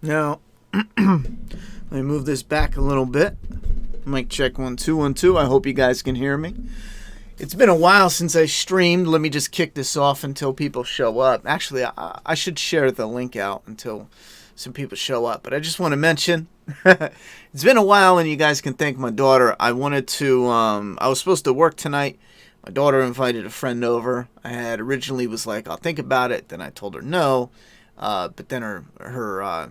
Now, let me move this back a little bit. Mic check 1 2 1 2. I hope you guys can hear me. It's been a while since I streamed. Let me just kick this off until people show up. Actually, I should share the link out until some people show up. But I just want to mention, it's been a while, and you guys can thank my daughter. I wanted to, I was supposed to work tonight. My daughter invited a friend over. I had originally was like, I'll think about it. Then I told her no. But then her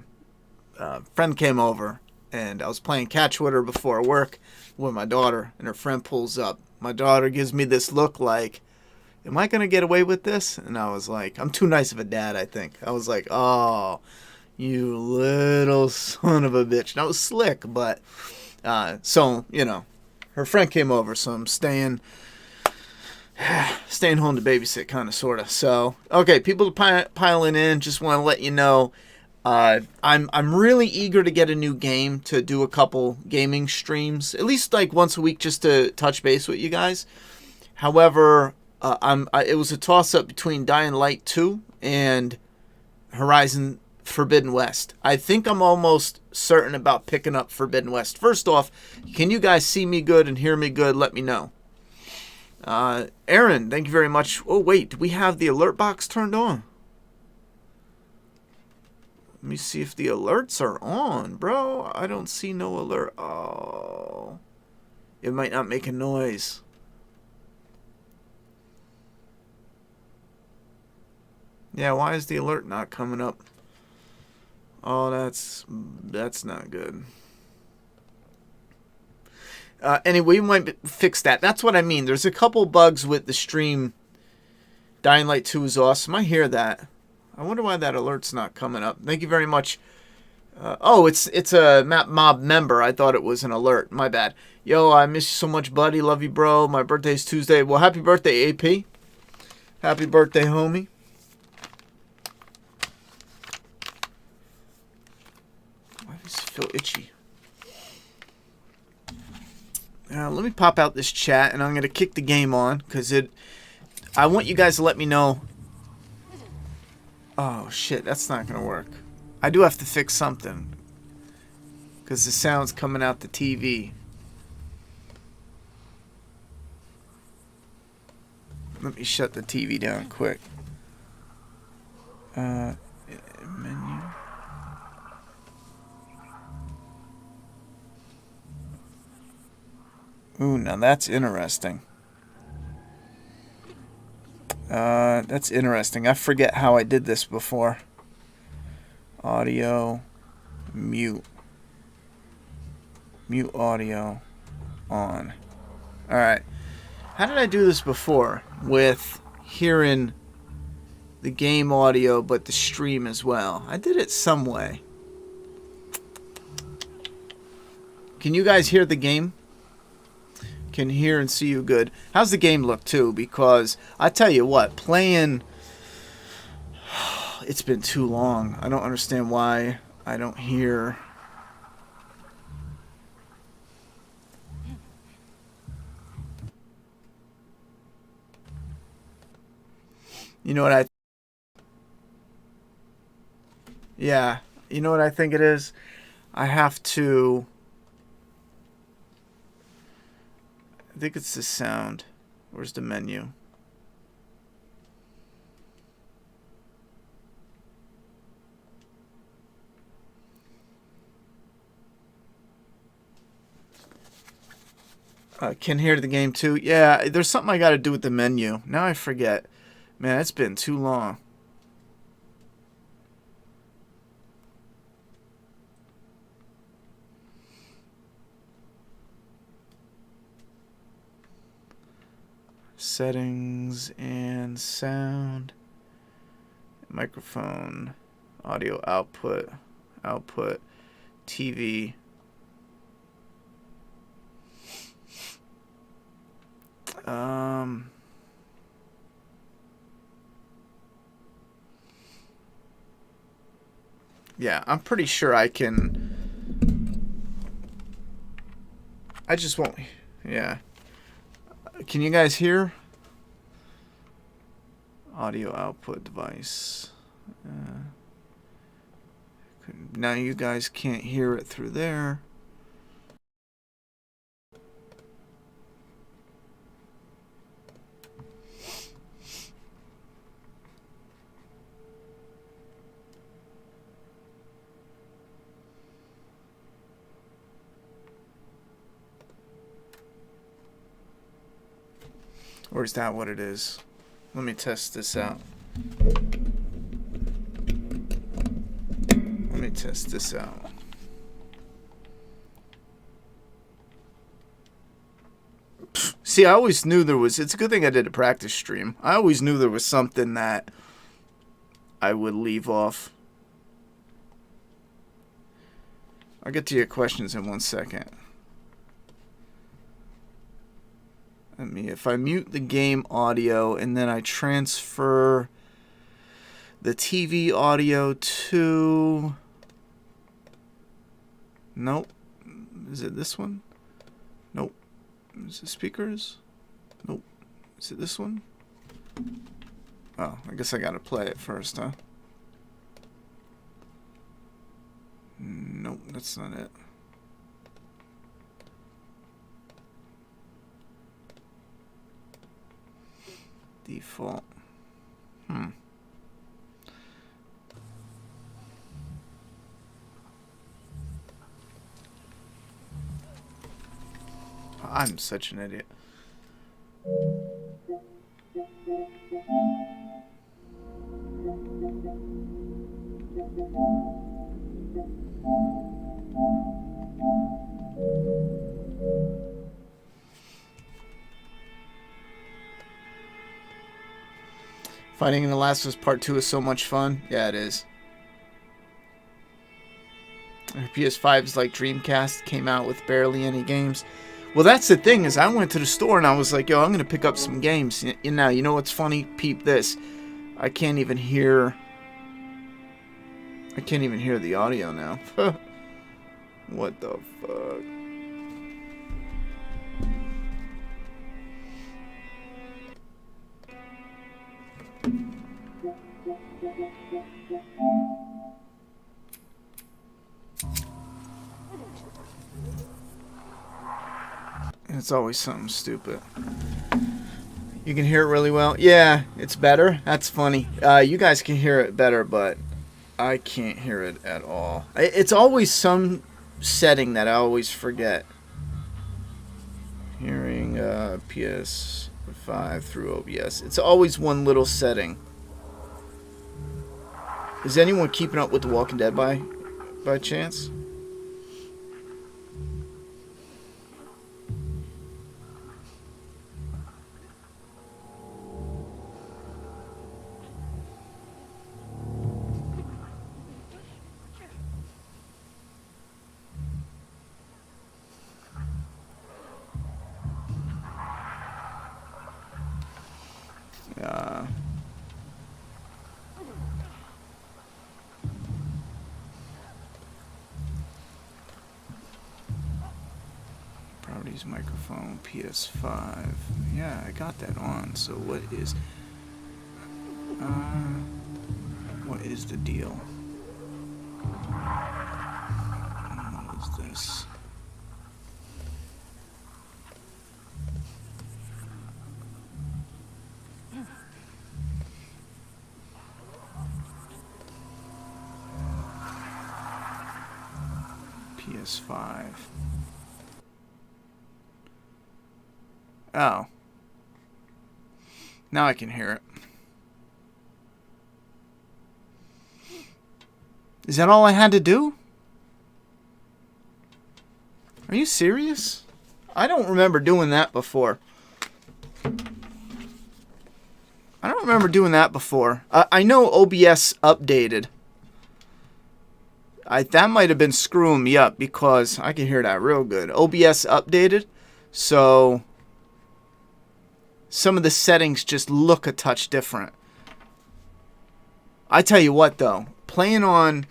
friend came over, and I was playing catch with her before work with my daughter, and her friend pulls up. My daughter gives me this look like, am I going to get away with this? And I was like, I'm too nice of a dad, I think. I was like, oh, you little son of a bitch. And I was slick, but, so, you know, her friend came over, so I'm staying home to babysit, kind of, sort of. So, okay, people piling in. Just want to let you know, I'm really eager to get a new game, to do a couple gaming streams, at least like once a week, just to touch base with you guys. However, it was a toss up between Dying Light 2 and Horizon Forbidden West. I think I'm almost certain about picking up Forbidden West. First off, can you guys see me good and hear me good? Let me know. Aaron, thank you very much. Oh wait, do we have the alert box turned on? Let me see if the alerts are on, bro. I don't see no alert. Oh. It might not make a noise. Yeah, why is the alert not coming up? Oh, that's not good. Anyway, we might fix that. That's what I mean. There's a couple bugs with the stream. Dying Light 2 is awesome. I hear that. I wonder why that alert's not coming up. Thank you very much. Oh, it's a MAPP mob member. I thought it was an alert. My bad. Yo, I miss you so much, buddy. Love you, bro. My birthday's Tuesday. Well, happy birthday, AP. Happy birthday, homie. Why does it feel itchy? Let me pop out this chat, and I'm going to kick the game on, because I want you guys to let me know. Oh, shit, that's not going to work. I do have to fix something, because the sound's coming out the TV. Let me shut the TV down quick. Menu. Ooh, now that's interesting. That's interesting. I forget how I did this before. Audio, mute. Mute audio, on. Alright. How did I do this before? With hearing the game audio, but the stream as well. I did it some way. Can you guys hear the game? Can hear and see you good. How's the game look too? Because I tell you what, playing, it's been too long. I don't understand why I don't hear. You know what yeah, you know what I think it is? I have to, I think it's the sound. Where's the menu? Can hear the game too. Yeah, there's something I got to do with the menu. Now I forget. Man, it's been too long. Settings and sound. Microphone. Audio output. Output. TV. Yeah, I'm pretty sure I can. I just won't. Yeah. Can you guys hear? Audio output device. Couldn't Now you guys can't hear it through there. Or is that what it is? Let me test this out. Let me test this out. See, I always knew there was... It's a good thing I did a practice stream. I always knew there was something that I would leave off. I'll get to your questions in 1 second. If I mute the game audio and then I transfer the TV audio to... Nope. Is it this one? Nope. Is it speakers? Nope. Is it this one? Oh, I guess I gotta play it first, huh? Nope, that's not it. Default. I'm such an idiot. Fighting in the Last of Us Part 2 is so much fun. Yeah, it is. PS5 is like Dreamcast, came out with barely any games. Well, that's the thing, is I went to the store and I was like, yo, I'm going to pick up some games. Now, you know what's funny? Peep this. I can't even hear the audio now. What the fuck? It's always something stupid. You can hear it really well. Yeah, it's better. That's funny. You guys can hear it better, but I can't hear it at all. It's always some setting that I always forget. Hearing PS5 through OBS. It's always one little setting. Is anyone keeping up with The Walking Dead by chance? Properties, microphone, PS5. Yeah, I got that on. So what is the deal? What is this? PS5. Oh. Now I can hear it. Is that all I had to do? Are you serious? I don't remember doing that before. I don't remember doing that before. I know OBS updated. That might have been screwing me up because I can hear that real good. OBS updated, so some of the settings just look a touch different. I tell you what, though, playing on...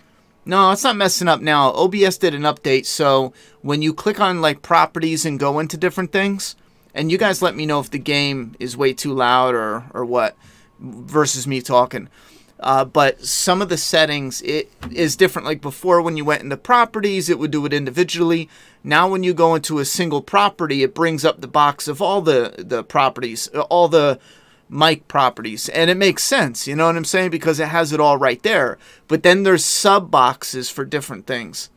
No, it's not messing up now. OBS did an update, so when you click on like properties and go into different things, and you guys let me know if the game is way too loud or what, versus me talking. But some of the settings, it is different. Like before, when you went into properties, it would do it individually. Now when you go into a single property, it brings up the box of all the properties, all the mic properties. And it makes sense, you know what I'm saying? Because it has it all right there. But then there's sub boxes for different things.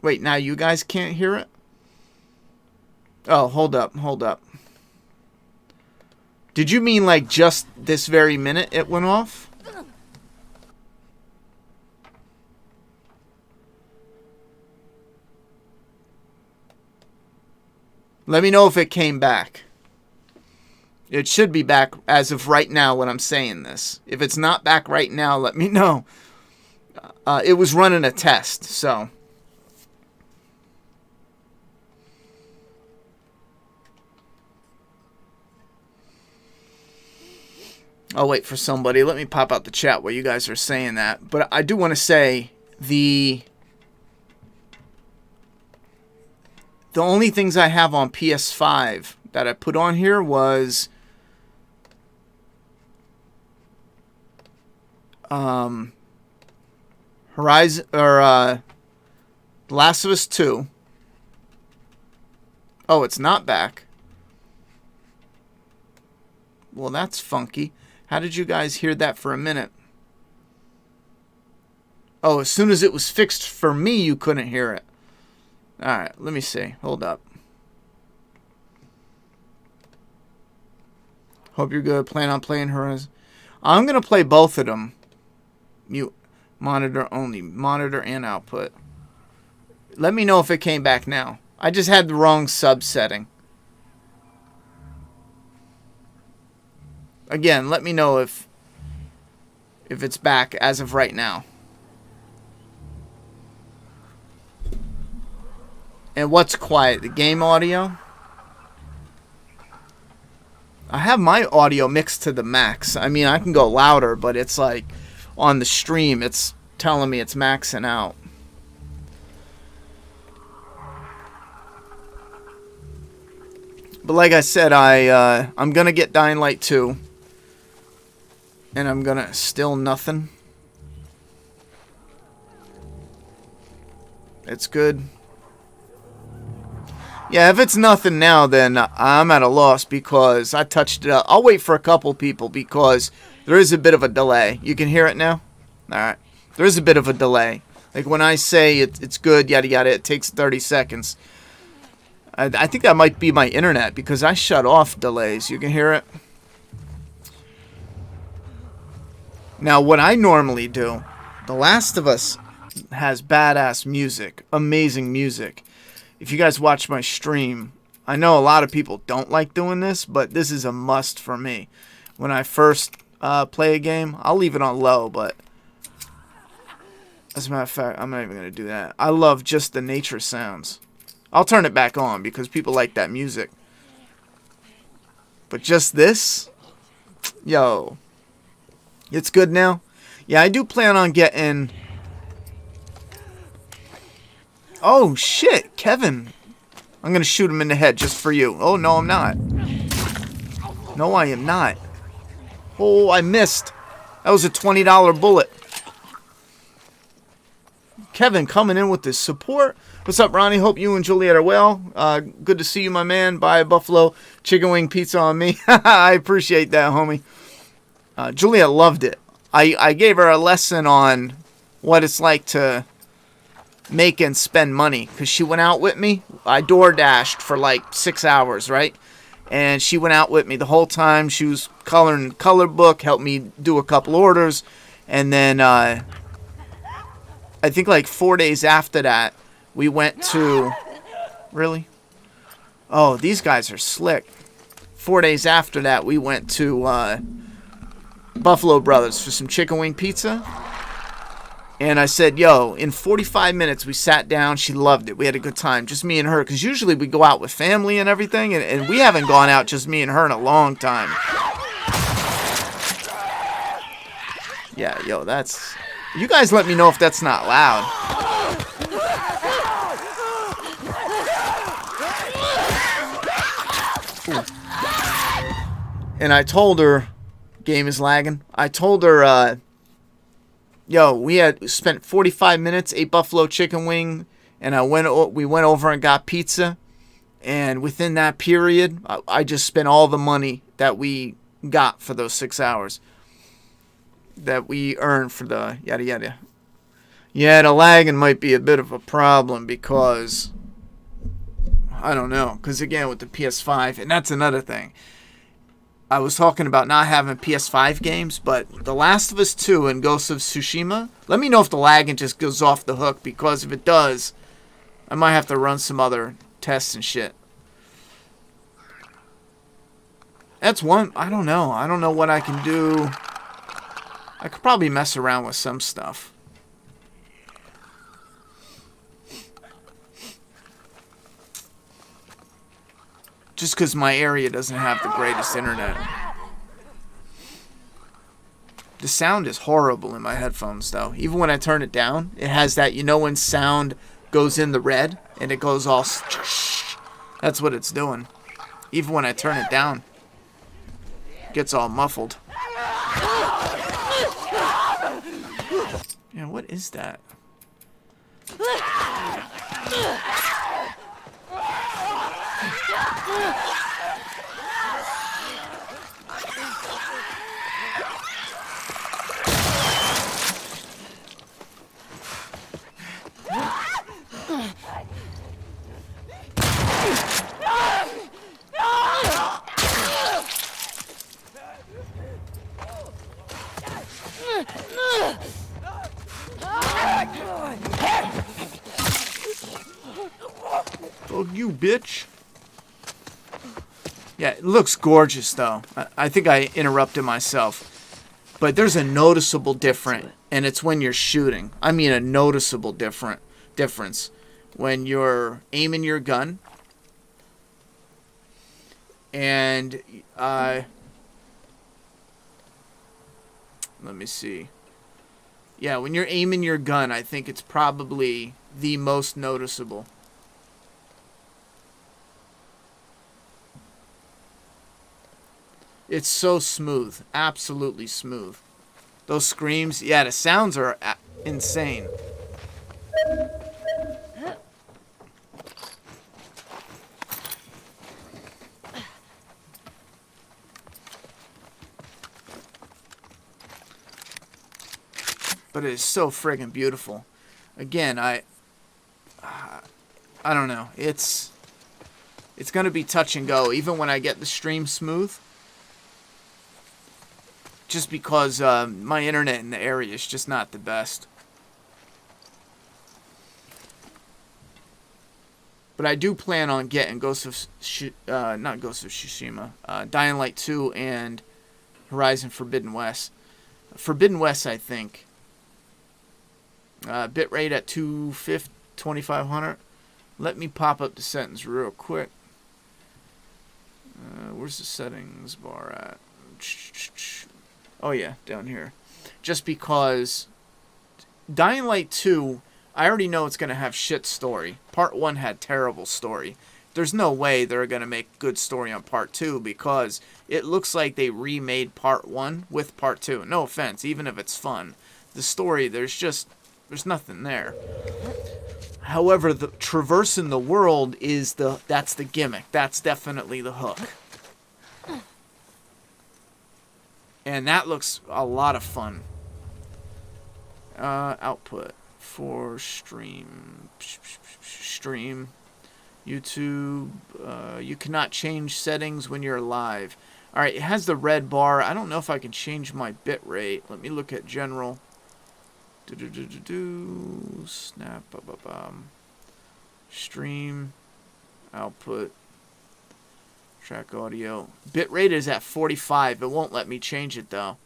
Wait, now you guys can't hear it? Oh, hold up. Did you mean like just this very minute it went off? Let me know if it came back. It should be back as of right now when I'm saying this. If it's not back right now, let me know. It was running a test, so... I'll wait for somebody. Let me pop out the chat while you guys are saying that. But I do want to say the only things I have on PS5 that I put on here was Horizon or Last of Us 2. Oh, it's not back. Well, that's funky. How did you guys hear that for a minute? Oh, as soon as it was fixed for me, you couldn't hear it. Alright, let me see. Hold up. Hope you're good. Plan on playing Horizon. I'm going to play both of them. Mute. Monitor only. Monitor and output. Let me know if it came back now. I just had the wrong sub setting. Again, let me know if it's back as of right now. And what's quiet? The game audio? I have my audio mixed to the max. I mean, I can go louder, but it's like on the stream, it's telling me it's maxing out. But like I said, I'm going to get Dying Light 2. And I'm going to still nothing. It's good. Yeah, if it's nothing now, then I'm at a loss because I touched it up. I'll wait for a couple people because there is a bit of a delay. You can hear it now? Alright. There is a bit of a delay. Like when I say it's good, yada yada, it takes 30 seconds. I think that might be my internet because I shut off delays. You can hear it? Now, what I normally do, The Last of Us has badass music, amazing music. If you guys watch my stream, I know a lot of people don't like doing this, but this is a must for me. When I first play a game, I'll leave it on low, but as a matter of fact, I'm not even going to do that. I love just the nature sounds. I'll turn it back on because people like that music. But just this, yo, it's good now. Yeah, I do plan on getting... Oh, shit, Kevin. I'm going to shoot him in the head just for you. Oh, no, I'm not. No, I am not. Oh, I missed. That was a $20 bullet. Kevin coming in with the support. What's up, Ronnie? Hope you and Juliet are well. Good to see you, my man. Buy a Buffalo chicken wing pizza on me. I appreciate that, homie. Juliet loved it. I gave her a lesson on what it's like to make and spend money. Because she went out with me. I door dashed for like 6 hours, right? And she went out with me the whole time. She was coloring color book, helped me do a couple orders. And then I think like 4 days after that, we went to... Really? Oh, these guys are slick. 4 days after that, we went to Buffalo Brothers for some chicken wing pizza. And I said, yo, in 45 minutes, we sat down. She loved it. We had a good time. Just me and her. Because usually we go out with family and everything. And we haven't gone out just me and her in a long time. Yeah, yo, that's... You guys let me know if that's not loud. Ooh. And I told her, game is lagging. I told her, yo, we had spent 45 minutes, ate buffalo chicken wing, and we went over and got pizza. And within that period, I just spent all the money that we got for those 6 hours that we earned for the yada yada. Yeah, the lagging might be a bit of a problem because, I don't know, because again with the PS5, and that's another thing. I was talking about not having PS5 games, but The Last of Us 2 and Ghost of Tsushima, let me know if the lagging just goes off the hook, because if it does, I might have to run some other tests and shit. That's one, I don't know. I don't know what I can do. I could probably mess around with some stuff. Just because my area doesn't have the greatest internet. The sound is horrible in my headphones, though. Even when I turn it down, it has that, you know, when sound goes in the red and it goes all... That's what it's doing. Even when I turn it down, it gets all muffled. Yeah, what is that? Fuck you, bitch. Yeah, it looks gorgeous, though. I think I interrupted myself. But there's a noticeable difference, and it's when you're shooting. I mean a noticeable difference. When you're aiming your gun, and, let me see. Yeah, when you're aiming your gun, I think it's probably the most noticeable. It's so smooth. Absolutely smooth. Those screams, yeah, the sounds are insane. But it is so friggin' beautiful. Again, I don't know. It's gonna be touch and go, even when I get the stream smooth. Just because my internet in the area is just not the best. But I do plan on getting not Ghost of Tsushima, Dying Light 2 and Horizon Forbidden West. Forbidden West, I think. Bitrate at 2500. Let me pop up the settings real quick. Where's the settings bar at? Oh yeah, down here. Just because Dying Light 2, I already know it's going to have shit story. Part 1 had terrible story. There's no way they're going to make good story on Part 2 because it looks like they remade Part 1 with Part 2. No offense, even if it's fun. The story, there's nothing there. However, the traversing the world that's the gimmick. That's definitely the hook. And that looks a lot of fun. Output for stream. YouTube. You cannot change settings when you're live. Alright, it has the red bar. I don't know if I can change my bit rate. Let me look at general. Snap. Stream. Output. Track audio. Bitrate is at 45. It won't let me change it though.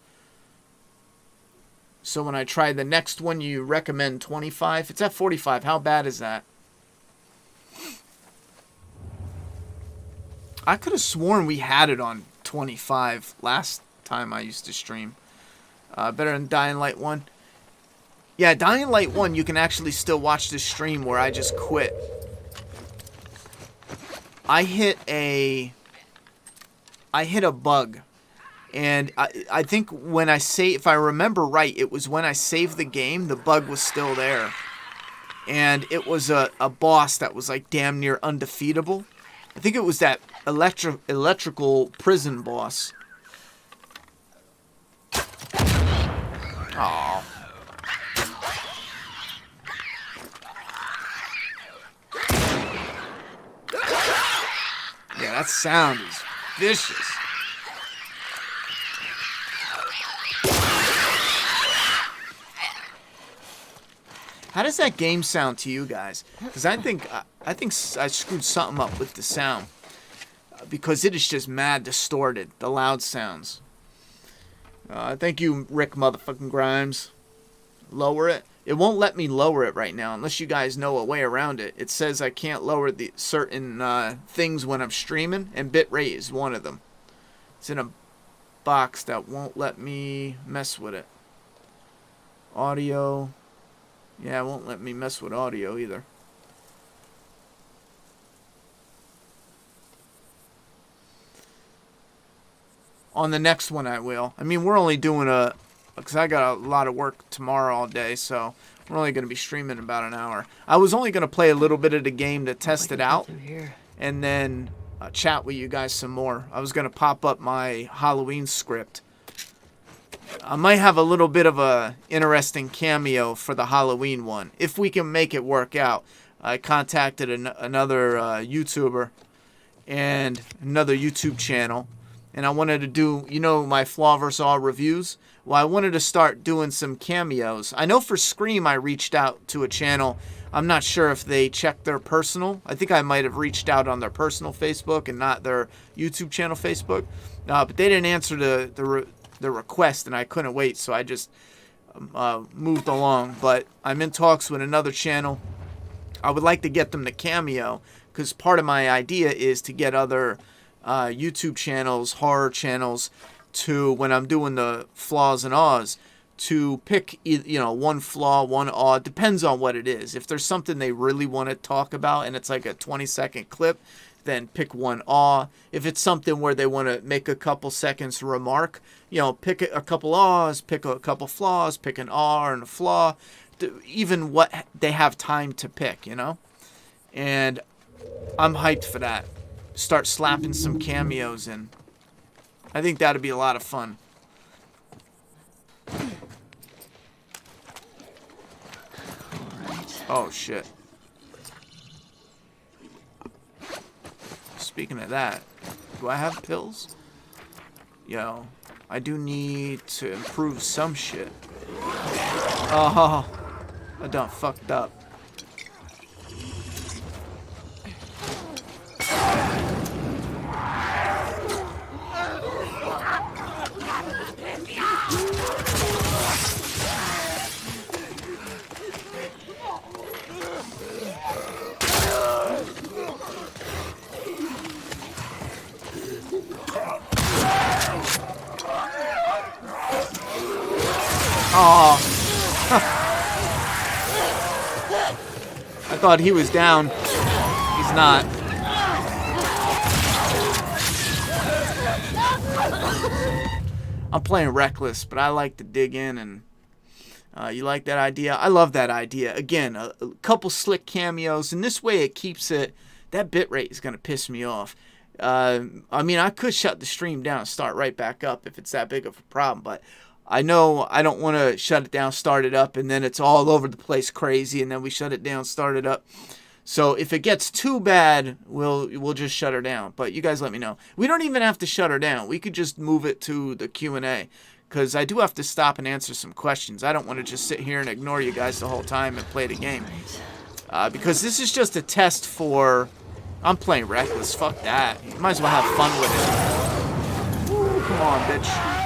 So when I try the next one, you recommend 25. It's at 45. How bad is that? I could have sworn we had it on 25 last time I used to stream. Better than Dying Light 1. Yeah, Dying Light 1, you can actually still watch this stream where I just quit. I hit a bug And I think when if I remember right, it was when I saved the game, the bug was still there. And it was a boss that was like damn near undefeatable. I think it was that electrical prison boss. Oh. Yeah, that sound is vicious. How does that game sound to you guys? Because I think I screwed something up with the sound. Because it is just mad distorted, the loud sounds. Thank you, Rick motherfucking Grimes. Lower it. It won't let me lower it right now unless you guys know a way around it. It says I can't lower the certain things when I'm streaming, and bitrate is one of them. It's in a box that won't let me mess with it. Audio. Yeah, it won't let me mess with audio either. On the next one I will. I mean, we're only doing because I got a lot of work tomorrow all day, so we're only going to be streaming about an hour. I was only going to play a little bit of the game to test it out, and then chat with you guys some more. I was going to pop up my Halloween script. I might have a little bit of a interesting cameo for the Halloween one, if we can make it work out. I contacted another YouTuber and another YouTube channel, and I wanted to do, my Flaw vs. All reviews. Well, I wanted to start doing some cameos. I know for Scream I reached out to a channel. I'm not sure if they checked their personal. I think I might have reached out on their personal Facebook and not their YouTube channel Facebook. But they didn't answer the request, and I couldn't wait, so I just moved along. But I'm in talks with another channel. I would like to get them to cameo, because part of my idea is to get other YouTube channels, horror channels, to, when I'm doing the flaws and awes, to pick, one flaw, one awe. It depends on what it is. If there's something they really want to talk about and it's like a 20-second clip, then pick one awe. If it's something where they want to make a couple seconds remark, pick a couple awes, pick a couple flaws, pick an awe and a flaw, even what they have time to pick, And I'm hyped for that. Start slapping some cameos in. I think that'd be a lot of fun. Oh, shit. Speaking of that, do I have pills? Yo, I do need to improve some shit. Oh, I done fucked up. Oh. I thought he was down. He's not. I'm playing reckless, but I like to dig in, and you like that idea? I love that idea. Again, a couple slick cameos, and this way it keeps it. That bitrate is going to piss me off. I mean, I could shut the stream down and start right back up if it's that big of a problem, but I know I don't want to shut it down, start it up, and then it's all over the place crazy, and then we shut it down, start it up. So if it gets too bad, we'll just shut her down. But you guys let me know. We don't even have to shut her down. We could just move it to the Q&A, because I do have to stop and answer some questions. I don't want to just sit here and ignore you guys the whole time and play the game. Because this is just a test for... I'm playing reckless. Fuck that. You might as well have fun with it. Woo, come on, bitch.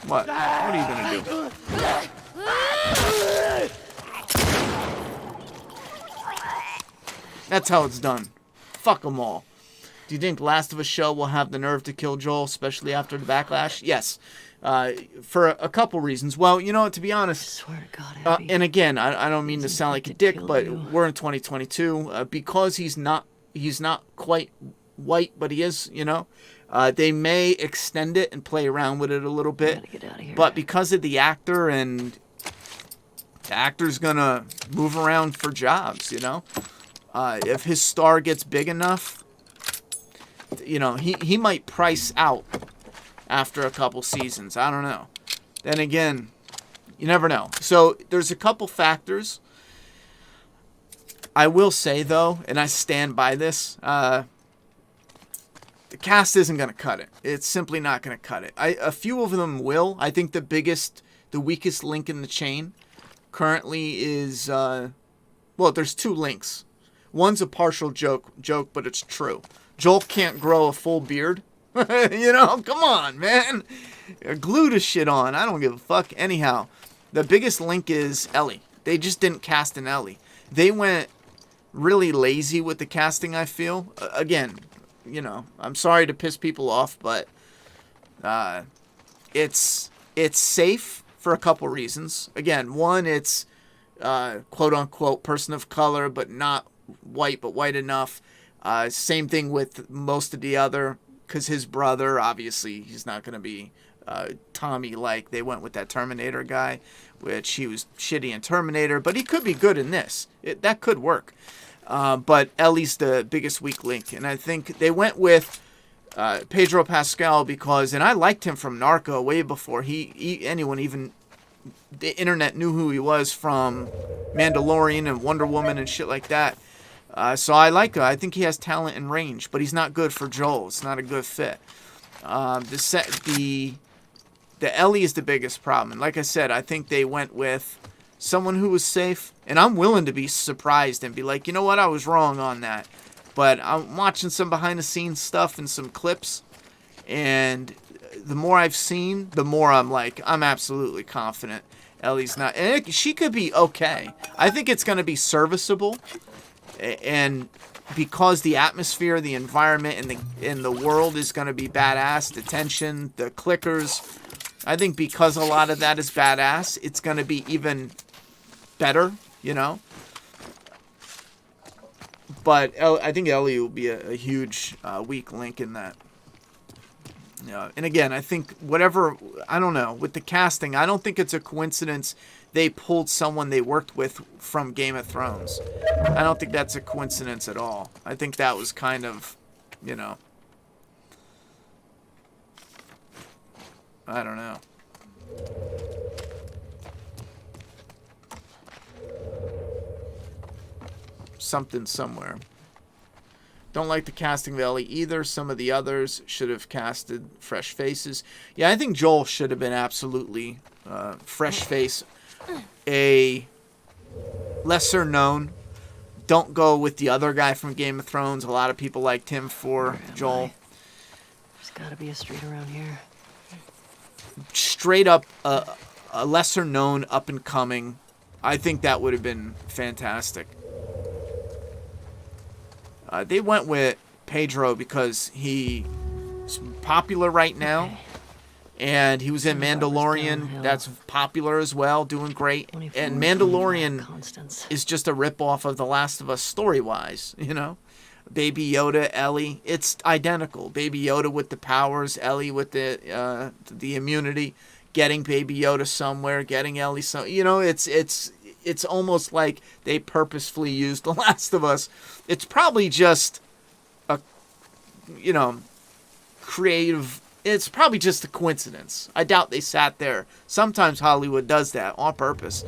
What? What are you gonna do? That's how it's done. Fuck them all. Do you think Last of Us show will have the nerve to kill Joel, especially after the backlash? Yes. For a couple reasons. Well, you know, to be honest, I swear to God, Abby, and again, I don't mean to sound like a dick, but we're in 2022. Because he's not quite white, but he is, you know. They may extend it and play around with it a little bit. get out of here. But because of the actor, and the actor's gonna move around for jobs, you know. If his star gets big enough, you know, he might price out after a couple seasons. I don't know. Then again, you never know. So there's a couple factors. I will say, though, and I stand by this, the cast isn't going to cut it. It's simply not going to cut it. A few of them will. I think the weakest link in the chain currently is, well, there's two links. One's a partial joke, but it's true. Joel can't grow a full beard. You know, come on, man. Glue the shit on. I don't give a fuck. Anyhow, the biggest link is Ellie. They just didn't cast an Ellie. They went really lazy with the casting, I feel. Again, you know, I'm sorry to piss people off, but it's safe for a couple reasons. Again, one, it's quote-unquote person of color, but not white, but white enough. Same thing with most of the other, because his brother, obviously, he's not going to be Tommy-like. They went with that Terminator guy, which he was shitty in Terminator, but he could be good in this. That could work. But Ellie's the biggest weak link, and I think they went with Pedro Pascal because, and I liked him from Narco way before anyone, even the internet, knew who he was from Mandalorian and Wonder Woman and shit like that. So I like him. I think he has talent and range, but he's not good for Joel. It's not a good fit. The Ellie is the biggest problem. And like I said, I think they went with someone who was safe. And I'm willing to be surprised and be like, you know what, I was wrong on that. But I'm watching some behind-the-scenes stuff and some clips. And the more I've seen, the more I'm like, I'm absolutely confident Ellie's not. And she could be okay. I think it's going to be serviceable. And because the atmosphere, the environment, and the world is going to be badass, the tension, the clickers, I think because a lot of that is badass, it's going to be even better, you know? But I think Ellie will be a huge weak link in that. And again, I think I don't know, with the casting, I don't think it's a coincidence they pulled someone they worked with from Game of Thrones. I don't think that's a coincidence at all. I think that was kind of, you know, I don't know. Something somewhere. Don't like the casting of Ellie either. Some of the others should have casted fresh faces. Yeah, I think Joel should have been absolutely fresh face. A lesser known. Don't go with the other guy from Game of Thrones. A lot of people liked him for Joel. There's got to be a street around here. Straight up a lesser known, up and coming. I think that would have been fantastic. They went with Pedro because he's popular right now. Okay. And he was in Mandalorian. That's popular as well, doing great. And Mandalorian is just a ripoff of The Last of Us story-wise, you know? Baby Yoda, Ellie, it's identical. Baby Yoda with the powers, Ellie with the immunity, getting Baby Yoda somewhere, getting Ellie some. You know, it's almost like they purposefully used The Last of Us. It's probably just a, you know, creative. It's probably just a coincidence. I doubt they sat there. Sometimes Hollywood does that on purpose.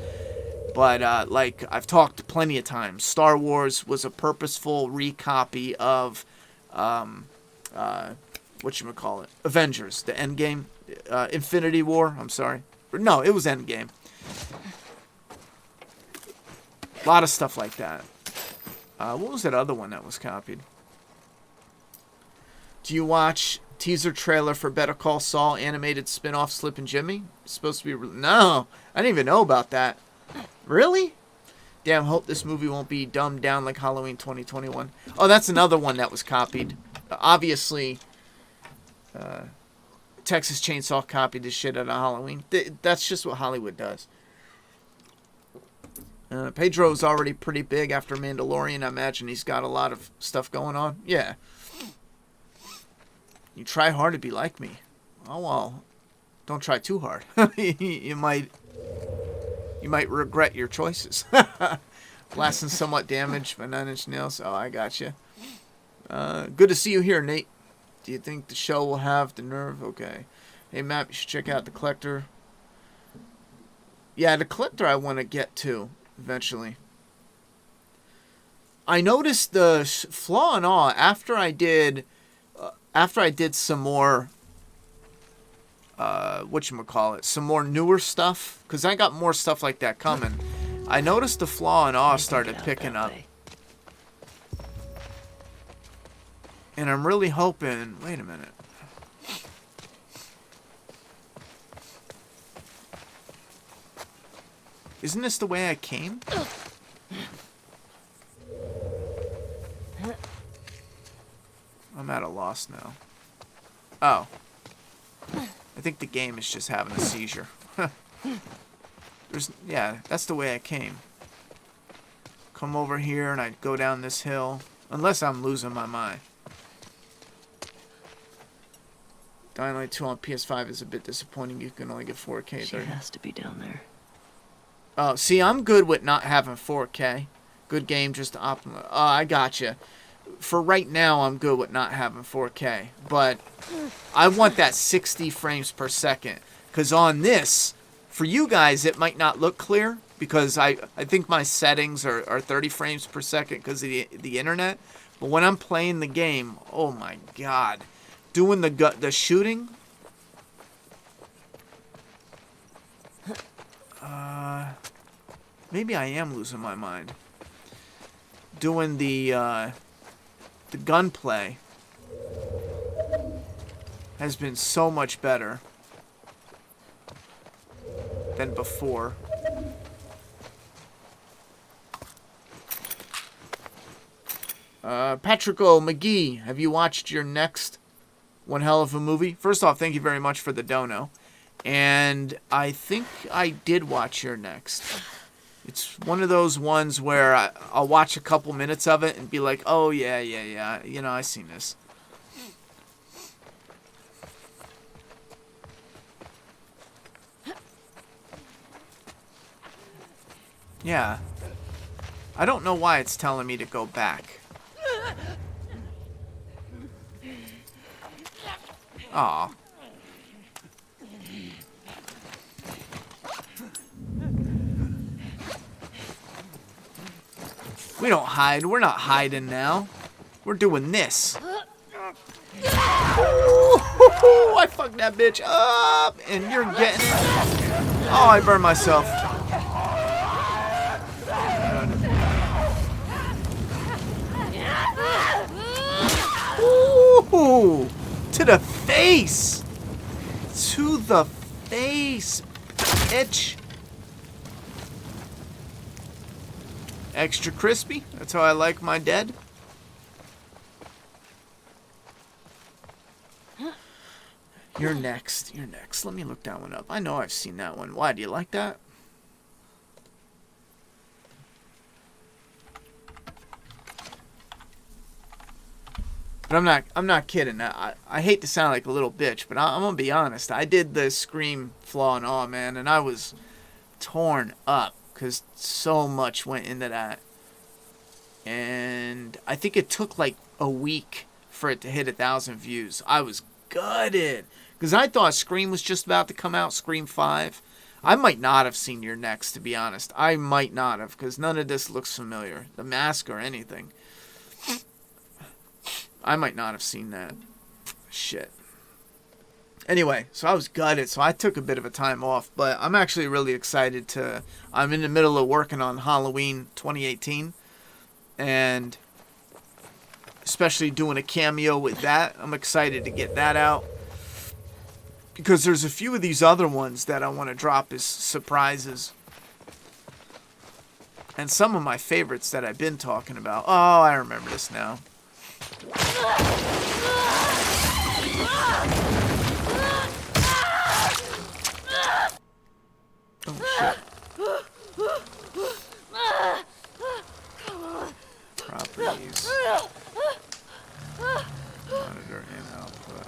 But like I've talked plenty of times, Star Wars was a purposeful recopy of whatchamacallit, Avengers, the Endgame, Infinity War, I'm sorry. No, it was Endgame. A lot of stuff like that. What was that other one that was copied? Do you watch teaser trailer for Better Call Saul animated spinoff Slip and Jimmy? It's supposed to be... No, I didn't even know about that. Really? Damn, hope this movie won't be dumbed down like Halloween 2021. Oh, that's another one that was copied. Obviously, Texas Chainsaw copied the shit out of Halloween. That's just what Hollywood does. Pedro's already pretty big after Mandalorian. I imagine he's got a lot of stuff going on. Yeah. You try hard to be like me. Oh, well. Don't try too hard. You might regret your choices. Lasting somewhat damage by 9 Inch Nails. Oh, I got you. Good to see you here, Nate. Do you think the show will have the nerve? Okay. Hey, Matt, you should check out The Collector. Yeah, The Collector I want to get to eventually. I noticed the flaw and all after I did some more whatchamacallit, some more newer stuff, because I got more stuff like that coming. I noticed the flaw and awe started picking up. And I'm really hoping... Wait a minute. Isn't this the way I came? I'm at a loss now. Oh. I think the game is just having a seizure. Yeah, that's the way I came. Come over here and I'd go down this hill. Unless I'm losing my mind. Dying Light 2 on PS5 is a bit disappointing. You can only get 4K. She has to be down there. Oh, see, I'm good with not having 4K. Good game, just optimal. Oh, I gotcha. For right now, I'm good with not having 4K. But I want that 60 frames per second. Because on this, for you guys, it might not look clear. Because I think my settings are 30 frames per second because of the internet. But when I'm playing the game, oh my god. Doing the shooting... maybe I am losing my mind. Doing the gunplay has been so much better than before. Patrick O. McGee, have you watched your next one hell of a movie? First off, thank you very much for the dono. And I think I did watch your next. It's one of those ones where I'll watch a couple minutes of it and be like, oh, yeah. You know, I've seen this. Yeah. I don't know why it's telling me to go back. Aw. We don't hide. We're not hiding now. We're doing this. Ooh, I fucked that bitch up. And you're getting it. Oh, I burned myself. Ooh, to the face. To the face, bitch. Extra crispy. That's how I like my dead. You're next. You're next. Let me look that one up. I know I've seen that one. Why? Do you like that? But I'm not kidding. I hate to sound like a little bitch, but I'm gonna be honest. I did the Scream flaw and all, man, and I was torn up because so much went into that. And I think it took like a week for it to hit 1,000 views. I was gutted because I thought Scream was just about to come out, Scream 5. I might not have seen your next, to be honest. I might not have because none of this looks familiar. The mask or anything. I might not have seen that. Shit. Anyway, so I was gutted, so I took a bit of a time off, but I'm actually really excited to... I'm in the middle of working on Halloween 2018, and especially doing a cameo with that. I'm excited to get that out, because there's a few of these other ones that I want to drop as surprises. And some of my favorites that I've been talking about. Oh, I remember this now. Oh, shit. Properties. Monitor and output.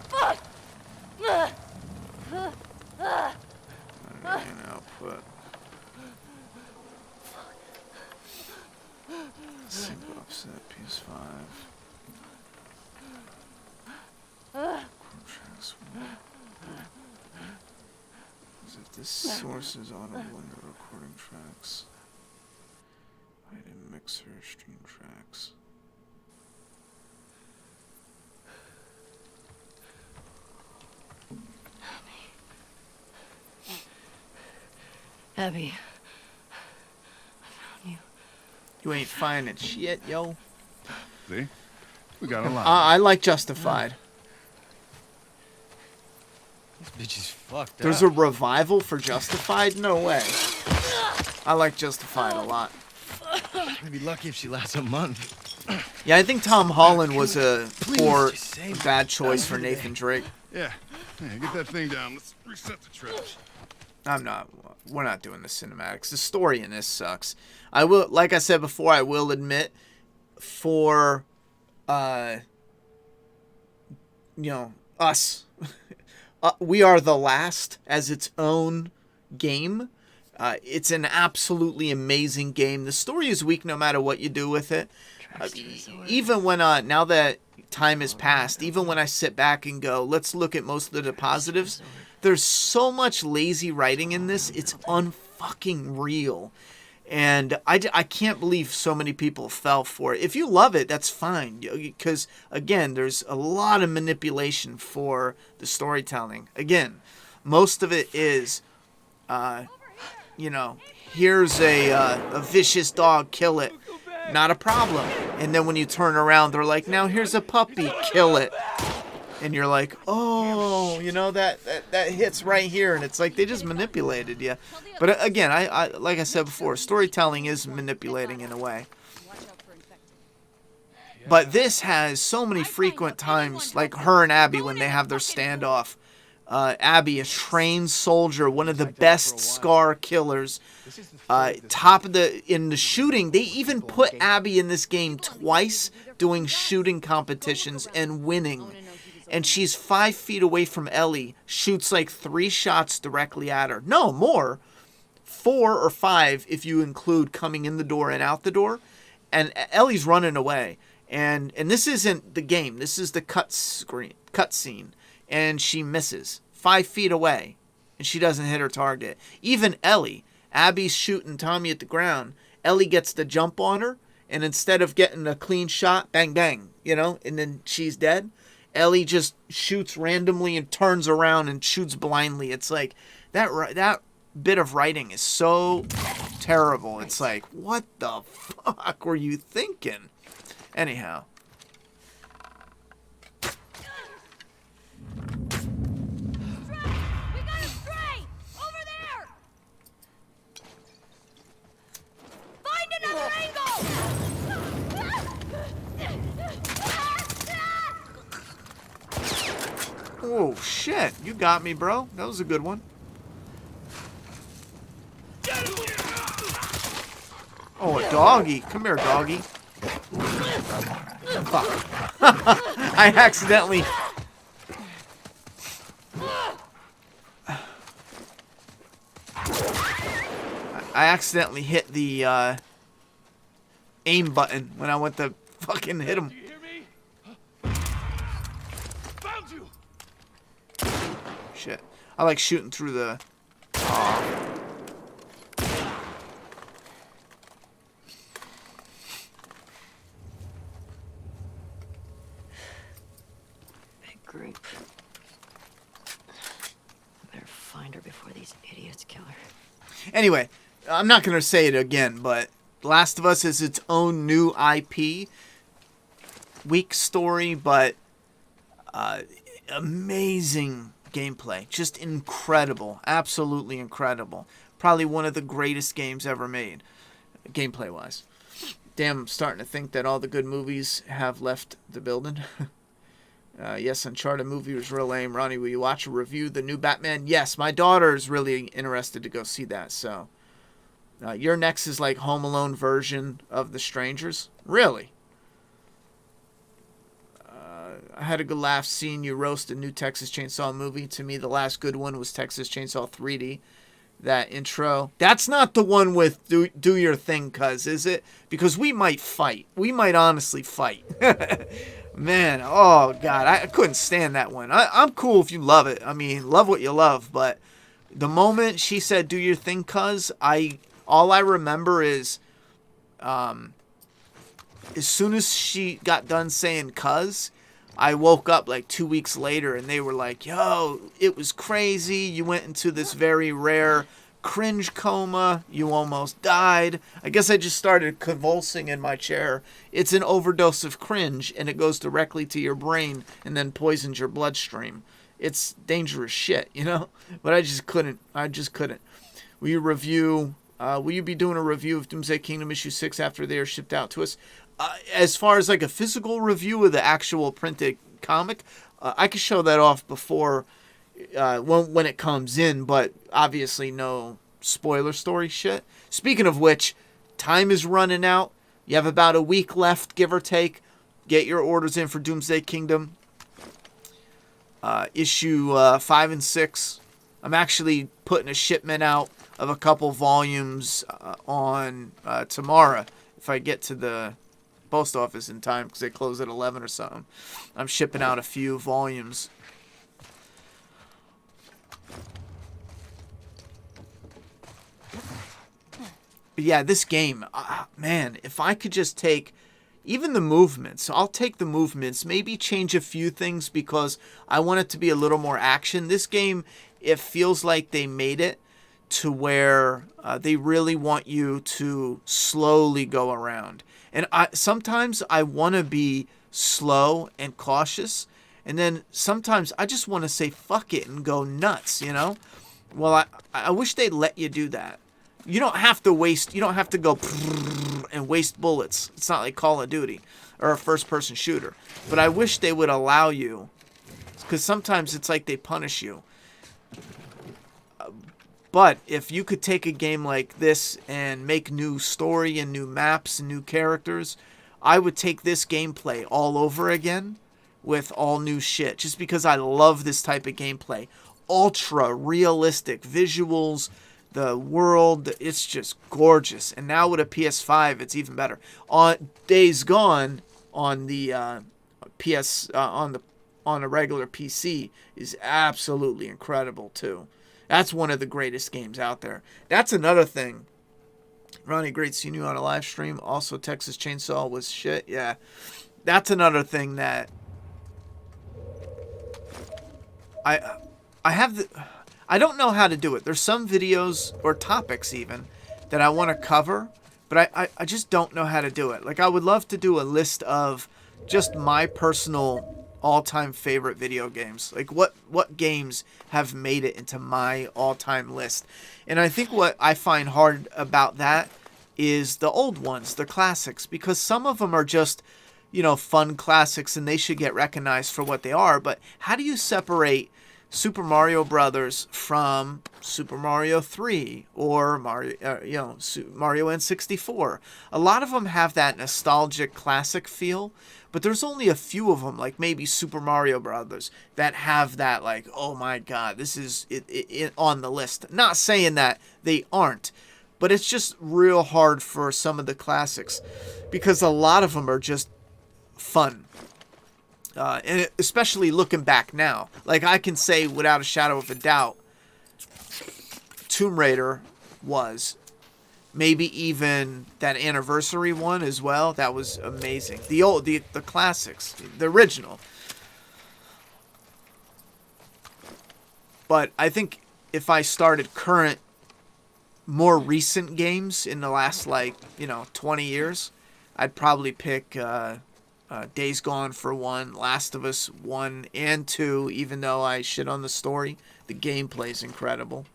Monitor and output. Sync offset, PS5. Contracts. As if this source is audible when you're recording tracks. Item mixer, stream tracks. Abby. I found you. You ain't finding shit, yo. See? We got a lot. I like Justified. This bitch is fucked There's a revival for Justified? No way. I like Justified a lot. I'd be lucky if she lasts a month. Yeah, I think Tom Holland was a poor, just say bad choice for Nathan Drake. Yeah. Yeah, get that thing down. Let's reset the trash. We're not doing the cinematics. The story in this sucks. I will, like I said before, I will admit, for, us, We Are the Last as its own game. It's an absolutely amazing game. The story is weak no matter what you do with it. Even when, now that time has passed, even when I sit back and go, let's look at most of the positives, there's so much lazy writing in this, it's unfucking real. And I can't believe so many people fell for it. If you love it, that's fine. Because, again, there's a lot of manipulation for the storytelling. Again, most of it is, here's a vicious dog, kill it. Not a problem. And then when you turn around, they're like, now here's a puppy, kill it. And you're like, oh, that hits right here. And it's like they just manipulated you. But again, I like I said before, storytelling is manipulating in a way. But this has so many frequent times, like her and Abby when they have their standoff. Abby, a trained soldier, one of the best scar killers. In the shooting, they even put Abby in this game twice doing shooting competitions and winning. And she's 5 feet away from Ellie, shoots like 3 shots directly at her. No, more. 4 or 5 if you include coming in the door and out the door. And Ellie's running away. And this isn't the game. This is the cut scene. And she misses 5 feet away. And she doesn't hit her target. Even Ellie, Abby's shooting Tommy at the ground. Ellie gets the jump on her. And instead of getting a clean shot, bang, bang, and then she's dead. Ellie just shoots randomly and turns around and shoots blindly. It's like, that bit of writing is so terrible. It's like, what the fuck were you thinking? Anyhow. Oh, shit. You got me, bro. That was a good one. Oh, a doggy. Come here, doggy. Fuck. I accidentally... hit the aim button when I went to fucking hit him. Shit. I like shooting through the... Big group. Better find her before these idiots kill her. Anyway, I'm not going to say it again, but Last of Us is its own new IP. Weak story, but amazing gameplay. Just incredible. Absolutely incredible. Probably one of the greatest games ever made. gameplay wise. Damn, I'm starting to think that all the good movies have left the building. Yes, Uncharted movie was real lame. Ronnie, will you watch or review the new Batman? Yes, my daughter is really interested to go see that. So, your next is like Home Alone version of The Strangers. Really? I had a good laugh seeing you roast a new Texas Chainsaw movie. To me, the last good one was Texas Chainsaw 3D. That intro. That's not the one with do your thing, cuz, is it? Because we might fight. We might honestly fight. Man, oh, God. I couldn't stand that one. I'm cool if you love it. I mean, love what you love. But the moment she said do your thing, cuz, all I remember is as soon as she got done saying cuz, I woke up like 2 weeks later and they were like, yo, it was crazy. You went into this very rare cringe coma. You almost died. I guess I just started convulsing in my chair. It's an overdose of cringe and it goes directly to your brain and then poisons your bloodstream. It's dangerous shit, you know? But I just couldn't. Will you be doing a review of Doomsday Kingdom issue 6 after they are shipped out to us? As far as like a physical review of the actual printed comic, I could show that off before when it comes in, but obviously no spoiler story shit. Speaking of which, time is running out. You have about a week left, give or take. Get your orders in for Doomsday Kingdom. Issue 5 and 6. I'm actually putting a shipment out of a couple volumes on tomorrow if I get to the post office in time because they close at 11 or something. I'm shipping out a few volumes. But yeah, this game, man, if I could just take even the movements, I'll take the movements, maybe change a few things because I want it to be a little more action. This game, it feels like they made it to where they really want you to slowly go around. And sometimes I want to be slow and cautious. And then sometimes I just want to say fuck it and go nuts, you know? Well, I wish they'd let you do that. You don't have to go and waste bullets. It's not like Call of Duty or a first-person shooter. But I wish they would allow you, because sometimes it's like they punish you. But if you could take a game like this and make new story and new maps and new characters, I would take this gameplay all over again with all new shit. Just because I love this type of gameplay. Ultra realistic visuals, the world, it's just gorgeous. And now with a PS5, it's even better. On Days Gone on the on a regular PC is absolutely incredible too. That's one of the greatest games out there. That's another thing. Ronnie, great seeing you on a live stream. Also, Texas Chainsaw was shit. Yeah. That's another thing that I don't know how to do it. There's some videos or topics even that I want to cover, but I just don't know how to do it. Like, I would love to do a list of just my personal all-time favorite video games. Like, what games have made it into my all-time list. And I think what I find hard about that is the old ones, the classics, because some of them are just, you know, fun classics and they should get recognized for what they are. But how do you separate Super Mario Brothers from Super Mario 3 or Mario N64? A lot of them have that nostalgic classic feel, but there's only a few of them, like maybe Super Mario Brothers, that have that, like, oh my god, this is it on the list. Not saying that they aren't, but it's just real hard for some of the classics because a lot of them are just fun. And especially looking back now. Like, I can say without a shadow of a doubt, Tomb Raider was. Maybe even that anniversary one as well. That was amazing. The classics. The original. But I think if I started current, more recent games in the last, 20 years, I'd probably pick Days Gone for 1, Last of Us 1 and 2, even though I shit on the story. The gameplay's incredible.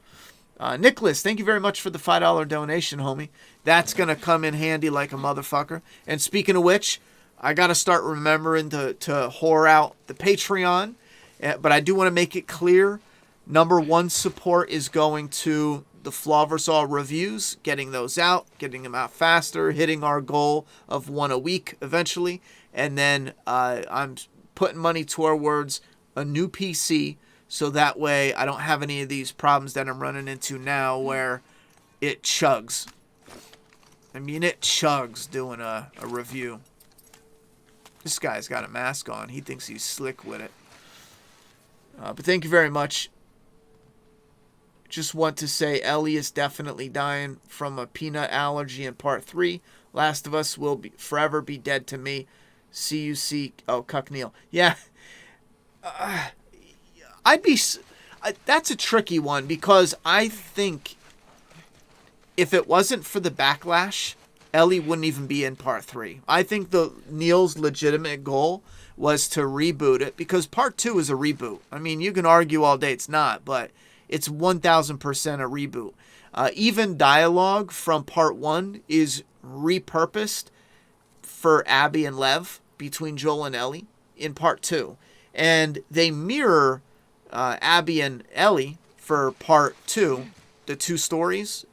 Nicholas, thank you very much for the $5 donation, homie. That's going to come in handy like a motherfucker. And speaking of which, I got to start remembering to whore out the Patreon. But I do want to make it clear, number one support is going to the Flaw vs. All reviews, getting those out, getting them out faster, hitting our goal of one a week eventually. And then I'm putting money towards a new PC, so that way I don't have any of these problems that I'm running into now where it chugs. I mean, it chugs doing a review. This guy's got a mask on. He thinks he's slick with it. But thank you very much. Just want to say Ellie is definitely dying from a peanut allergy in part 3. Last of Us will forever be dead to me. CUC. Oh, Cuck Neil. Yeah. That's a tricky one because I think if it wasn't for the backlash, Ellie wouldn't even be in part 3. I think Neil's legitimate goal was to reboot it because part 2 is a reboot. I mean, you can argue all day it's not, but it's 1000% a reboot. Even dialogue from part 1 is repurposed for Abby and Lev between Joel and Ellie in part 2. And they mirror Abby and Ellie for part 2, the two stories.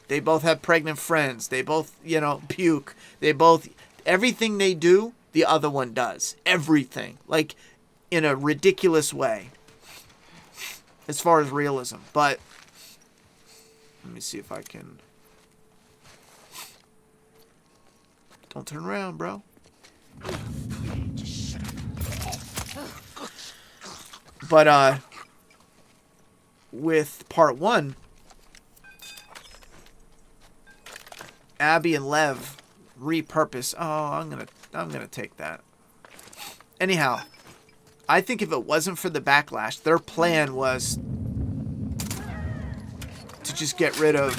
They both have pregnant friends. They both, puke. Everything they do, the other one does. Everything. Like, in a ridiculous way. As far as realism. But, let me see if I can. Don't turn around, bro. But, with part 1, Abby and Lev repurpose. Oh, I'm gonna take that. Anyhow, I think if it wasn't for the backlash, their plan was to just get rid of.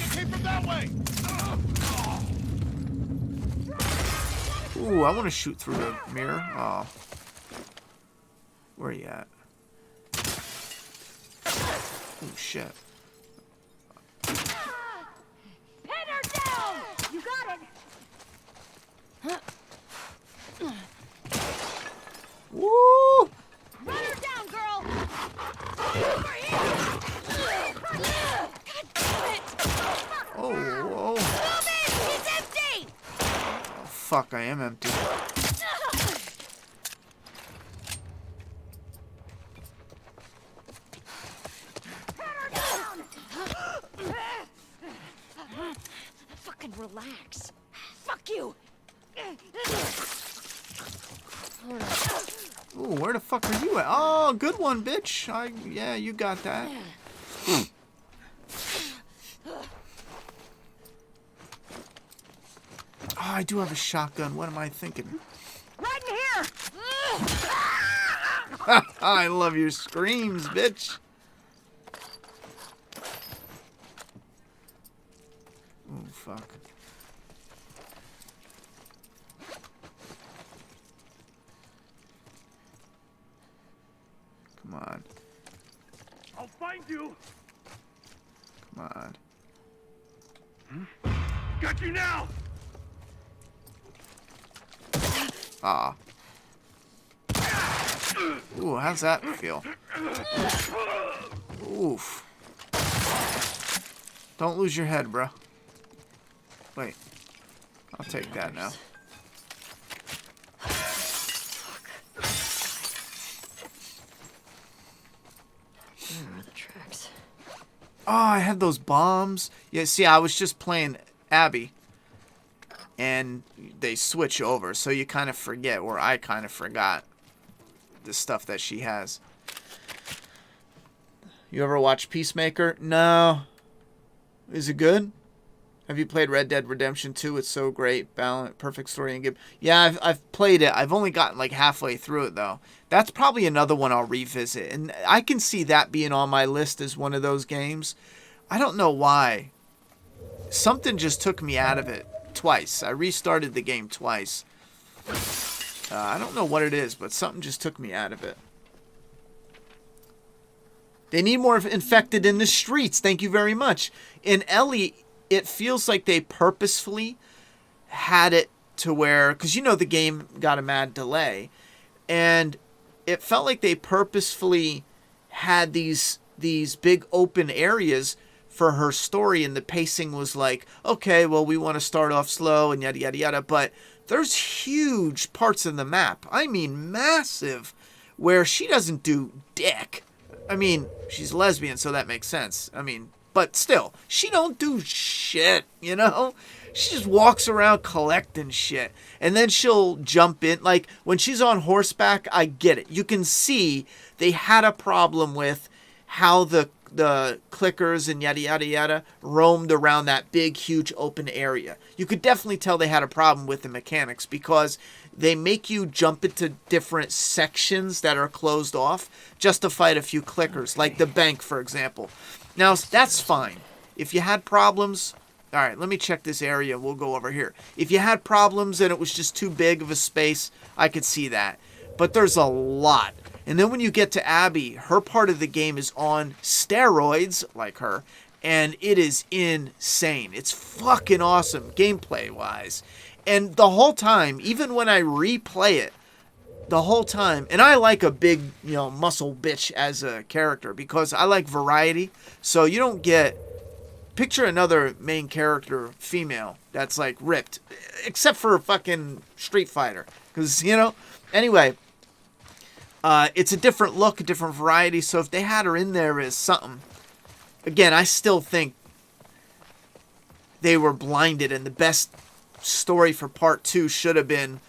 Ooh, I want to shoot through the mirror. Oh, where are you at? Oh shit. Woo! Run her down, girl! Over here! God damn it! Oh, whoa. Move it! It's empty! Oh, fuck, I am empty. Fucking relax. Fuck you! Ooh, where the fuck are you at? Oh, good one, bitch. Yeah, you got that. Oh, I do have a shotgun. What am I thinking? Right in here! I love your screams, bitch. Oh, fuck. Come on. I'll find you. Come on. Got you now. Ah. Ooh, how's that feel? Oof. Don't lose your head, bro. Wait. I'll take that now. Where are the tracks? Oh, I had those bombs. Yeah, see, I was just playing Abby. And they switch over, so you kind of forget, or I kind of forgot the stuff that she has. You ever watch Peacemaker? No. Is it good? Have you played Red Dead Redemption 2? It's so great. Balance, perfect story and game. Yeah, I've played it. I've only gotten like halfway through it, though. That's probably another one I'll revisit. And I can see that being on my list as one of those games. I don't know why. Something just took me out of it twice. I restarted the game twice. I don't know what it is, but something just took me out of it. They need more infected in the streets. Thank you very much. In Ellie, it feels like they purposefully had it to where, because you know the game got a mad delay, and it felt like they purposefully had these big open areas for her story, and the pacing was like, okay, well, we want to start off slow and yada yada yada, but there's huge parts of the map, I mean massive, where she doesn't do dick. I mean, she's a lesbian, so that makes sense. I mean, but still, she don't do shit, you know? She just walks around collecting shit. And then she'll jump in. Like, when she's on horseback, I get it. You can see they had a problem with how the clickers and yada yada yada roamed around that big, huge open area. You could definitely tell they had a problem with the mechanics because they make you jump into different sections that are closed off just to fight a few clickers, like the bank, for example. Now, that's fine. If you had problems... All right, let me check this area. We'll go over here. If you had problems and it was just too big of a space, I could see that. But there's a lot. And then when you get to Abby, her part of the game is on steroids, like her, and it is insane. It's fucking awesome, gameplay-wise. And the whole time, even when I replay it, the whole time, and I like a big, muscle bitch as a character because I like variety. So you don't get... Picture another main character, female, that's like ripped, except for fucking Street Fighter. Because, anyway, it's a different look, a different variety. So if they had her in there as something, again, I still think they were blinded. And the best story for part 2 should have been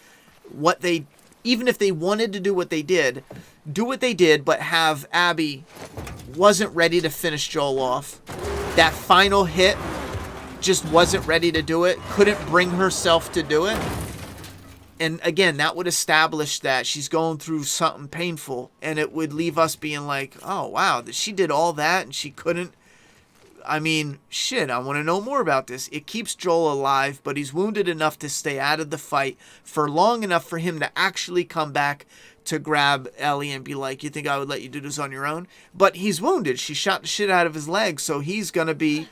even if they wanted to do what they did, but have Abby wasn't ready to finish Joel off. That final hit just wasn't ready to do it. Couldn't bring herself to do it. And again, that would establish that she's going through something painful. And it would leave us being like, oh, wow, she did all that and she couldn't. I mean, shit, I want to know more about this. It keeps Joel alive, but he's wounded enough to stay out of the fight for long enough for him to actually come back to grab Ellie and be like, you think I would let you do this on your own? But he's wounded. She shot the shit out of his leg, so he's going to be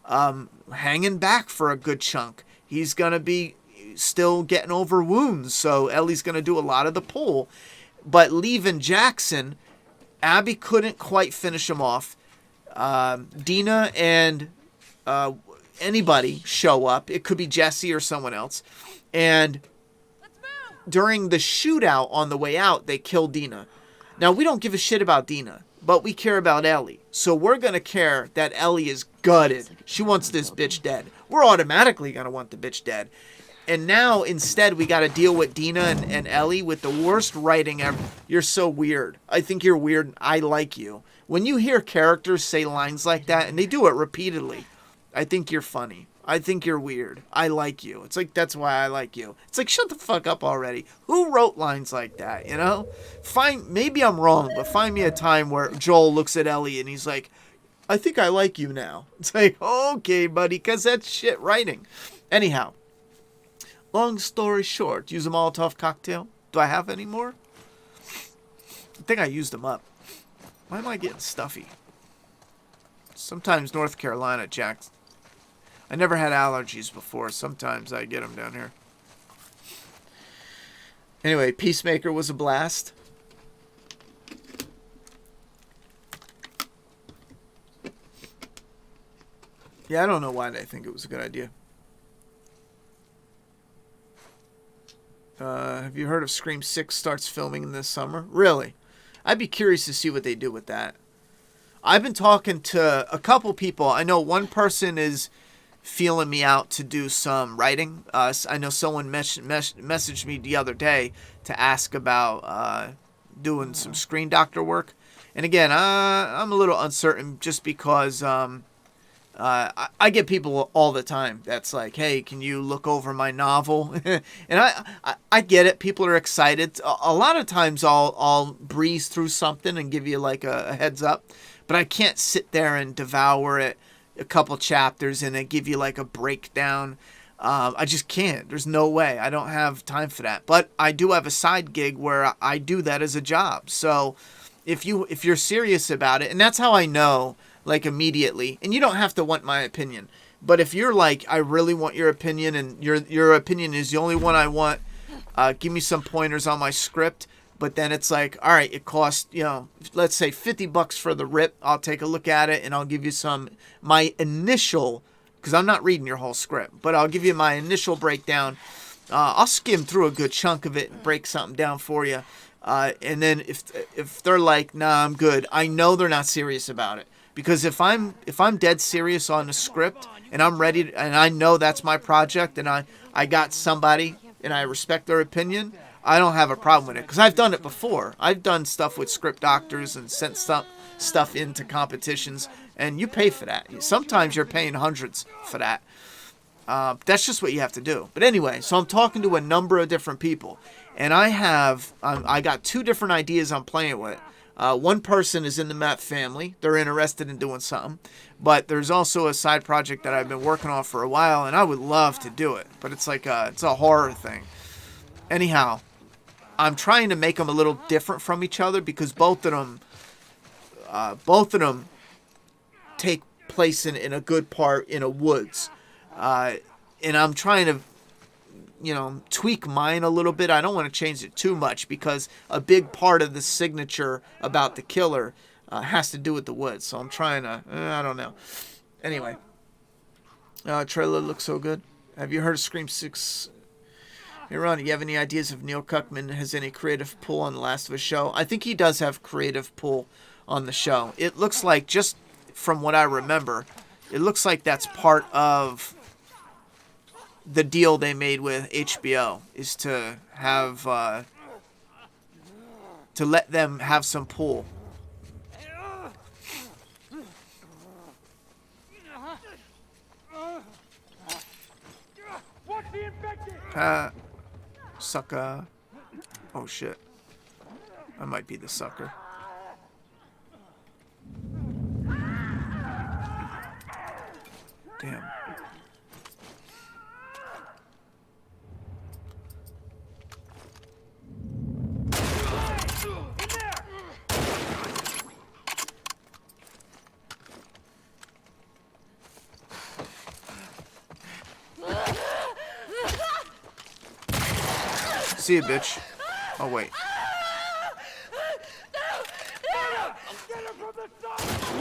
hanging back for a good chunk. He's going to be still getting over wounds, so Ellie's going to do a lot of the pull. But leaving Jackson, Abby couldn't quite finish him off. Dina and anybody show up. It could be Jesse or someone else. And during the shootout on the way out, they kill Dina. Now, we don't give a shit about Dina, but we care about Ellie. So we're going to care that Ellie is gutted. She wants this bitch dead. We're automatically going to want the bitch dead. And now, instead, we got to deal with Dina and Ellie with the worst writing ever. You're so weird. I think you're weird. I like you. When you hear characters say lines like that, and they do it repeatedly, I think you're funny. I think you're weird. I like you. It's like, that's why I like you. It's like, shut the fuck up already. Who wrote lines like that, Maybe I'm wrong, but find me a time where Joel looks at Ellie and he's like, I think I like you now. It's like, okay, buddy, because that's shit writing. Anyhow, long story short, use a Molotov cocktail. Do I have any more? I think I used them up. Why am I getting stuffy? Sometimes North Carolina, Jack. I never had allergies before. Sometimes I get them down here. Anyway, Peacemaker was a blast. Yeah, I don't know why they think it was a good idea. Have you heard of Scream 6 starts filming this summer? Really? I'd be curious to see what they do with that. I've been talking to a couple people. I know one person is feeling me out to do some writing. I know someone messaged me the other day to ask about doing some Screen Doctor work. And again, I'm a little uncertain just because I get people all the time that's like, hey, can you look over my novel? And I get it. People are excited. A lot of times I'll breeze through something and give you like a heads up. But I can't sit there and devour it a couple chapters and then give you like a breakdown. I just can't. There's no way. I don't have time for that. But I do have a side gig where I do that as a job. So if you're serious about it, and that's how I know, like, immediately. And you don't have to want my opinion, but if you're like, I really want your opinion, and your opinion is the only one I want, give me some pointers on my script. But then it's like, all right, it costs, let's say $50 for the rip. I'll take a look at it and I'll give you my initial, because I'm not reading your whole script, but I'll give you my initial breakdown. I'll skim through a good chunk of it and break something down for you. And then if they're like, nah, I'm good, I know they're not serious about it. Because if I'm dead serious on the script and I'm ready and I know that's my project and I got somebody and I respect their opinion, I don't have a problem with it. Because I've done it before. I've done stuff with script doctors and sent stuff into competitions, and you pay for that. Sometimes you're paying hundreds for that. That's just what you have to do. But anyway, so I'm talking to a number of different people, and I got 2 different ideas I'm playing with. One person is in the MAPP family. They're interested in doing something. But there's also a side project that I've been working on for a while, and I would love to do it. But it's like it's a horror thing. Anyhow, I'm trying to make them a little different from each other because both of them take place in a good part in a woods. And I'm trying to, tweak mine a little bit. I don't want to change it too much because a big part of the signature about the killer has to do with the woods. So I'm trying to, I don't know. Anyway, trailer looks so good. Have you heard of Scream 6? Hey, Ron, do you have any ideas if Neil Cuckman has any creative pull on the Last of Us show? I think he does have creative pull on the show. It looks like, just from what I remember, it looks like that's part of the deal they made with HBO, is to have, to let them have some pull. Sucker. Oh shit. I might be the sucker. Damn. See you, bitch. Oh, wait.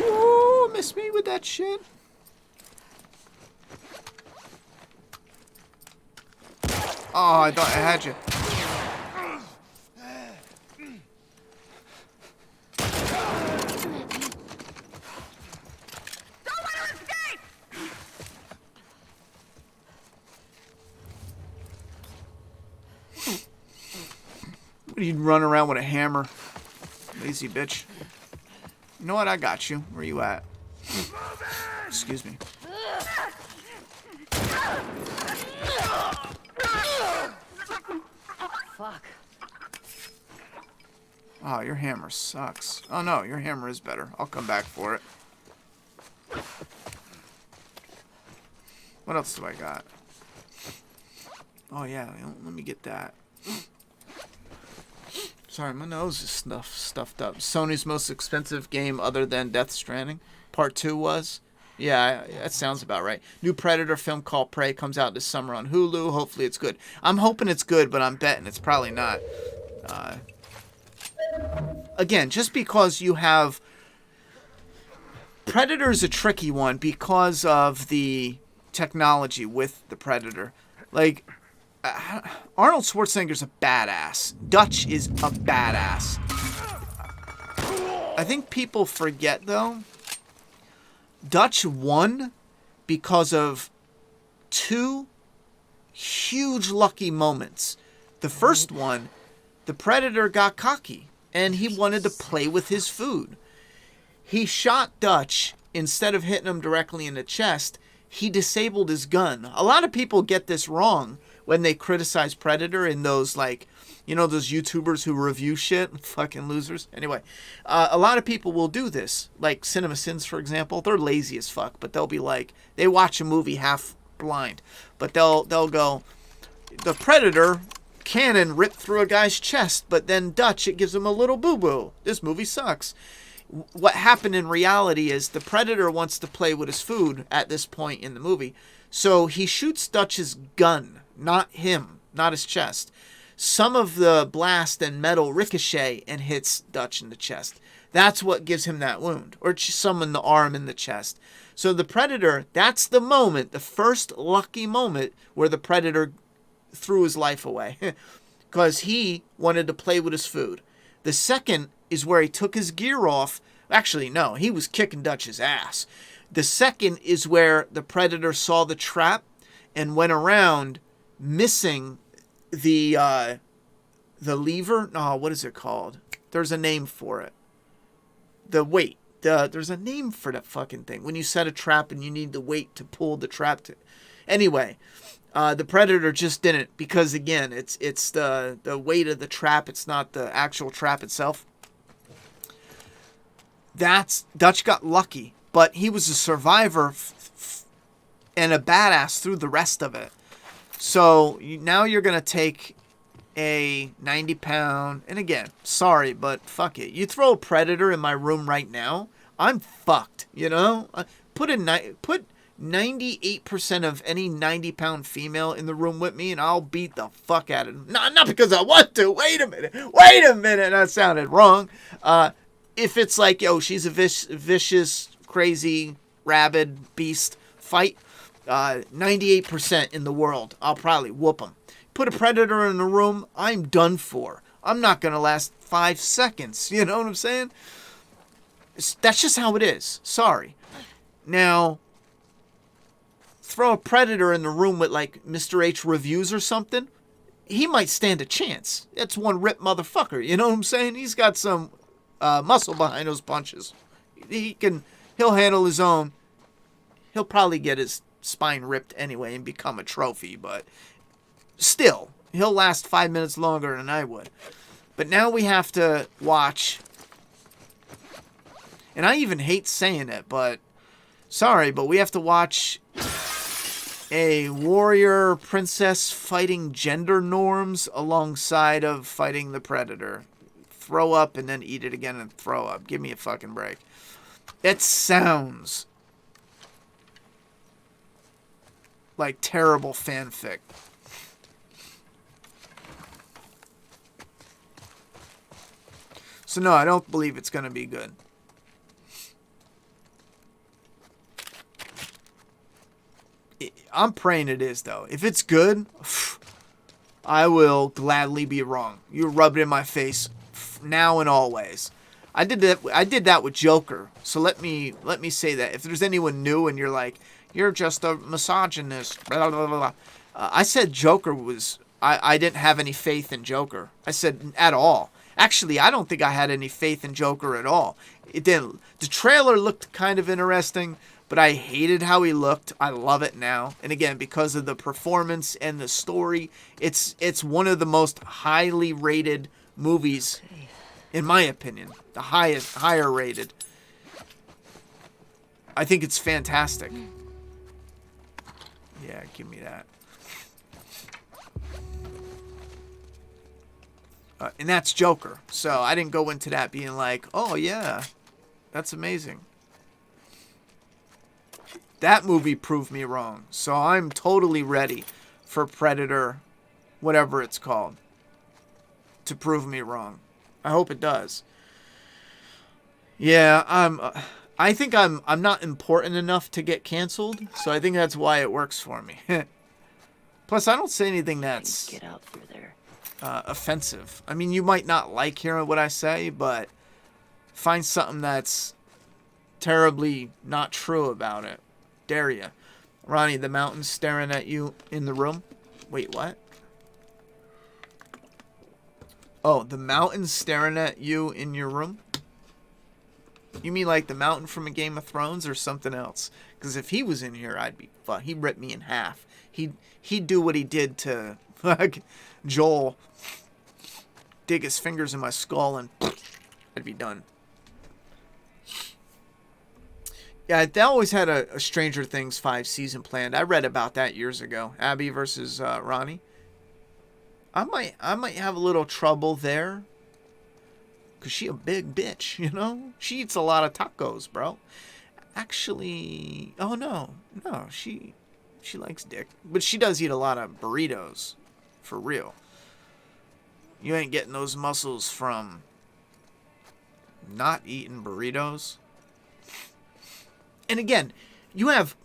Ooh, miss me with that shit. Oh, I thought I had you. You'd run around with a hammer. Lazy bitch. You know what? I got you. Where you at? Excuse me. Fuck. Oh, your hammer sucks. Oh no, your hammer is better. I'll come back for it. What else do I got? Oh yeah, let me get that. Sorry, my nose is stuffed up. Sony's most expensive game other than Death Stranding. Part 2 was? Yeah, that sounds about right. New Predator film called Prey comes out this summer on Hulu. Hopefully it's good. I'm hoping it's good, but I'm betting it's probably not. Again, just because you have... Predator is a tricky one because of the technology with the Predator. Like... Arnold Schwarzenegger's a badass. Dutch is a badass. I think people forget, though, Dutch won because of 2 huge lucky moments. The first one, the Predator got cocky, and he wanted to play with his food. He shot Dutch. Instead of hitting him directly in the chest, he disabled his gun. A lot of people get this wrong when they criticize Predator in those, like, those YouTubers who review shit. Fucking losers. Anyway, a lot of people will do this. Like Cinema Sins, for example. They're lazy as fuck, but they'll be like, they watch a movie half blind. But they'll go, the Predator cannon ripped through a guy's chest, but then Dutch, it gives him a little boo-boo. This movie sucks. What happened in reality is the Predator wants to play with his food at this point in the movie. So he shoots Dutch's gun, not him, not his chest. Some of the blast and metal ricochet and hits Dutch in the chest. That's what gives him that wound. Or some in the arm in the chest. So the Predator, that's the moment, the first lucky moment where the Predator threw his life away. Because he wanted to play with his food. The second is where he took his gear off. Actually, no, he was kicking Dutch's ass. The second is where the Predator saw the trap and went around missing the lever. No, what is it called? There's a name for it. The weight. There's a name for that fucking thing. When you set a trap and you need the weight to pull the trap to. Anyway, the Predator just didn't, because again, it's the weight of the trap. It's not the actual trap itself. Dutch got lucky, but he was a survivor and a badass through the rest of it. So now you're going to take a 90-pound, and again, sorry, but fuck it. You throw a Predator in my room right now, I'm fucked, you know? Put 98% of any 90-pound female in the room with me, and I'll beat the fuck out of them. Not because I want to. Wait a minute. That sounded wrong. If it's like, yo, she's a vicious, crazy, rabid beast fight, 98% in the world, I'll probably whoop them. Put a Predator in the room, I'm done for. I'm not going to last 5 seconds. You know what I'm saying? That's just how it is. Sorry. Now, throw a Predator in the room with like Mr. H reviews or something, he might stand a chance. That's one ripped motherfucker. You know what I'm saying? He's got some muscle behind those punches. He'll handle his own. He'll probably get his spine ripped anyway and become a trophy, but still, he'll last 5 minutes longer than I would. But now we have to watch, and I even hate saying it, but sorry, but we have to watch a warrior princess fighting gender norms alongside of fighting the Predator. Throw up and then eat it again and throw up. Give me a fucking break. It sounds like terrible fanfic. So no, I don't believe it's going to be good. I'm praying it is, though. If it's good, I will gladly be wrong. You rub it in my face now and always. I did that with Joker. So let me say that. If there's anyone new and you're like, you're just a misogynist, blah, blah, blah, blah. I said Joker was... I didn't have any faith in Joker. I said at all. Actually, I don't think I had any faith in Joker at all. It didn't. The trailer looked kind of interesting, but I hated how he looked. I love it now. And again, because of the performance and the story, it's one of the most highly rated movies, in my opinion. The higher rated. I think it's fantastic. Yeah, give me that. And that's Joker. So I didn't go into that being like, oh yeah, that's amazing. That movie proved me wrong. So I'm totally ready for Predator, whatever it's called, to prove me wrong. I hope it does. Yeah, I think I'm not important enough to get canceled, so I think that's why it works for me. Plus, I don't say anything that's Get out through there. Offensive. I mean, you might not like hearing what I say, but find something that's terribly not true about it. Dare ya. Ronnie, the mountain's staring at you in the room. Wait, what? Oh, the mountain's staring at you in your room? You mean like the mountain from a Game of Thrones or something else? Because if he was in here, I'd be fun. He'd rip me in half. He'd do what he did to Joel. Dig his fingers in my skull and I'd be done. Yeah, they always had a Stranger Things 5 season planned. I read about that years ago. Abby versus Ronnie. I might have a little trouble there. Cause she a big bitch, you know? She eats a lot of tacos, bro. Actually, oh no, she likes dick. But she does eat a lot of burritos. For real. You ain't getting those muscles from not eating burritos. And again, you have,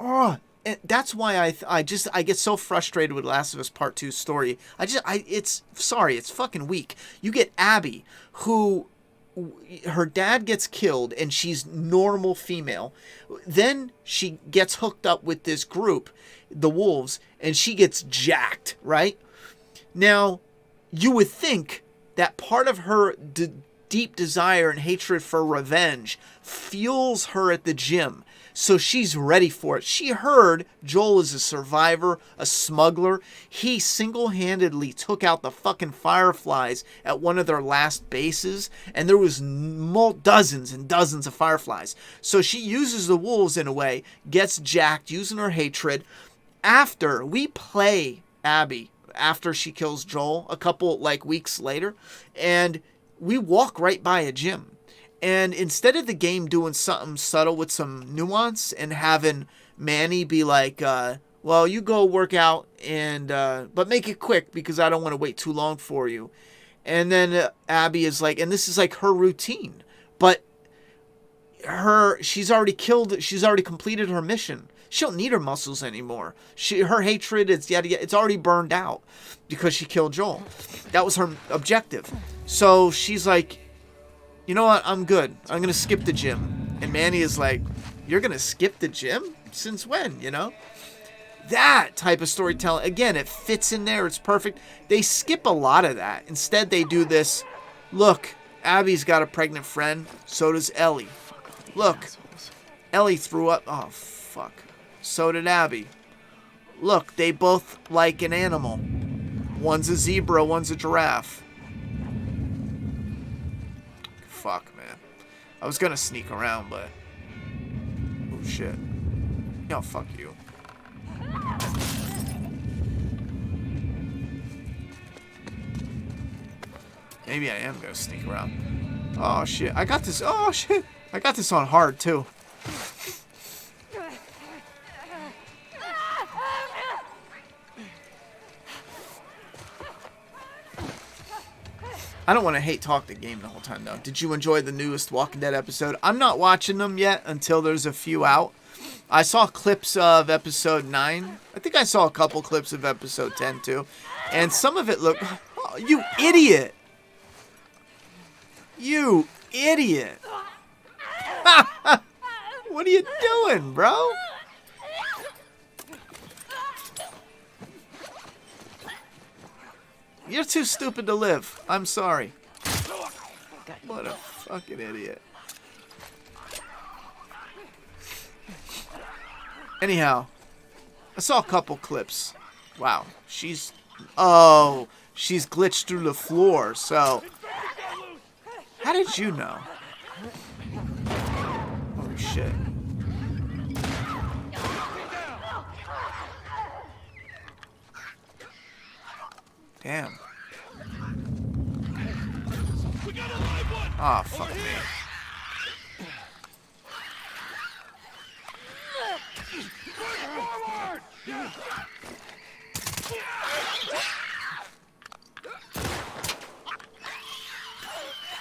and that's why I get so frustrated with Last of Us Part 2 story. It's fucking weak. You get Abby, who her dad gets killed and she's normal female. Then she gets hooked up with this group, the Wolves, and she gets jacked, right? Now, you would think that part of her deep desire and hatred for revenge fuels her at the gym. So she's ready for it. She heard Joel is a survivor, a smuggler. He single-handedly took out the fucking Fireflies at one of their last bases, and there was dozens and dozens of Fireflies. So she uses the Wolves in a way, gets jacked using her hatred. After we play Abby, after she kills Joel, a couple weeks later, and we walk right by a gym. And instead of the game doing something subtle with some nuance and having Manny be like, well, you go work out, and but make it quick because I don't want to wait too long for you. And then Abby is like, and this is like her routine, but she's already completed her mission. She don't need her muscles anymore. Her hatred it's already burned out because she killed Joel. That was her objective. So she's like, you know what? I'm good. I'm going to skip the gym. And Manny is like, you're going to skip the gym? Since when, you know? That type of storytelling. Again, it fits in there. It's perfect. They skip a lot of that. Instead, they do this. Look, Abby's got a pregnant friend. So does Ellie. Look, Ellie threw up. Oh, fuck. So did Abby. Look, they both like an animal. One's a zebra, one's a giraffe. Fuck, man. I was gonna sneak around, but... oh, shit. No, fuck you. Maybe I am gonna sneak around. Oh, shit. I got this. Oh, shit. I got this on hard, too. I don't want to hate talk the game the whole time, though. Did you enjoy the newest Walking Dead episode? I'm not watching them yet until there's a few out. I saw clips of episode 9. I think I saw a couple clips of episode 10, too. And some of it looked... oh, you idiot! You idiot! What are you doing, bro? You're too stupid to live. I'm sorry. What a fucking idiot. Anyhow, I saw a couple clips. Wow, she's glitched through the floor, so... how did you know? Oh, shit. Damn. Ah, oh, fuck me.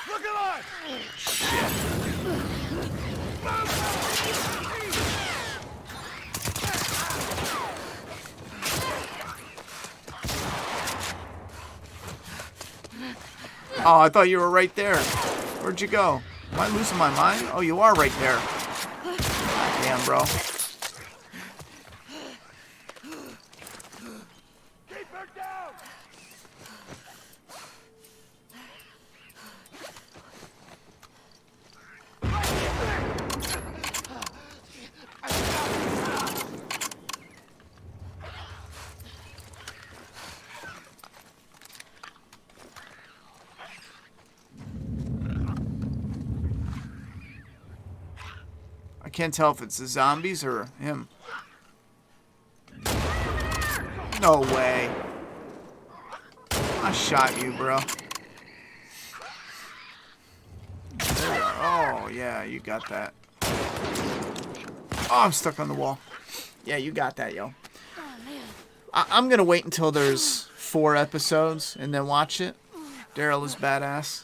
Look alive! Shit. Oh, I thought you were right there. Where'd you go? Am I losing my mind? Oh, you are right there. Damn, bro. Keep her down! I can't tell if it's the zombies or him. No way. I shot you, bro. There we are. Oh, yeah, you got that. Oh, I'm stuck on the wall. Yeah, you got that, yo. I'm going to wait until there's 4 episodes and then watch it. Daryl is badass.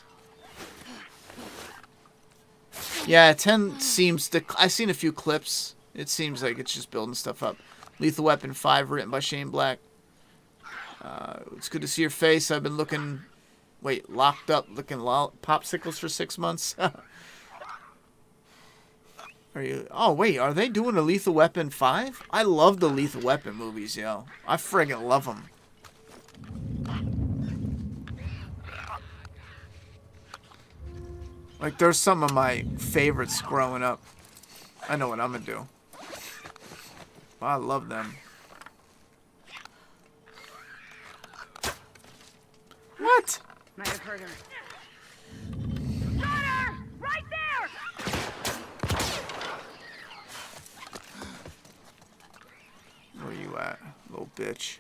Yeah, 10 seems to... I've seen a few clips. It seems like it's just building stuff up. Lethal Weapon 5, written by Shane Black. It's good to see your face. I've been looking... Wait, locked up looking popsicles for 6 months? Are you... Oh, wait, are they doing a Lethal Weapon 5? I love the Lethal Weapon movies, yo. I friggin' love them. Like, there's some of my favorites growing up. I know what I'm gonna do. I love them. What? Might have heard her. Got her! Right there! Where you at, little bitch?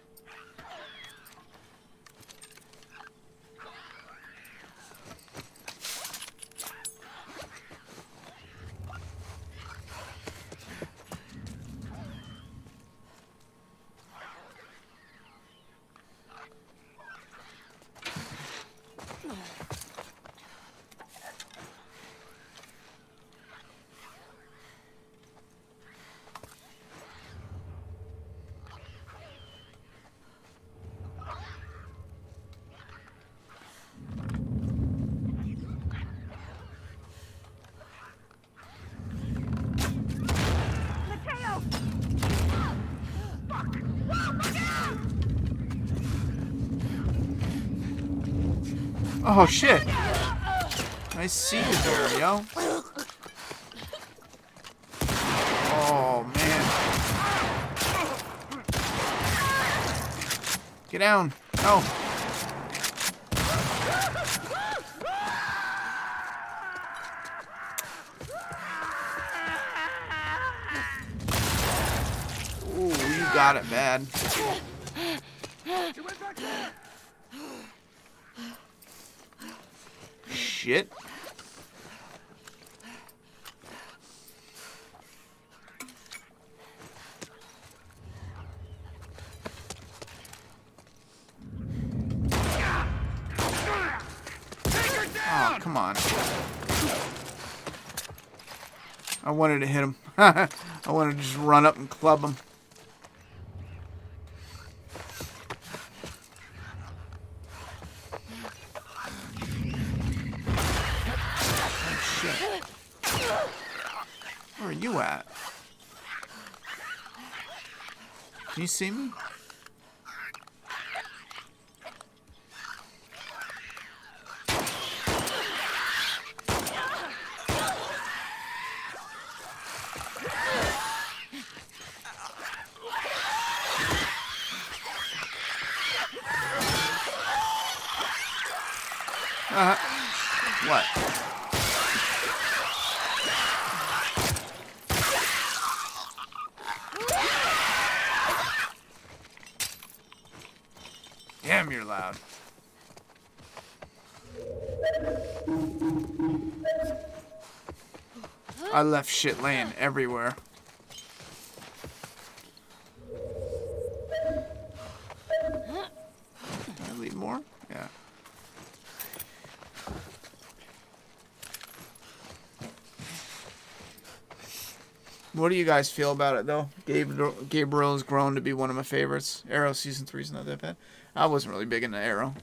Oh shit! Nice seeing you there, yo. Oh man. Get down. No. Ooh, you got it bad. Shit. Oh, come on. I wanted to hit him. I wanted to just run up and club him. Where are you at? Can you see me? What? Damn, you're loud. I left shit laying everywhere. Did I leave more? Yeah. What do you guys feel about it, though? Gabriel has grown to be one of my favorites. Arrow Season 3 is not that bad. I wasn't really big into Arrow.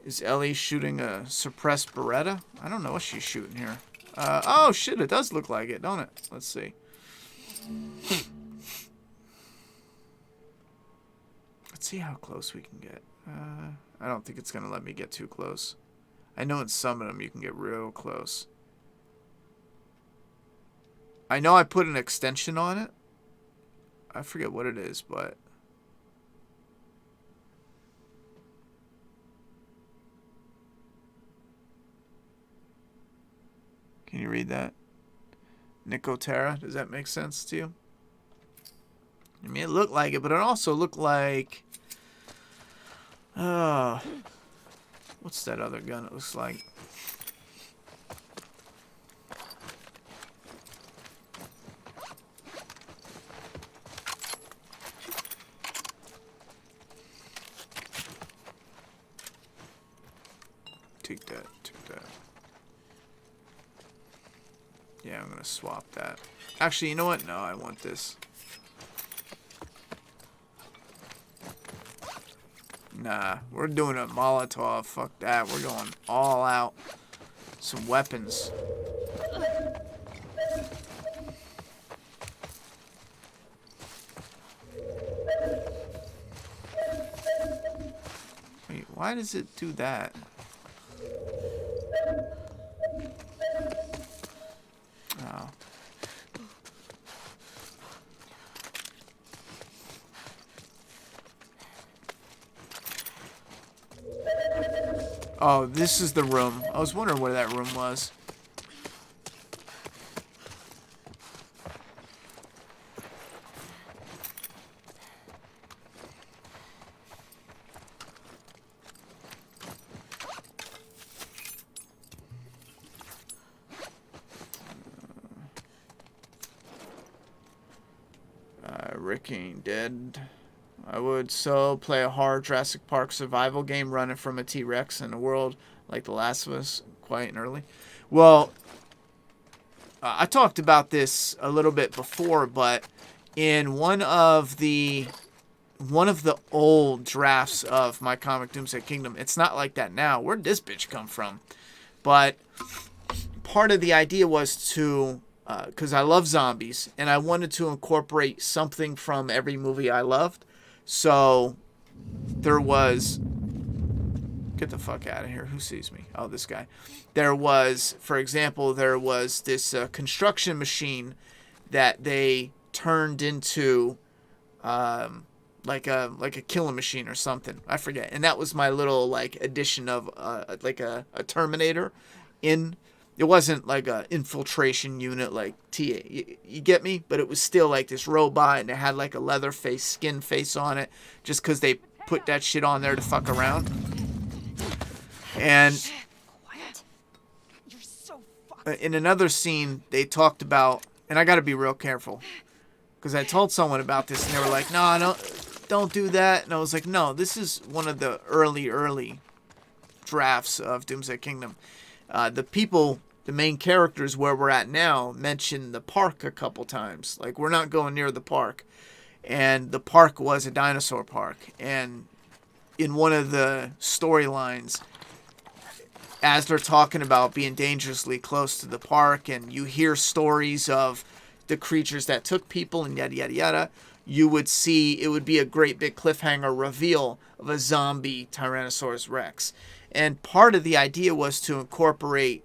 Is Ellie shooting a suppressed Beretta? I don't know what she's shooting here. Oh, shit, it does look like it, don't it? Let's see. Let's see how close we can get. I don't think it's going to let me get too close. I know in some of them you can get real close. I know I put an extension on it. I forget what it is, but... Can you read that? Nicotera, does that make sense to you? I mean, it looked like it, but it also looked like... what's that other gun it looks like? Take that. Yeah, I'm gonna swap that. Actually, you know what? No, I want this. Nah, we're doing a Molotov. Fuck that. We're going all out. Some weapons. Wait, why does it do that? Oh. Oh, this is the room. I was wondering where that room was. Rick ain't dead. I would so play a hard Jurassic Park survival game running from a T-Rex in a world like The Last of Us, quiet and early. Well, I talked about this a little bit before, but in one of the old drafts of my comic Doomsday Kingdom, it's not like that now. Where'd this bitch come from? But part of the idea was to, because I love zombies, and I wanted to incorporate something from every movie I loved. So there was, get the fuck out of here. Who sees me? Oh, this guy. There was, for example, there was this construction machine that they turned into like a killing machine or something. I forget. And that was my little like addition of like a Terminator in. It wasn't like a infiltration unit like TA. You get me? But it was still like this robot, and it had like a leather face, skin face on it, just because they put that shit on there to fuck around. And Quiet. You're so fucked. in another scene, they talked about, and I got to be real careful, because I told someone about this, and they were like, "No, don't do that." And I was like, "No, this is one of the early drafts of Doomsday Kingdom." The main characters where we're at now mentioned the park a couple times. Like, we're not going near the park. And the park was a dinosaur park. And in one of the storylines, as they're talking about being dangerously close to the park, and you hear stories of the creatures that took people and yada, yada, yada, you would see, it would be a great big cliffhanger reveal of a zombie Tyrannosaurus Rex. And part of the idea was to incorporate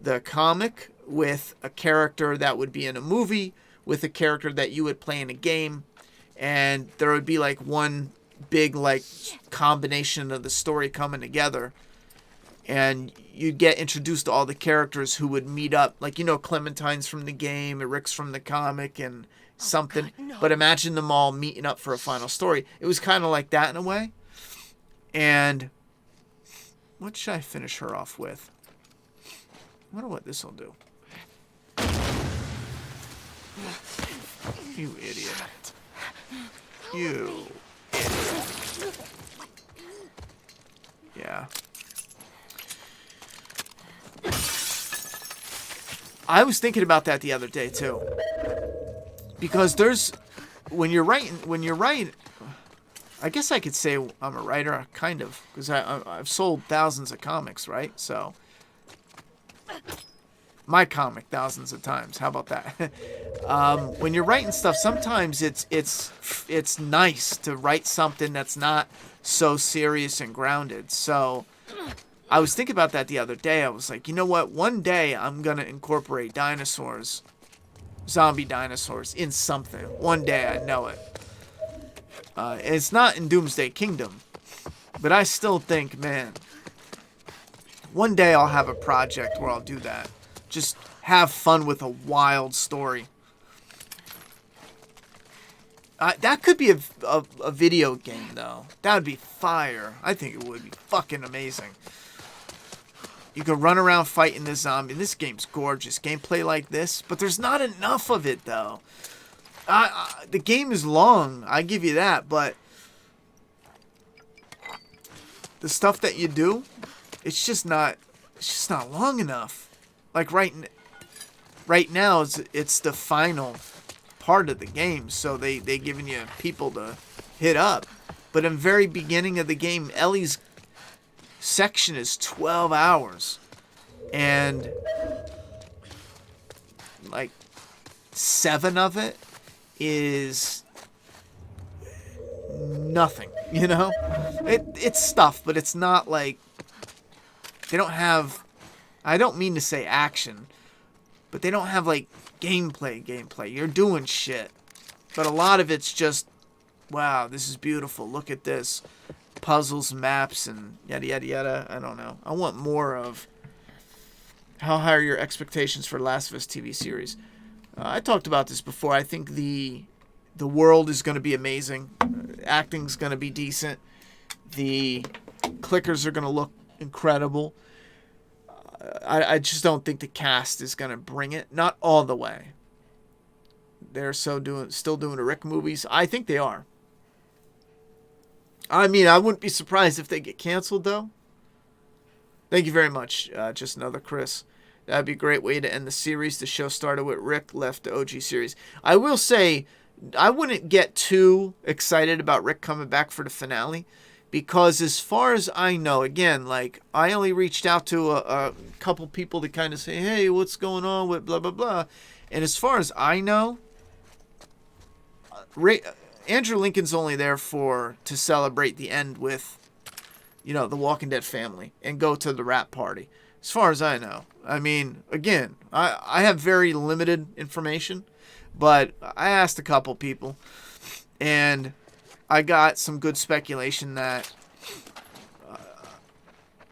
the comic with a character that would be in a movie, with a character that you would play in a game, and there would be like one big like combination of the story coming together, and you'd get introduced to all the characters who would meet up, like, you know, Clementine's from the game, Rick's from the comic, and something. God, no. But imagine them all meeting up for a final story. It was kind of like that in a way. And what should I finish her off with? I wonder what this will do. You idiot. You idiot. Yeah. I was thinking about that the other day too. Because when you're writing, I guess I could say I'm a writer, kind of, because I've sold thousands of comics, right? So my comic thousands of times. How about that? When you're writing stuff, sometimes it's nice to write something that's not so serious and grounded. So I was thinking about that the other day. I was like, you know what? One day I'm gonna incorporate dinosaurs, zombie dinosaurs, in something. One day, I know it. It's not in Doomsday Kingdom, but I still think, man, one day I'll have a project where I'll do that. Just have fun with a wild story. That could be a video game, though. That would be fire. I think it would be fucking amazing. You could run around fighting the zombie. This game's gorgeous. Gameplay like this. But there's not enough of it, though. The game is long. I give you that. But the stuff that you do, it's just not long enough. Like right now, it's the final part of the game, so they giving you people to hit up. But in the very beginning of the game, Ellie's section is 12 hours, and like 7 of it is nothing. You know, it's stuff, but it's not like they don't have. I don't mean to say action, but they don't have like gameplay. You're doing shit. But a lot of it's just, wow, this is beautiful. Look at this. Puzzles, maps, and yada, yada, yada. I don't know. I want more of how high are your expectations for Last of Us TV series. I talked about this before. I think the world is going to be amazing. Acting's going to be decent. The clickers are going to look incredible. I just don't think the cast is going to bring it. Not all the way. They're still doing the Rick movies. I think they are. I mean, I wouldn't be surprised if they get canceled, though. Thank you very much. Just another Chris. That'd be a great way to end the series. The show started with Rick, left the OG series. I will say, I wouldn't get too excited about Rick coming back for the finale. Because as far as I know, again, like, I only reached out to a couple people to kind of say, hey, what's going on with blah, blah, blah. And as far as I know, Andrew Lincoln's only there to celebrate the end with, you know, the Walking Dead family and go to the rap party. As far as I know. I mean, again, I have very limited information, but I asked a couple people, and I got some good speculation that,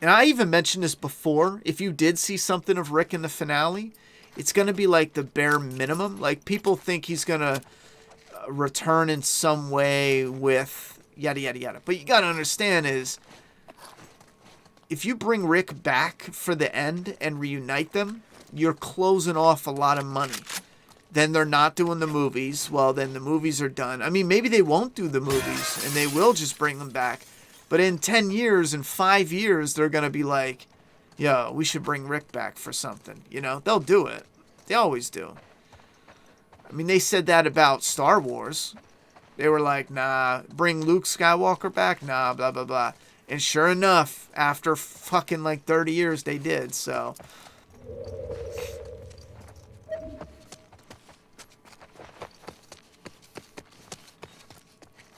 and I even mentioned this before, if you did see something of Rick in the finale, it's going to be like the bare minimum. Like, people think he's going to return in some way with yada, yada, yada. But you got to understand is, if you bring Rick back for the end and reunite them, you're closing off a lot of money. Then they're not doing the movies. Well, then the movies are done. I mean, maybe they won't do the movies and they will just bring them back. But in 10 years, in 5 years, they're going to be like, yo, we should bring Rick back for something. You know, they'll do it. They always do. I mean, they said that about Star Wars. They were like, nah, bring Luke Skywalker back? Nah, blah, blah, blah. And sure enough, after fucking like 30 years, they did. So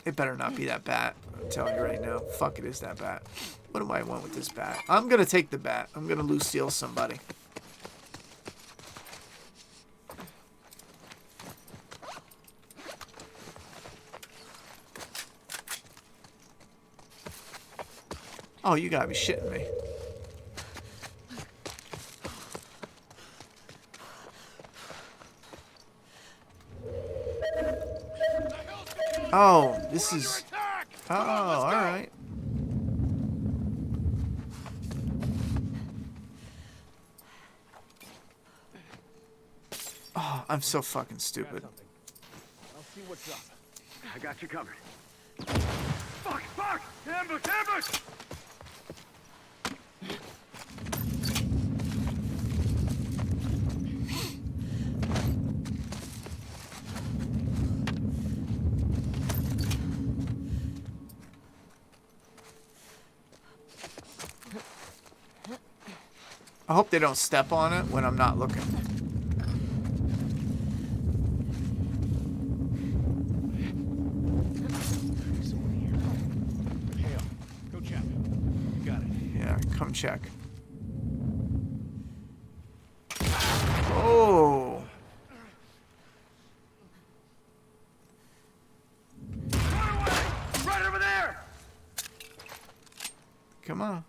it better not be that bat. I'm telling you right now. Fuck, it is that bat. What do I want with this bat? I'm going to take the bat. I'm going to Lucille somebody. Oh, you gotta be shitting me. Oh, this is... Oh, alright. Oh, I'm so fucking stupid. I'll see what's up. I got you covered. Fuck! Ambush! I hope they don't step on it when I'm not looking. Go check. You got it. Yeah, come check. Oh. Right over there! Come on.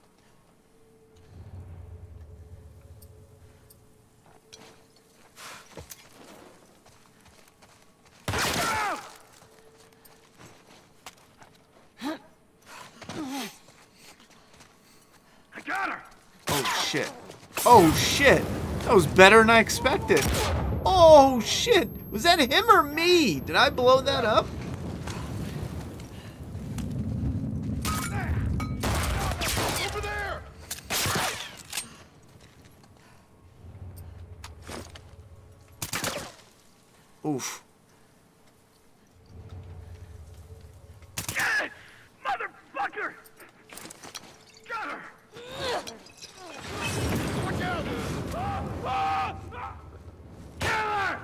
shit. Oh, shit. That was better than I expected. Oh, shit. Was that him or me? Did I blow that up? Over there! Oof. Motherfucker! Got her! Watch out! Kill her!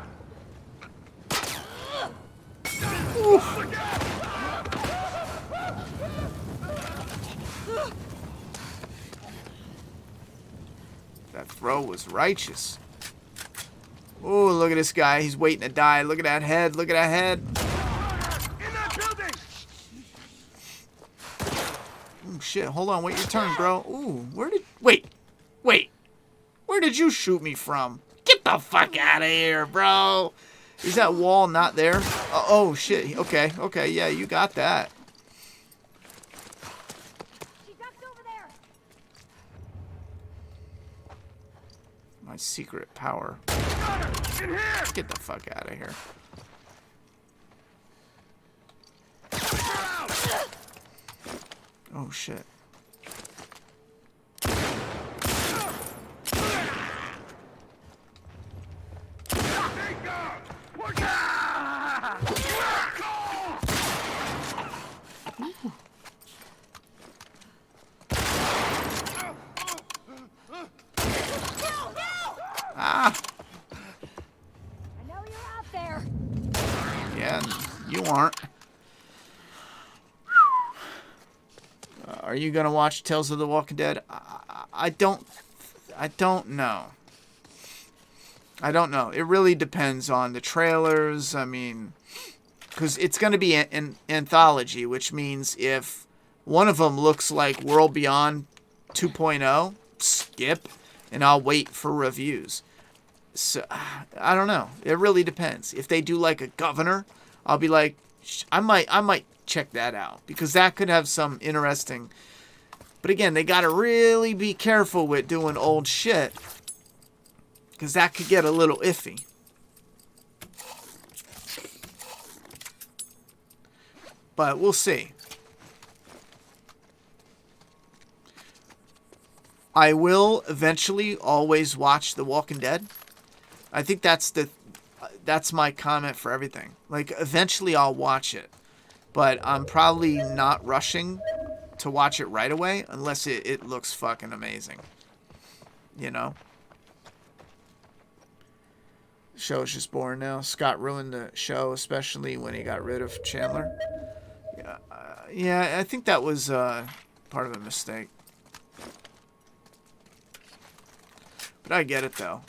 Oof. That throw was righteous. Oh, look at this guy. He's waiting to die. Look at that head. Look at that head. In that building! Oh, shit. Hold on. Wait your turn, bro. Ooh, where did... Wait. Wait. Where did you shoot me from? Get the fuck out of here, bro. Is that wall not there? Oh, shit. Okay. Okay. Yeah, you got that. She ducked over there. My secret power. In here! Get the fuck out of here. Oh, shit. Ah! I know you're out there. Yeah, you aren't. Are you gonna watch Tales of the Walking Dead? I don't know. I don't know. It really depends on the trailers. I mean, because it's gonna be an anthology, which means if one of them looks like World Beyond 2.0, skip, and I'll wait for reviews. So, I don't know. It really depends. If they do like a Governor, I'll be like, I might check that out because that could have some interesting. But again, they got to really be careful with doing old shit because that could get a little iffy. But we'll see. I will eventually always watch The Walking Dead. I think that's my comment for everything. Like, eventually I'll watch it. But I'm probably not rushing to watch it right away unless it looks fucking amazing. You know? The show is just boring now. Scott ruined the show, especially when he got rid of Chandler. Yeah, I think that was part of a mistake. But I get it, though.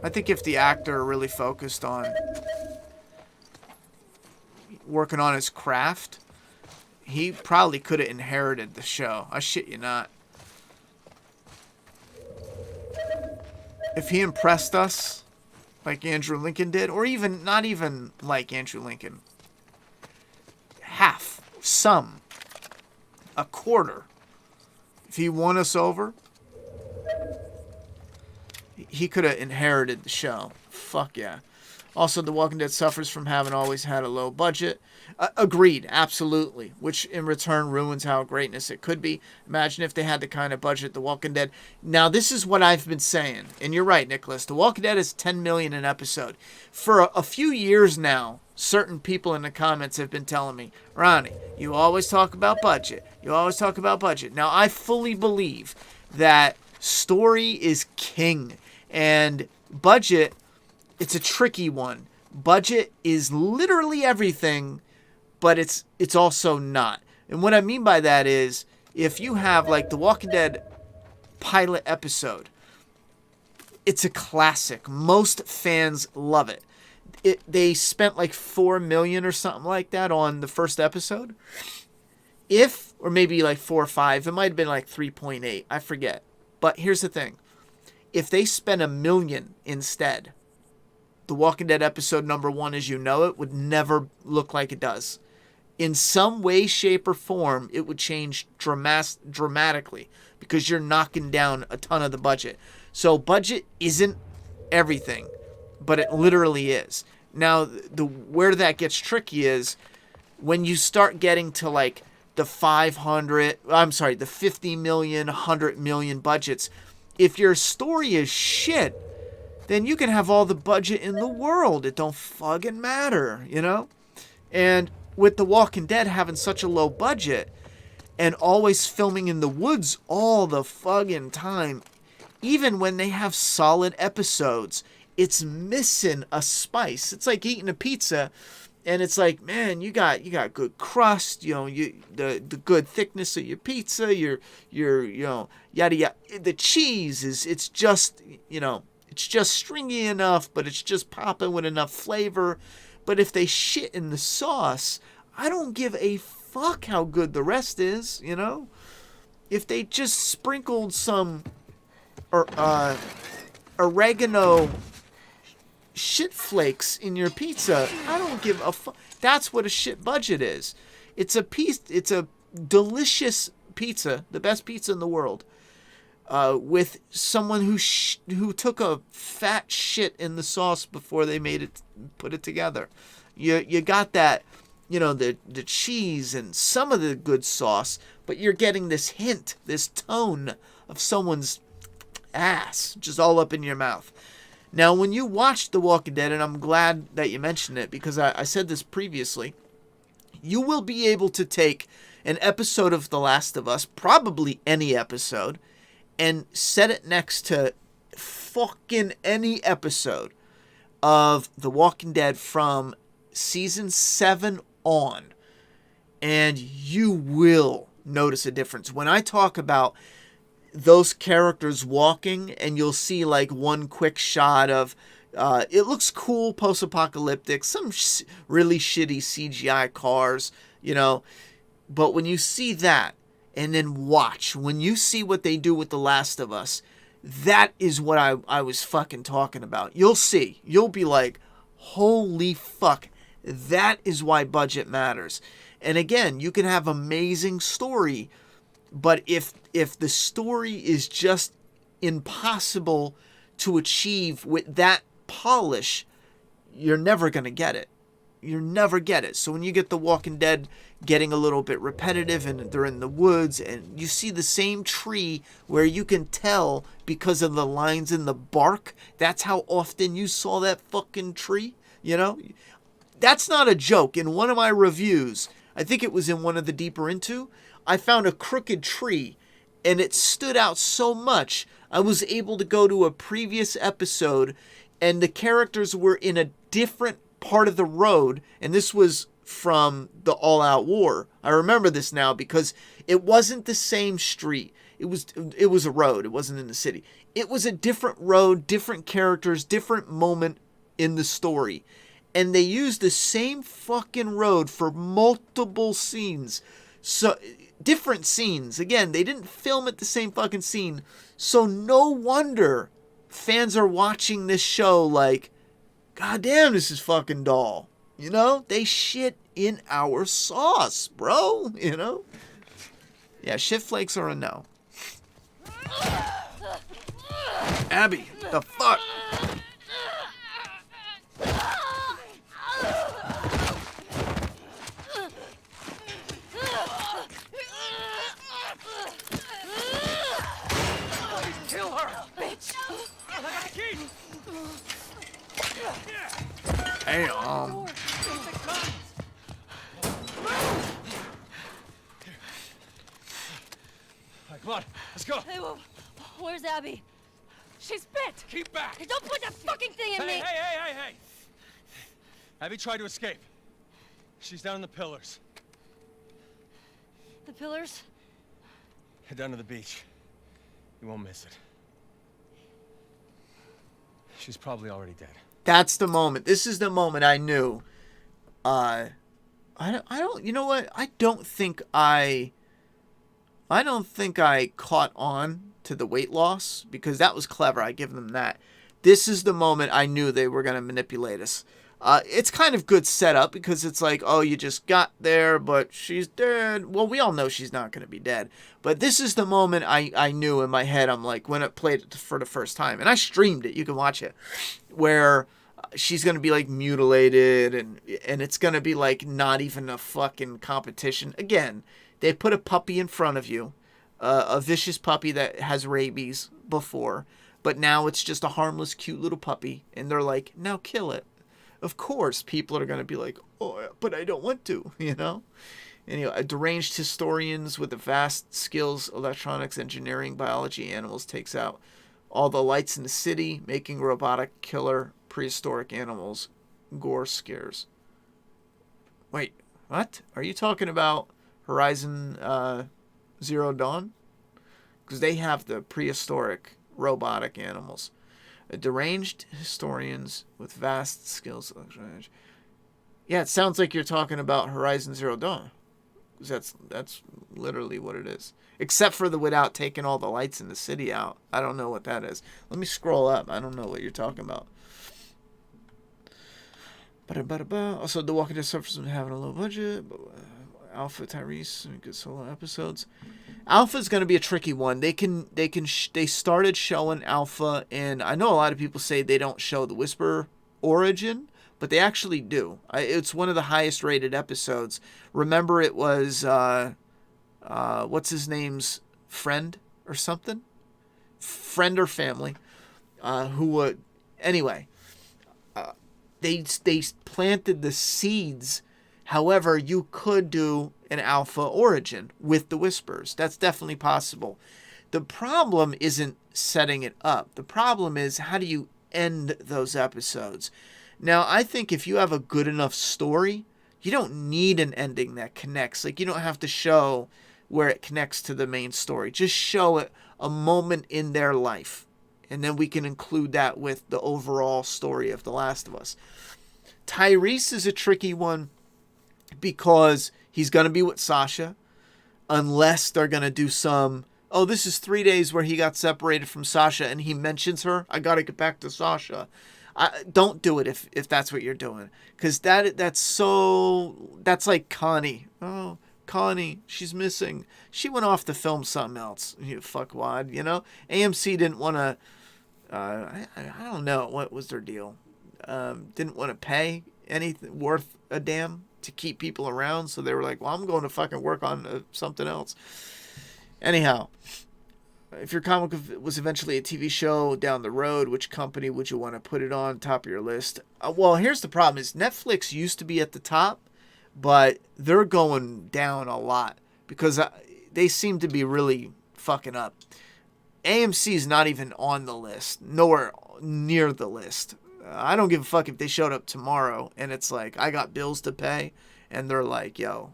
I think if the actor really focused on working on his craft, he probably could have inherited the show. I shit you not. If he impressed us like Andrew Lincoln did, or even not even like Andrew Lincoln, half, some, a quarter, if he won us over, he could have inherited the show. Fuck yeah. Also, The Walking Dead suffers from having always had a low budget. Agreed, absolutely. Which in return ruins how greatness it could be. Imagine if they had the kind of budget The Walking Dead. Now, this is what I've been saying. And you're right, Nicholas. The Walking Dead is $10 million an episode. For a few years now, certain people in the comments have been telling me, Ronnie, you always talk about budget. You always talk about budget. Now, I fully believe that story is king. And budget, it's a tricky one. Budget is literally everything, but it's also not. And what I mean by that is, if you have like the Walking Dead pilot episode, it's a classic. Most fans love it. They spent like $4 million or something like that on the first episode. Or maybe like 4 or 5, it might have been like 3.8. I forget. But here's the thing. If they spent $1 million instead, The Walking Dead episode number 1 as you know it would never look like it does. in some way, shape, or form, it would change dramatically because you're knocking down a ton of the budget. So budget isn't everything, but it literally is. Now, where that gets tricky is when you start getting to like the 50 million, 100 million budgets. If your story is shit, then you can have all the budget in the world. It don't fucking matter, you know? And with The Walking Dead having such a low budget and always filming in the woods all the fucking time, even when they have solid episodes, it's missing a spice. It's like eating a pizza, and it's like, man, you got good crust, you know, the good thickness of your pizza, your you know, yada yada. The cheese it's just, you know, it's just stringy enough, but it's just popping with enough flavor. But if they shit in the sauce, I don't give a fuck how good the rest is, you know? If they just sprinkled some oregano shit flakes in your pizza, I don't give a fuck. That's what a shit budget is. It's a delicious pizza, the best pizza in the world, with someone who took a fat shit in the sauce before they put it together. You got that, you know, the cheese and some of the good sauce, but you're getting this hint, this tone of someone's ass just all up in your mouth. Now, when you watch The Walking Dead, and I'm glad that you mentioned it because I said this previously, you will be able to take an episode of The Last of Us, probably any episode, and set it next to fucking any episode of The Walking Dead from season 7 on, and you will notice a difference. When I talk about those characters walking, and you'll see like one quick shot of it looks cool, post-apocalyptic, some really shitty CGI cars, you know, but when you see that and then when you see what they do with The Last of Us, that is what I was fucking talking about. You'll be like, holy fuck, that is why budget matters. And again, you can have amazing story, but if the story is just impossible to achieve with that polish, you're never going to get it. You never get it. So when you get The Walking Dead getting a little bit repetitive and they're in the woods and you see the same tree where you can tell because of the lines in the bark, that's how often you saw that fucking tree, you know? That's not a joke. In one of my reviews, I think it was in one of the Deeper Into, I found a crooked tree, and it stood out so much, I was able to go to a previous episode, and the characters were in a different part of the road, and this was from the All Out War. I remember this now because it wasn't the same street. It was a road. It wasn't in the city. It was a different road, different characters, different moment in the story. And they used the same fucking road for multiple scenes. So different scenes. Again, they didn't film at the same fucking scene. So no wonder fans are watching this show like, God damn, this is fucking dull. You know? They shit in our sauce, bro. You know? Yeah, shit flakes are a no. Abby, the fuck? Kill her! Bitch! I got the key! Hey, All right, come on, let's go. Hey, where's Abby? She's bit! Keep back. Hey, don't put that fucking thing in me! Hey! Abby tried to escape. She's down in the pillars. The pillars? Head down to the beach. You won't miss it. She's probably already dead. That's the moment. This is the moment I knew. I don't. You know what? I don't think I caught on to the weight loss because that was clever. I give them that. This is the moment I knew they were gonna manipulate us. It's kind of good setup because it's like, oh, you just got there, but she's dead. Well, we all know she's not going to be dead. But this is the moment I knew in my head, I'm like, when it played it for the first time. And I streamed it. You can watch it. Where she's going to be, like, mutilated. And it's going to be, like, not even a fucking competition. Again, they put a puppy in front of you. A vicious puppy that has rabies before. But now it's just a harmless, cute little puppy. And they're like, now kill it. Of course, people are going to be like, oh, but I don't want to, you know? Anyway, deranged historians with the vast skills, electronics, engineering, biology, animals, takes out all the lights in the city, making robotic killer prehistoric animals gore scares. Wait, what? Are you talking about Horizon Zero Dawn? Because they have the prehistoric robotic animals. Deranged historians with vast skills. Yeah, it sounds like you're talking about Horizon Zero Dawn. That's literally what it is. Except for the without taking all the lights in the city out. I don't know what that is. Let me scroll up. I don't know what you're talking about. Also, The Walking Dead suffers from having a low budget. Alpha, Tyrese, good solo episodes. Alpha's going to be a tricky one. They started showing Alpha, and I know a lot of people say they don't show the Whisper origin, but they actually do. It's one of the highest rated episodes. Remember, it was what's his name's friend or something, friend or family, who would anyway. They planted the seeds. However, you could do an Alpha origin with the Whispers. That's definitely possible. The problem isn't setting it up. The problem is, how do you end those episodes? Now, I think if you have a good enough story, you don't need an ending that connects. Like, you don't have to show where it connects to the main story. Just show it a moment in their life. And then we can include that with the overall story of The Last of Us. Tyrese is a tricky one, because he's going to be with Sasha, unless they're going to do some, oh, this is 3 days where he got separated from Sasha and he mentions her. I got to get back to Sasha. Don't do it if that's what you're doing. Because that's like Connie. Oh, Connie, she's missing. She went off to film something else. You fuckwad, you know? AMC didn't want to, I don't know, what was their deal? Didn't want to pay anything worth a damn to keep people around, so they were like, well, I'm going to fucking work on something else. Anyhow, if your comic was eventually a TV show down the road, which company would you want to put it on top of your list? Well, here's the problem is Netflix used to be at the top, but they're going down a lot because they seem to be really fucking up. AMC is not even on the list, nowhere near the list. I don't give a fuck if they showed up tomorrow and it's like, I got bills to pay, and they're like, yo,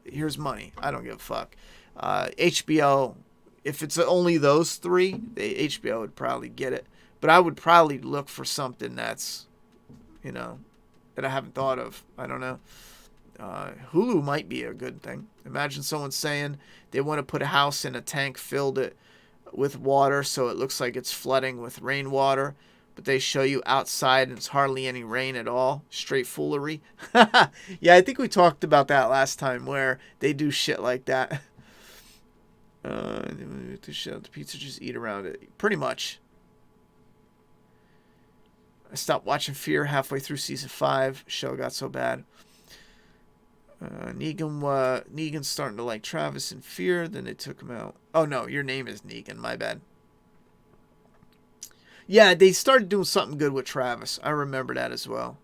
here's money. I don't give a fuck. HBO, if it's only those three, HBO would probably get it. But I would probably look for something that's, you know, that I haven't thought of. I don't know. Hulu might be a good thing. Imagine someone saying they want to put a house in a tank, filled it with water so it looks like it's flooding with rainwater. But they show you outside and it's hardly any rain at all. Straight foolery. Yeah, I think we talked about that last time where they do shit like that. The pizza, just eat around it. Pretty much. I stopped watching Fear halfway through season 5. Show got so bad. Negan's starting to like Travis in Fear. Then they took him out. Oh no, your name is Negan. My bad. Yeah, they started doing something good with Travis. I remember that as well.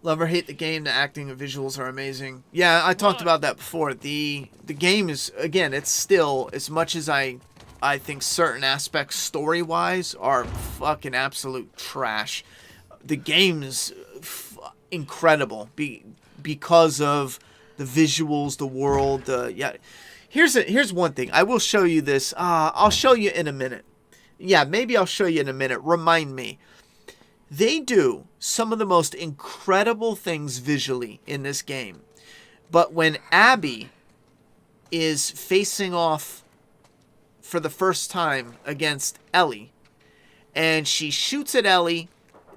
Love or hate the game, the acting and visuals are amazing. Yeah, I talked about that before. The game is, again, it's still, as much as I think certain aspects story-wise are fucking absolute trash. The game is incredible because of the visuals, the world. Yeah, here's one thing. I will show you this. I'll show you in a minute. Yeah, maybe I'll show you in a minute. Remind me. They do some of the most incredible things visually in this game. But when Abby is facing off for the first time against Ellie, and she shoots at Ellie,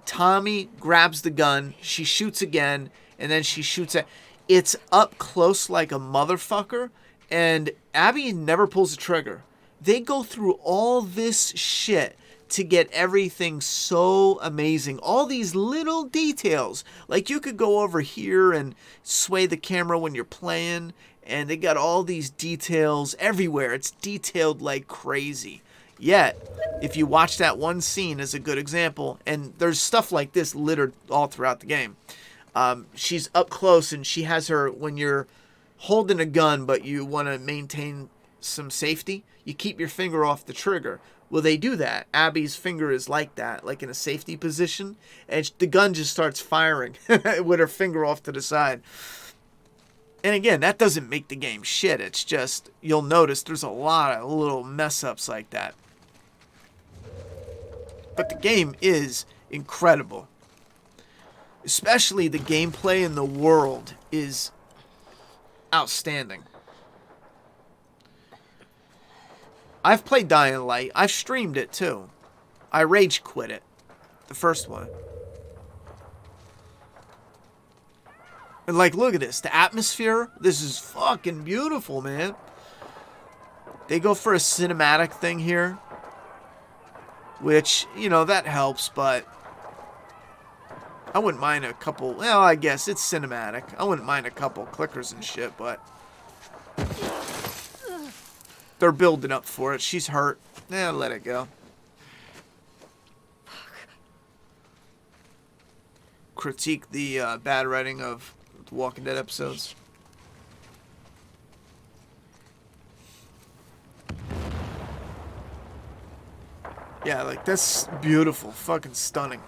Tommy grabs the gun, she shoots again, and then she shoots at... It's up close like a motherfucker, and Abby never pulls the trigger. They go through all this shit to get everything so amazing. All these little details. Like you could go over here and sway the camera when you're playing, and they got all these details everywhere. It's detailed like crazy. Yet, if you watch that one scene as a good example, and there's stuff like this littered all throughout the game. She's up close and she has her, when you're holding a gun but you want to maintain some safety, you keep your finger off the trigger. Well, they do that. Abby's finger is like that, like in a safety position, and the gun just starts firing with her finger off to the side. And again, that doesn't make the game shit. It's just, you'll notice there's a lot of little mess-ups like that. But the game is incredible. Especially the gameplay in the world is outstanding. I've played Dying Light. I've streamed it too. I rage quit it. The first one. And like, look at this. The atmosphere. This is fucking beautiful, man. They go for a cinematic thing here. Which, you know, that helps, but I wouldn't mind a couple... Well, I guess it's cinematic. I wouldn't mind a couple clickers and shit, but... They're building up for it. She's hurt. Yeah, let it go. Critique the bad writing of the Walking Dead episodes. Yeah, like, that's beautiful. Fucking stunning.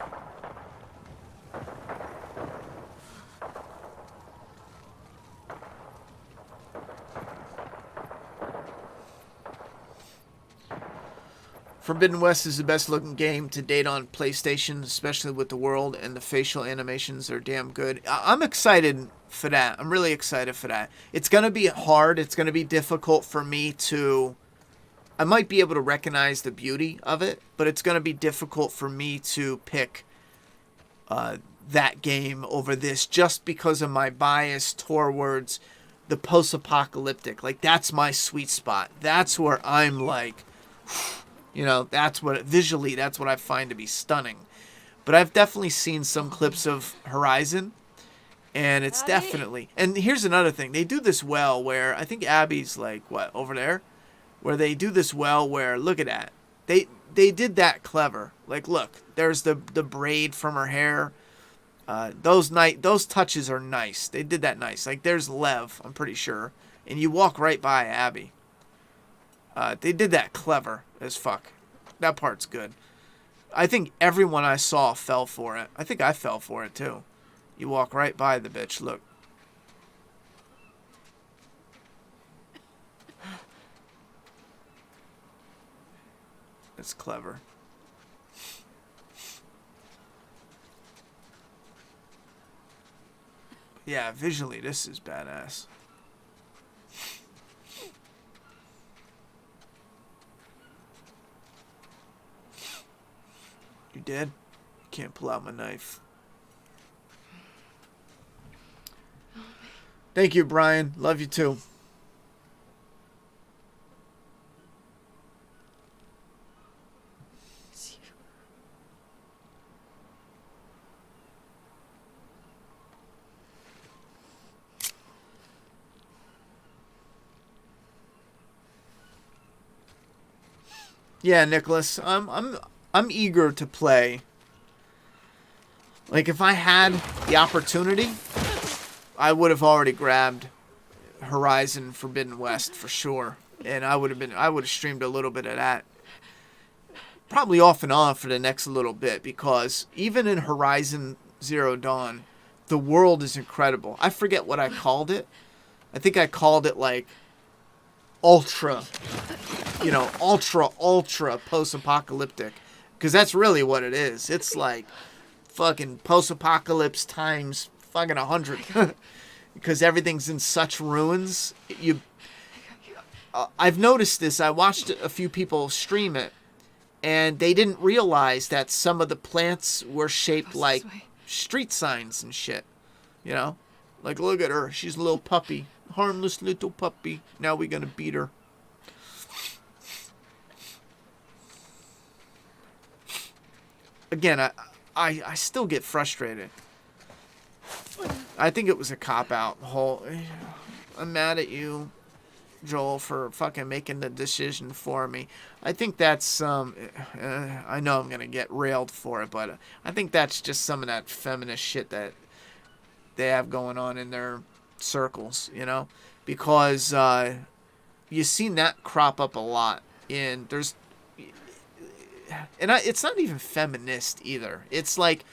Forbidden West is the best looking game to date on PlayStation, especially with the world, and the facial animations are damn good. I'm excited for that. I'm really excited for that. It's going to be hard. It's going to be difficult for me to... I might be able to recognize the beauty of it, but it's going to be difficult for me to pick that game over this just because of my bias towards the post-apocalyptic. Like, that's my sweet spot. That's where I'm like, you know, that's what, visually, that's what I find to be stunning. But I've definitely seen some clips of Horizon, and it's definitely... And here's another thing. They do this well where, I think Abby's like, what, over there? Where they do this well where, look at that. They did that clever. Like, look, there's the braid from her hair. Those touches are nice. They did that nice. Like, there's Lev, I'm pretty sure. And you walk right by Abby. They did that clever as fuck. That part's good. I think everyone I saw fell for it. I think I fell for it, too. You walk right by the bitch. Look. That's clever. Yeah, visually, this is badass. You dead? Can't pull out my knife. Thank you, Brian. Love you too. Yeah, Nicholas, I'm eager to play. Like, if I had the opportunity, I would have already grabbed Horizon Forbidden West for sure, and I would have streamed a little bit of that, probably off and on for the next little bit, because even in Horizon Zero Dawn, the world is incredible. I forget what I called it. I think I called it like ultra. You know, ultra post-apocalyptic. Because that's really what it is. It's like fucking post-apocalypse times fucking 100 because everything's in such ruins. I've noticed this. I watched a few people stream it, and they didn't realize that some of the plants were shaped like street signs and shit. You know? Like, look at her. She's a little puppy. Harmless little puppy. Now we're gonna beat her. Again, I still get frustrated. I think it was a cop-out. I'm mad at you, Joel, for fucking making the decision for me. I think that's I know I'm gonna get railed for it, but I think that's just some of that feminist shit that they have going on in their circles, you know, because you've seen that crop up a lot in it's not even feminist either. It's like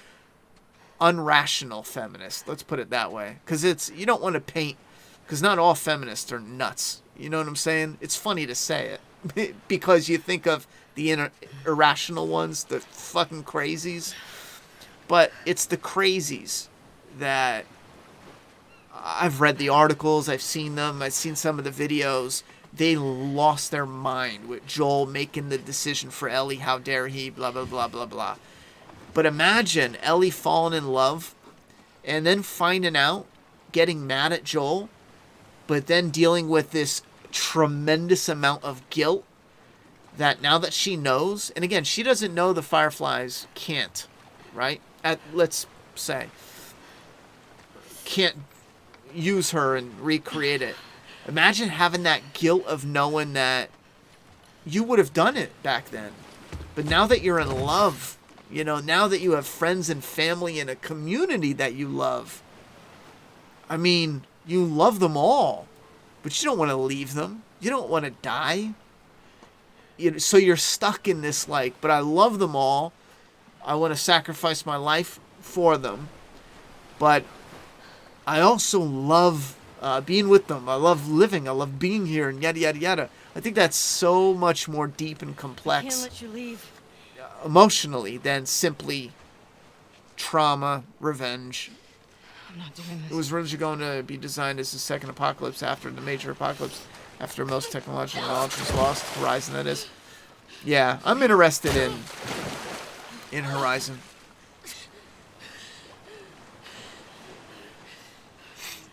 unrational feminist. Let's put it that way, because you don't want to paint, because not all feminists are nuts. You know what I'm saying? It's funny to say it because you think of the irrational ones, the fucking crazies, but it's the crazies that I've read the articles, I've seen them, I've seen some of the videos. They lost their mind with Joel making the decision for Ellie. How dare he, blah, blah, blah, blah, blah. But imagine Ellie falling in love and then finding out, getting mad at Joel, but then dealing with this tremendous amount of guilt that now that she knows, and again, she doesn't know the Fireflies can't, right? Let's say, can't use her and recreate it. Imagine having that guilt of knowing that you would have done it back then. But now that you're in love, you know, now that you have friends and family and a community that you love, I mean, you love them all, but you don't want to leave them. You don't want to die. So you're stuck in this, like, but I love them all. I want to sacrifice my life for them. But I also love being with them. I love living. I love being here, and yada, yada, yada. I think that's so much more deep and complex. I can't let you leave. Emotionally than simply trauma, revenge. I'm not doing this. It was originally going to be designed as the second apocalypse after the major apocalypse, after most technological knowledge was lost. Horizon, that is. Yeah, I'm interested in Horizon.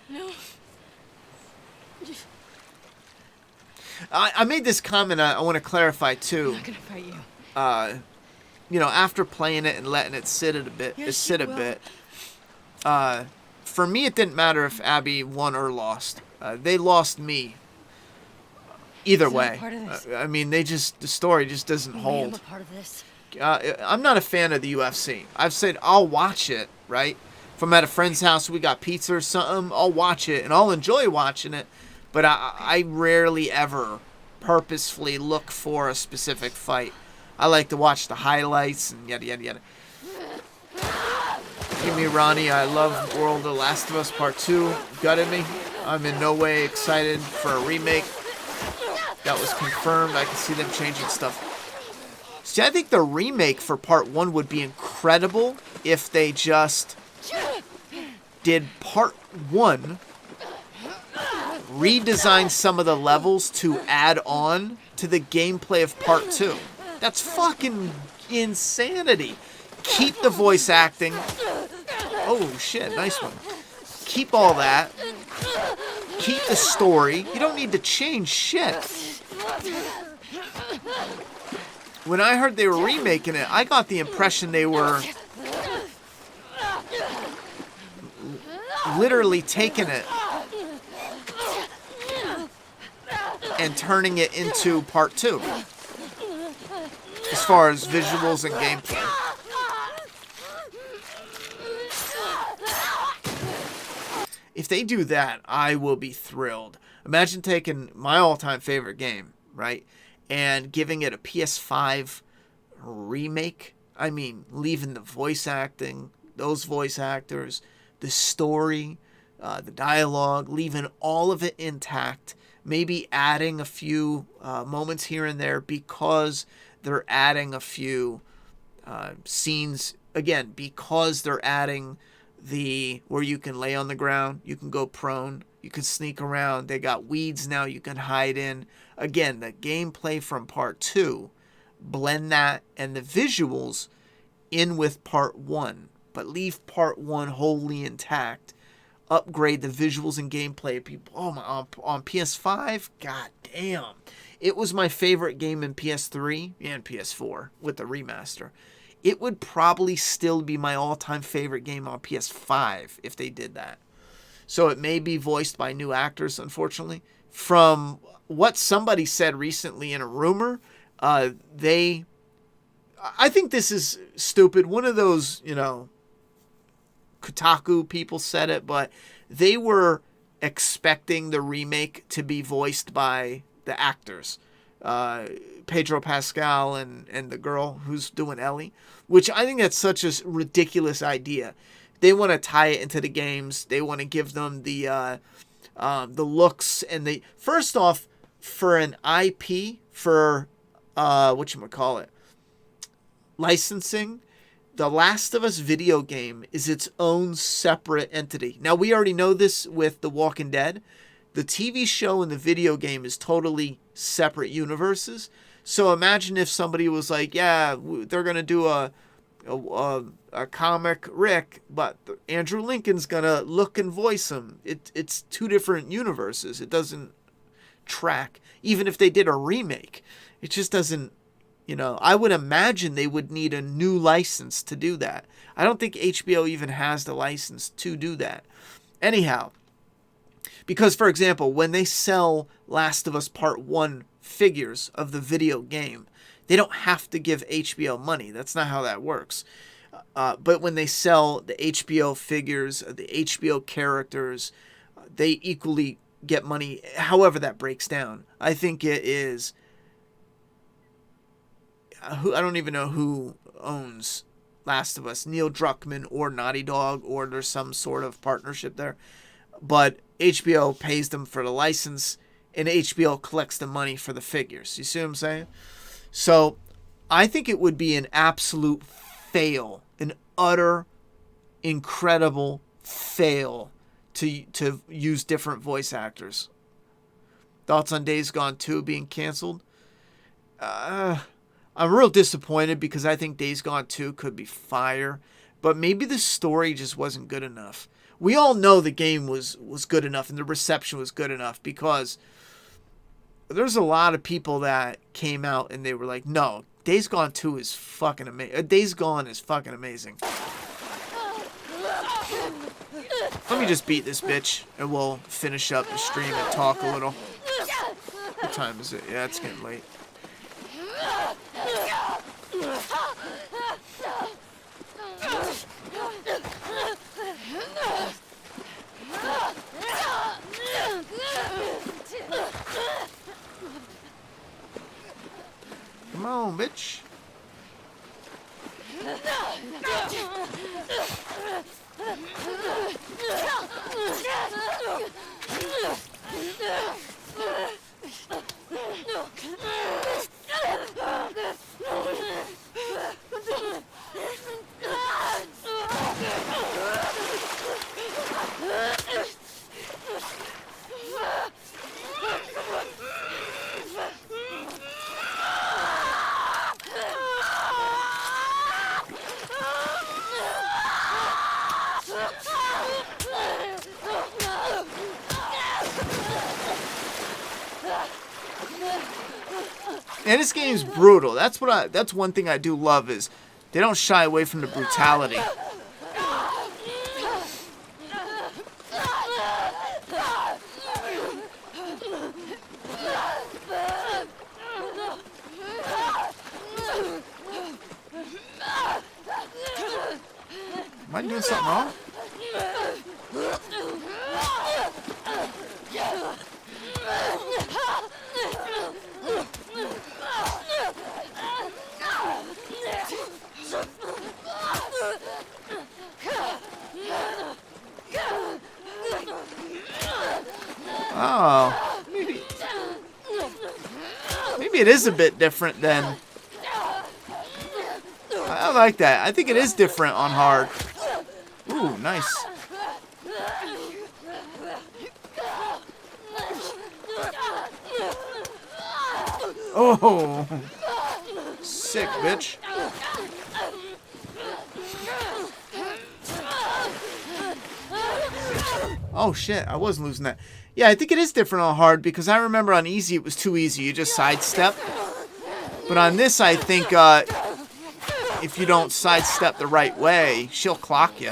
No. I made this comment I want to clarify too. I'm not gonna fight you. You know, after playing it and letting it sit a bit, for me, it didn't matter if Abby won or lost. They lost me. Either It's not a way. part of this. I mean, the story just doesn't I'm hold. a part of this. I'm not a fan of the UFC. I've said I'll watch it, right? If I'm at a friend's house, we got pizza or something, I'll watch it, and I'll enjoy watching it. But I rarely ever purposefully look for a specific fight. I like to watch the highlights and yada, yada, yada. Give me Ronnie. I love World of The Last of Us Part 2. Gutted me. I'm in no way excited for a remake. That was confirmed. I can see them changing stuff. See, I think the remake for Part 1 would be incredible if they just did Part 1, redesign some of the levels to add on to the gameplay of Part 2. That's fucking insanity. Keep the voice acting. Oh, shit. Nice one. Keep all that. Keep the story. You don't need to change shit. When I heard they were remaking it, I got the impression they were literally taking it and turning it into Part 2. As far as visuals and gameplay. If they do that, I will be thrilled. Imagine taking my all-time favorite game, right, and giving it a PS5 remake. I mean, leaving the voice acting, those voice actors, the story, the dialogue, leaving all of it intact. Maybe adding a few moments here and there because they're adding a few scenes again, because they're adding where you can lay on the ground, you can go prone, you can sneak around. They got weeds now you can hide in. Again, the gameplay from part 2, blend that and the visuals in with part 1, but leave part 1 wholly intact. Upgrade the visuals and gameplay. People, oh my, on PS5, god damn, it was my favorite game in PS3 and PS4 with the remaster. It would probably still be my all-time favorite game on PS5 if they did that. So it may be voiced by new actors, unfortunately. From what somebody said recently in a rumor, I think this is stupid. One of those, Kotaku people said it, but they were expecting the remake to be voiced by the actors. Pedro Pascal and the girl who's doing Ellie, which I think that's such a ridiculous idea. They want to tie it into the games. They want to give them the looks and first off, for an IP, for licensing, The Last of Us video game is its own separate entity. Now, we already know this with The Walking Dead. The TV show and the video game is totally separate universes. So imagine if somebody was like, yeah, they're going to do a comic Rick, but Andrew Lincoln's going to look and voice him. It's two different universes. It doesn't track. Even if they did a remake, it just doesn't, I would imagine they would need a new license to do that. I don't think HBO even has the license to do that. Anyhow, because, for example, when they sell Last of Us Part 1 figures of the video game, they don't have to give HBO money. That's not how that works. But when they sell the HBO figures, the HBO characters, they equally get money, however that breaks down. I think it is... I don't even know who owns Last of Us, Neil Druckmann or Naughty Dog, or there's some sort of partnership there. But HBO pays them for the license, and HBO collects the money for the figures. You see what I'm saying? So I think it would be an absolute fail, an utter, incredible fail to use different voice actors. Thoughts on Days Gone 2 being canceled? I'm real disappointed because I think Days Gone 2 could be fire, but maybe the story just wasn't good enough. We all know the game was good enough and the reception was good enough, because there's a lot of people that came out and they were like, no, Days Gone 2 is fucking amazing. Days Gone is fucking amazing. Let me just beat this bitch and we'll finish up the stream and talk a little. What time is it? Yeah, it's getting late. Come on, bitch. And this game's brutal. That's one thing I do love, is they don't shy away from the brutality. Am I doing something wrong? Oh, maybe it is a bit different than... I like that. I think it is different on hard. Ooh, nice. Oh, sick, bitch. Oh shit, I was losing that. Yeah, I think it is different on hard because I remember on easy it was too easy. You just sidestep. But on this, I think if you don't sidestep the right way, she'll clock you.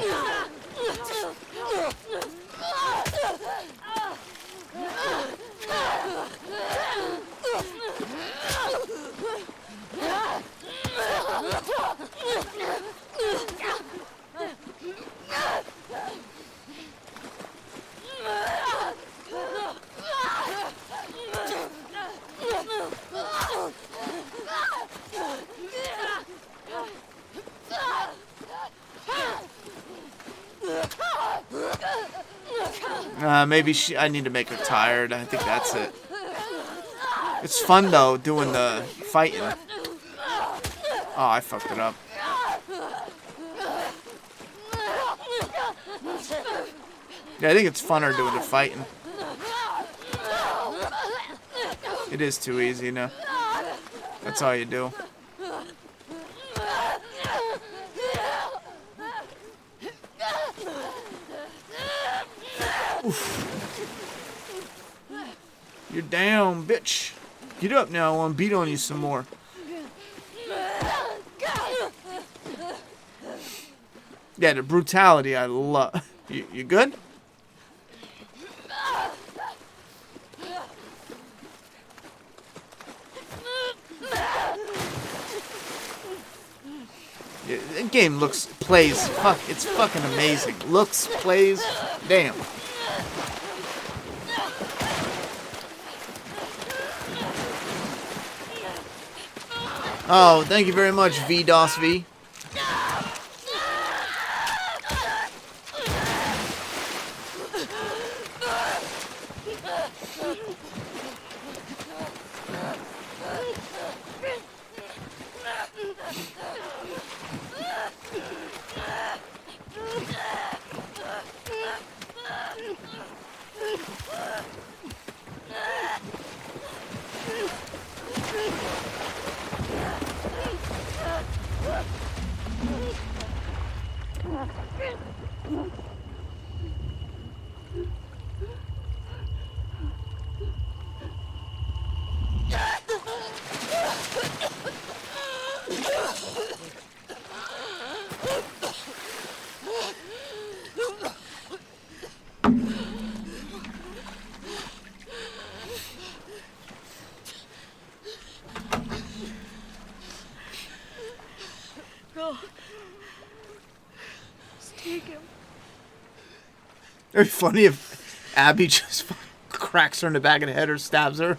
Maybe I need to make her tired. I think that's it. It's fun, though, doing the fighting. Oh, I fucked it up. Yeah, I think it's funner doing the fighting. It is too easy, you know. That's all you do. Oof. You're down, bitch. Get up now. I want to beat on you some more. Yeah, the brutality I love. You good? Yeah, the game plays, it's fucking amazing. Looks, plays, damn. Oh, thank you very much, VDOSV. It'd be funny if Abby just cracks her in the back of the head or stabs her.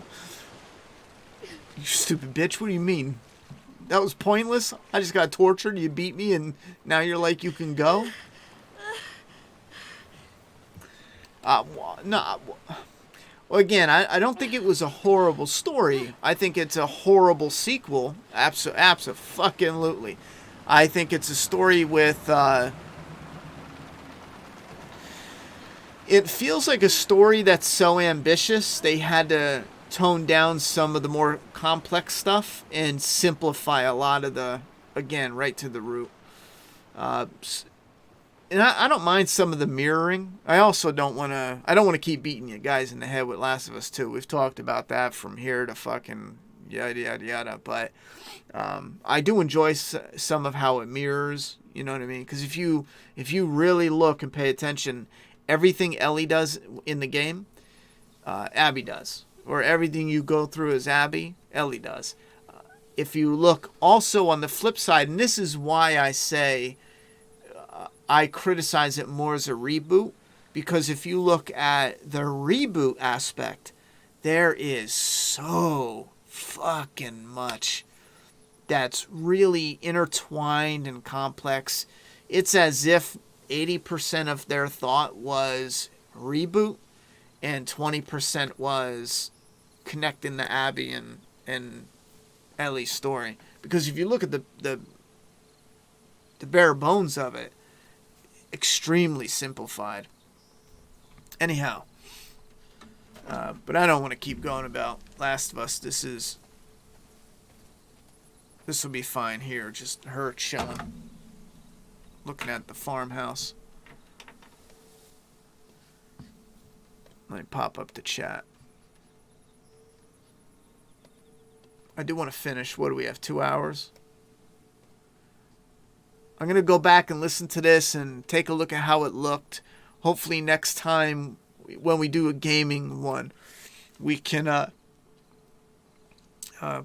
You stupid bitch, what do you mean? That was pointless? I just got tortured, you beat me, and now you're like you can go? No. Well, again, I don't think it was a horrible story. I think it's a horrible sequel. Abso-fucking-lutely. I think it's a story with... It feels like a story that's so ambitious, they had to tone down some of the more complex stuff and simplify a lot of the, again, right to the root. And I don't mind some of the mirroring. I also don't want to keep beating you guys in the head with Last of Us 2. We've talked about that from here to fucking yada, yada, yada. But I do enjoy some of how it mirrors, you know what I mean? Because if you really look and pay attention, everything Ellie does in the game, Abby does. Or everything you go through as Abby, Ellie does. If you look also on the flip side, and this is why I say I criticize it more as a reboot, because if you look at the reboot aspect, there is so fucking much that's really intertwined and complex. It's as if 80% of their thought was reboot and 20% was connecting the Abby and Ellie's story. Because if you look at the the bare bones of it, extremely simplified. Anyhow, but I don't want to keep going about Last of Us. This will be fine here. Just her chilling, looking at the farmhouse. Let me pop up the chat. I do want to finish. What do we have? 2 hours? I'm going to go back and listen to this and take a look at how it looked. Hopefully next time when we do a gaming one, we can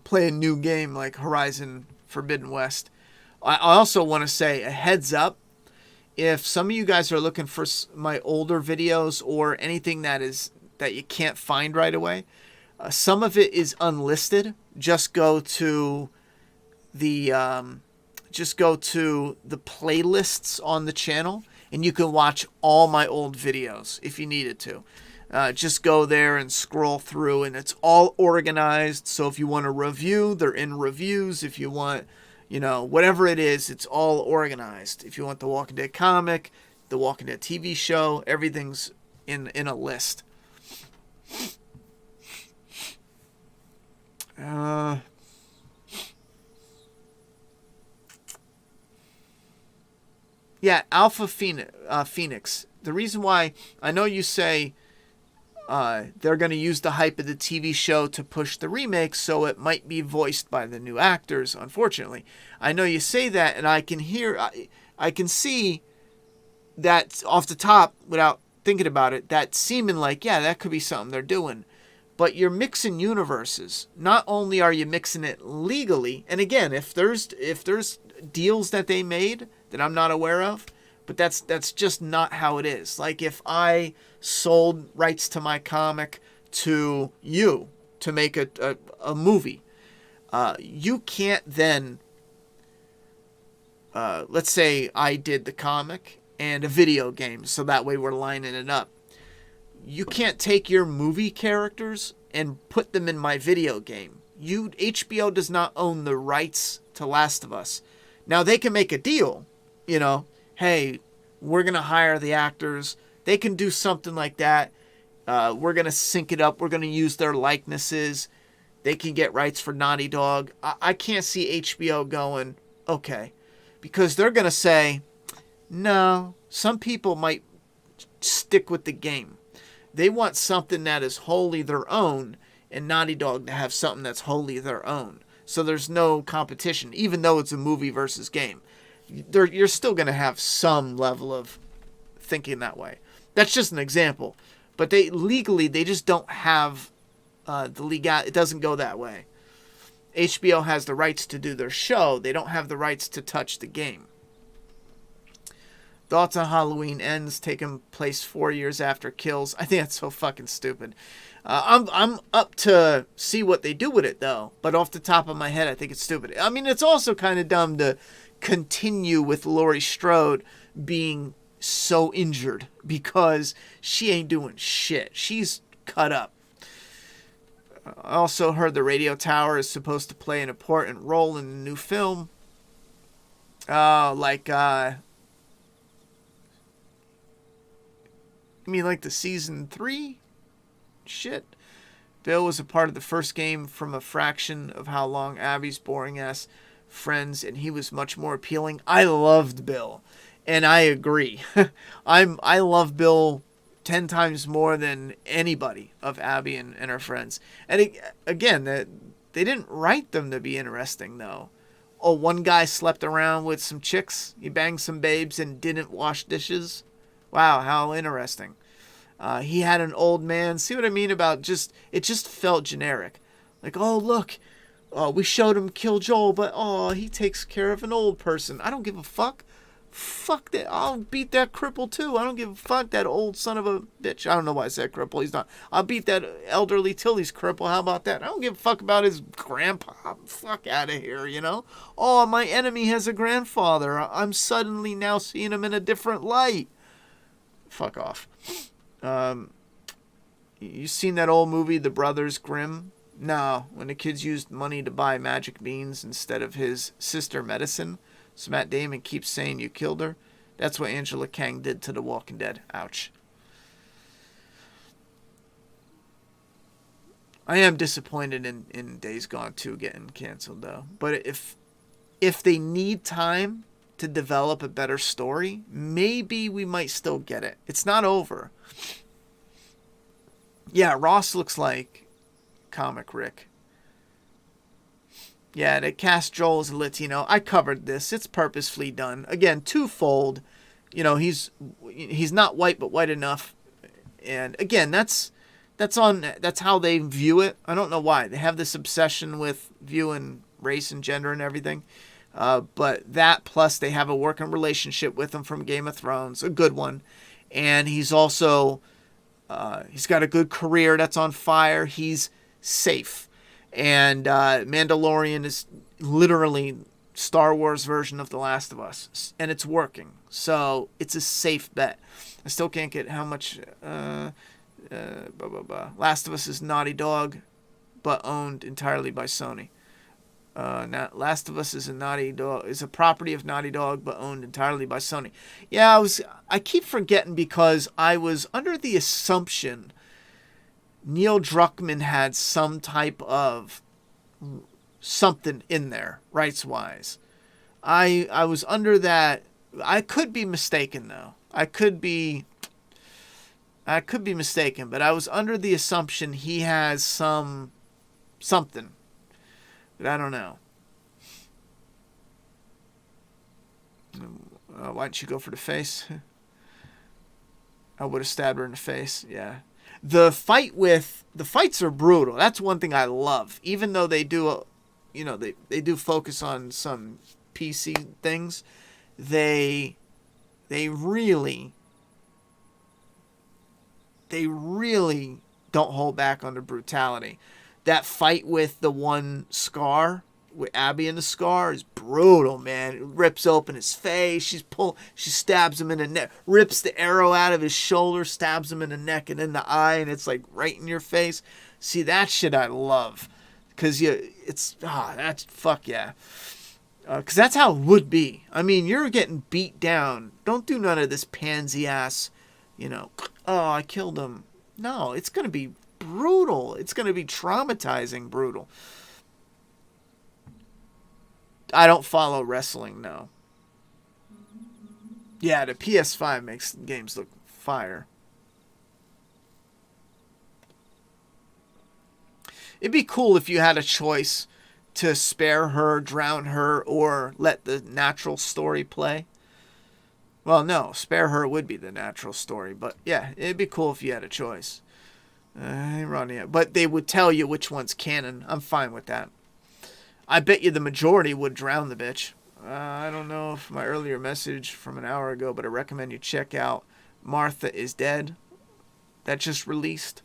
play a new game like Horizon Forbidden West. I also want to say a heads up. If some of you guys are looking for my older videos or anything that you can't find right away, some of it is unlisted. Just go to the playlists on the channel, and you can watch all my old videos if you needed to. Just go there and scroll through, and it's all organized. So if you want a review, they're in reviews. If you want, whatever it is, it's all organized. If you want the Walking Dead comic, the Walking Dead TV show, everything's in a list. Yeah, Alpha Phoenix. The reason why I know you say they're going to use the hype of the TV show to push the remake, so it might be voiced by the new actors, unfortunately. I know you say that, and I can see that off the top, without thinking about it, that seeming like, yeah, that could be something they're doing. But you're mixing universes. Not only are you mixing it legally, and again, if there's deals that they made that I'm not aware of, but that's just not how it is. Like if I sold rights to my comic to you to make a movie, you can't then, let's say I did the comic and a video game, so that way we're lining it up. You can't take your movie characters and put them in my video game. HBO does not own the rights to Last of Us. Now they can make a deal, hey, we're going to hire the actors. They can do something like that. We're going to sync it up. We're going to use their likenesses. They can get rights for Naughty Dog. I can't see HBO going, okay. Because they're going to say, no, some people might stick with the game. They want something that is wholly their own, and Naughty Dog to have something that's wholly their own. So there's no competition, even though it's a movie versus game. You're still going to have some level of thinking that way. That's just an example. But they just don't have the legal. It doesn't go that way. HBO has the rights to do their show. They don't have the rights to touch the game. Thoughts on Halloween Ends taking place 4 years after Kills. I think that's so fucking stupid. I'm up to see what they do with it, though. But off the top of my head, I think it's stupid. I mean, it's also kind of dumb to continue with Laurie Strode being so injured because she ain't doing shit. She's cut up. I also heard the radio tower is supposed to play an important role in the new film. You mean like the season 3? Shit. Bill was a part of the first game from a fraction of how long Abby's boring ass friends, and he was much more appealing. I loved Bill, and I agree. I love Bill 10 times more than anybody of Abby and her friends. And again, they didn't write them to be interesting, though. Oh, one guy slept around with some chicks, he banged some babes, and didn't wash dishes. Wow, how interesting. He had an old man. See what I mean about it just felt generic. Like, oh, look, we showed him kill Joel, but, he takes care of an old person. I don't give a fuck. Fuck that. I'll beat that cripple, too. I don't give a fuck, that old son of a bitch. I don't know why I said cripple. He's not. I'll beat that elderly till he's cripple. How about that? I don't give a fuck about his grandpa. Fuck out of here, Oh, my enemy has a grandfather. I'm suddenly now seeing him in a different light. Fuck off. You seen that old movie, The Brothers Grimm? No, when the kids used money to buy magic beans instead of his sister medicine. So Matt Damon keeps saying you killed her. That's what Angela Kang did to The Walking Dead. Ouch. I am disappointed in Days Gone 2 getting canceled, though. But if they need time to develop a better story, maybe we might still get it. It's not over. Yeah, Ross looks like Comic Rick. Yeah, they cast Joel as a Latino. I covered this. It's purposefully done. Again, twofold. You know, he's not white, but white enough. And again, that's how they view it. I don't know why. They have this obsession with viewing race and gender and everything. But that plus they have a working relationship with him from Game of Thrones, a good one. And he's also, he's got a good career that's on fire. He's safe. And Mandalorian is literally Star Wars version of The Last of Us. And it's working. So it's a safe bet. I still can't get how much... Last of Us is Naughty Dog, but owned entirely by Sony. Last of Us is a property of Naughty Dog, but owned entirely by Sony. Yeah, I keep forgetting because I was under the assumption Neil Druckmann had some type of something in there, rights-wise. I was under that. I could be mistaken, though. I could be mistaken, but I was under the assumption he has something. But I don't know. Why didn't you go for the face? I would have stabbed her in the face. Yeah. The fights are brutal. That's one thing I love. Even though they do, they do focus on some PC things, they really don't hold back on the brutality. That fight with the one Scar, with Abby and the Scar, is brutal, man. It rips open his face. She stabs him in the neck, rips the arrow out of his shoulder, stabs him in the neck and in the eye, and it's like right in your face. See, that shit I love. Because that's, fuck yeah. Because that's how it would be. I mean, you're getting beat down. Don't do none of this pansy ass, oh, I killed him. No, it's going to be brutal. It's going to be traumatizing brutal. I don't follow wrestling, no. Yeah, the PS5 makes games look fire. It'd be cool if you had a choice to spare her, drown her, or let the natural story play. Well, no, spare her would be the natural story, but yeah, it'd be cool if you had a choice. But they would tell you which one's canon. I'm fine with that. I bet you the majority would drown the bitch. I don't know if my earlier message from an hour ago, but I recommend you check out Martha is Dead. That just released.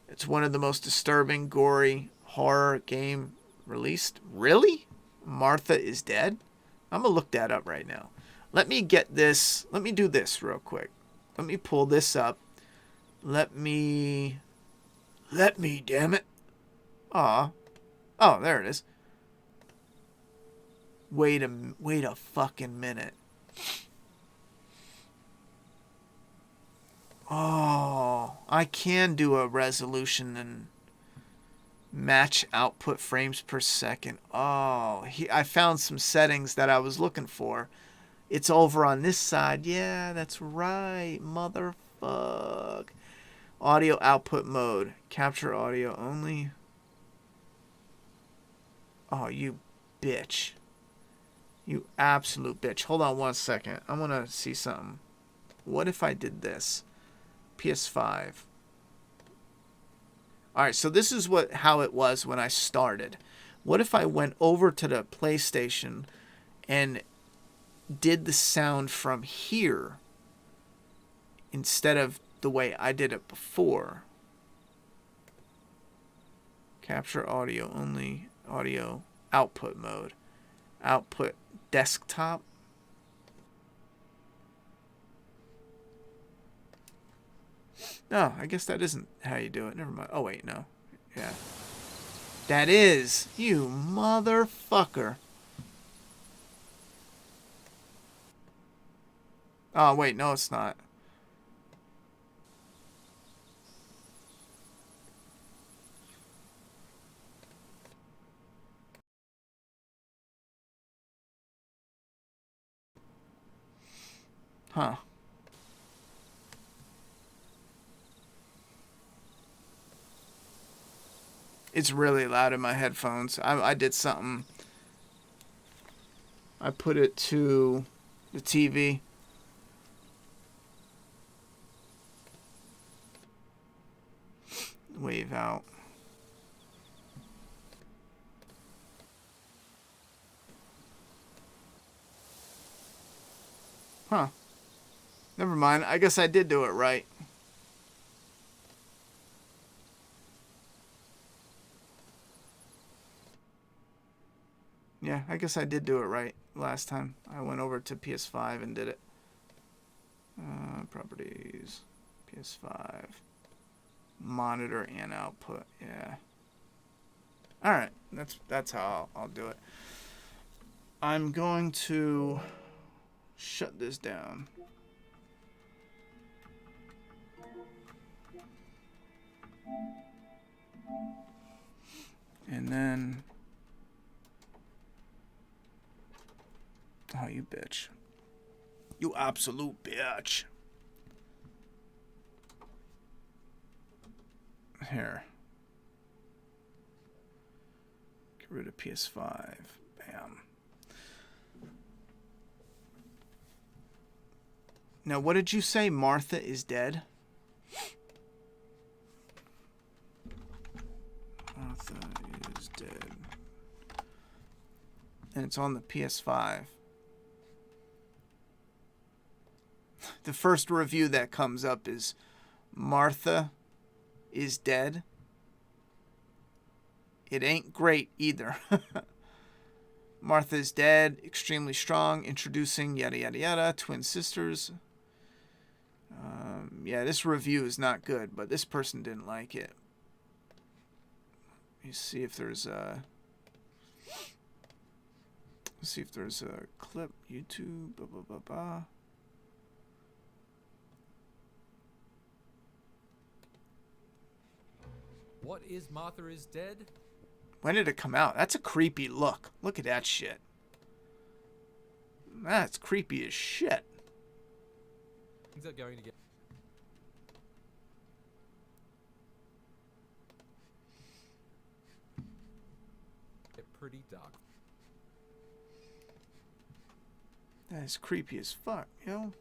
It's one of the most disturbing, gory horror game released. Really? Martha is Dead? I'm going to look that up right now. Let me get this. Let me do this real quick. Let me pull this up. Let me, damn it. Aw. Oh, there it is. Wait a fucking minute. Oh, I can do a resolution and match output frames per second. Oh, I found some settings that I was looking for. It's over on this side. Yeah, that's right. Motherfuck. Audio output mode. Capture audio only. Oh, you bitch. You absolute bitch. Hold on one second. I want to see something. What if I did this? PS5. Alright, so this is how it was when I started. What if I went over to the PlayStation and did the sound from here instead of the way I did it before? Capture audio only. Audio output mode. Output desktop. No, I guess that isn't how you do it. Never mind. Oh, wait, no. Yeah. That is. You motherfucker. Oh, wait, no, it's not. Huh. It's really loud in my headphones. I did something. I put it to the TV. Wave out. Huh. Never mind. I guess I did do it right. Yeah, I guess I did do it right last time. I went over to PS5 and did it. Properties. PS5. Monitor and output. Yeah. Alright. That's how I'll do it. I'm going to shut this down. And then... Oh, you bitch. You absolute bitch. Here. Get rid of PS5. Bam. Now, what did you say? Martha is dead? Martha is dead. And it's on the PS5. The first review that comes up is Martha is dead. It ain't great either. Martha is dead, extremely strong, introducing yada yada yada, twin sisters. Yeah, this review is not good, but this person didn't like it. Let me see if there's a... Let's see if there's a clip. YouTube, blah, blah, blah, blah. What is Martha is Dead? When did it come out? That's a creepy look. Look at that shit. That's creepy as shit. Things are going to get pretty dark. That is creepy as fuck, yo.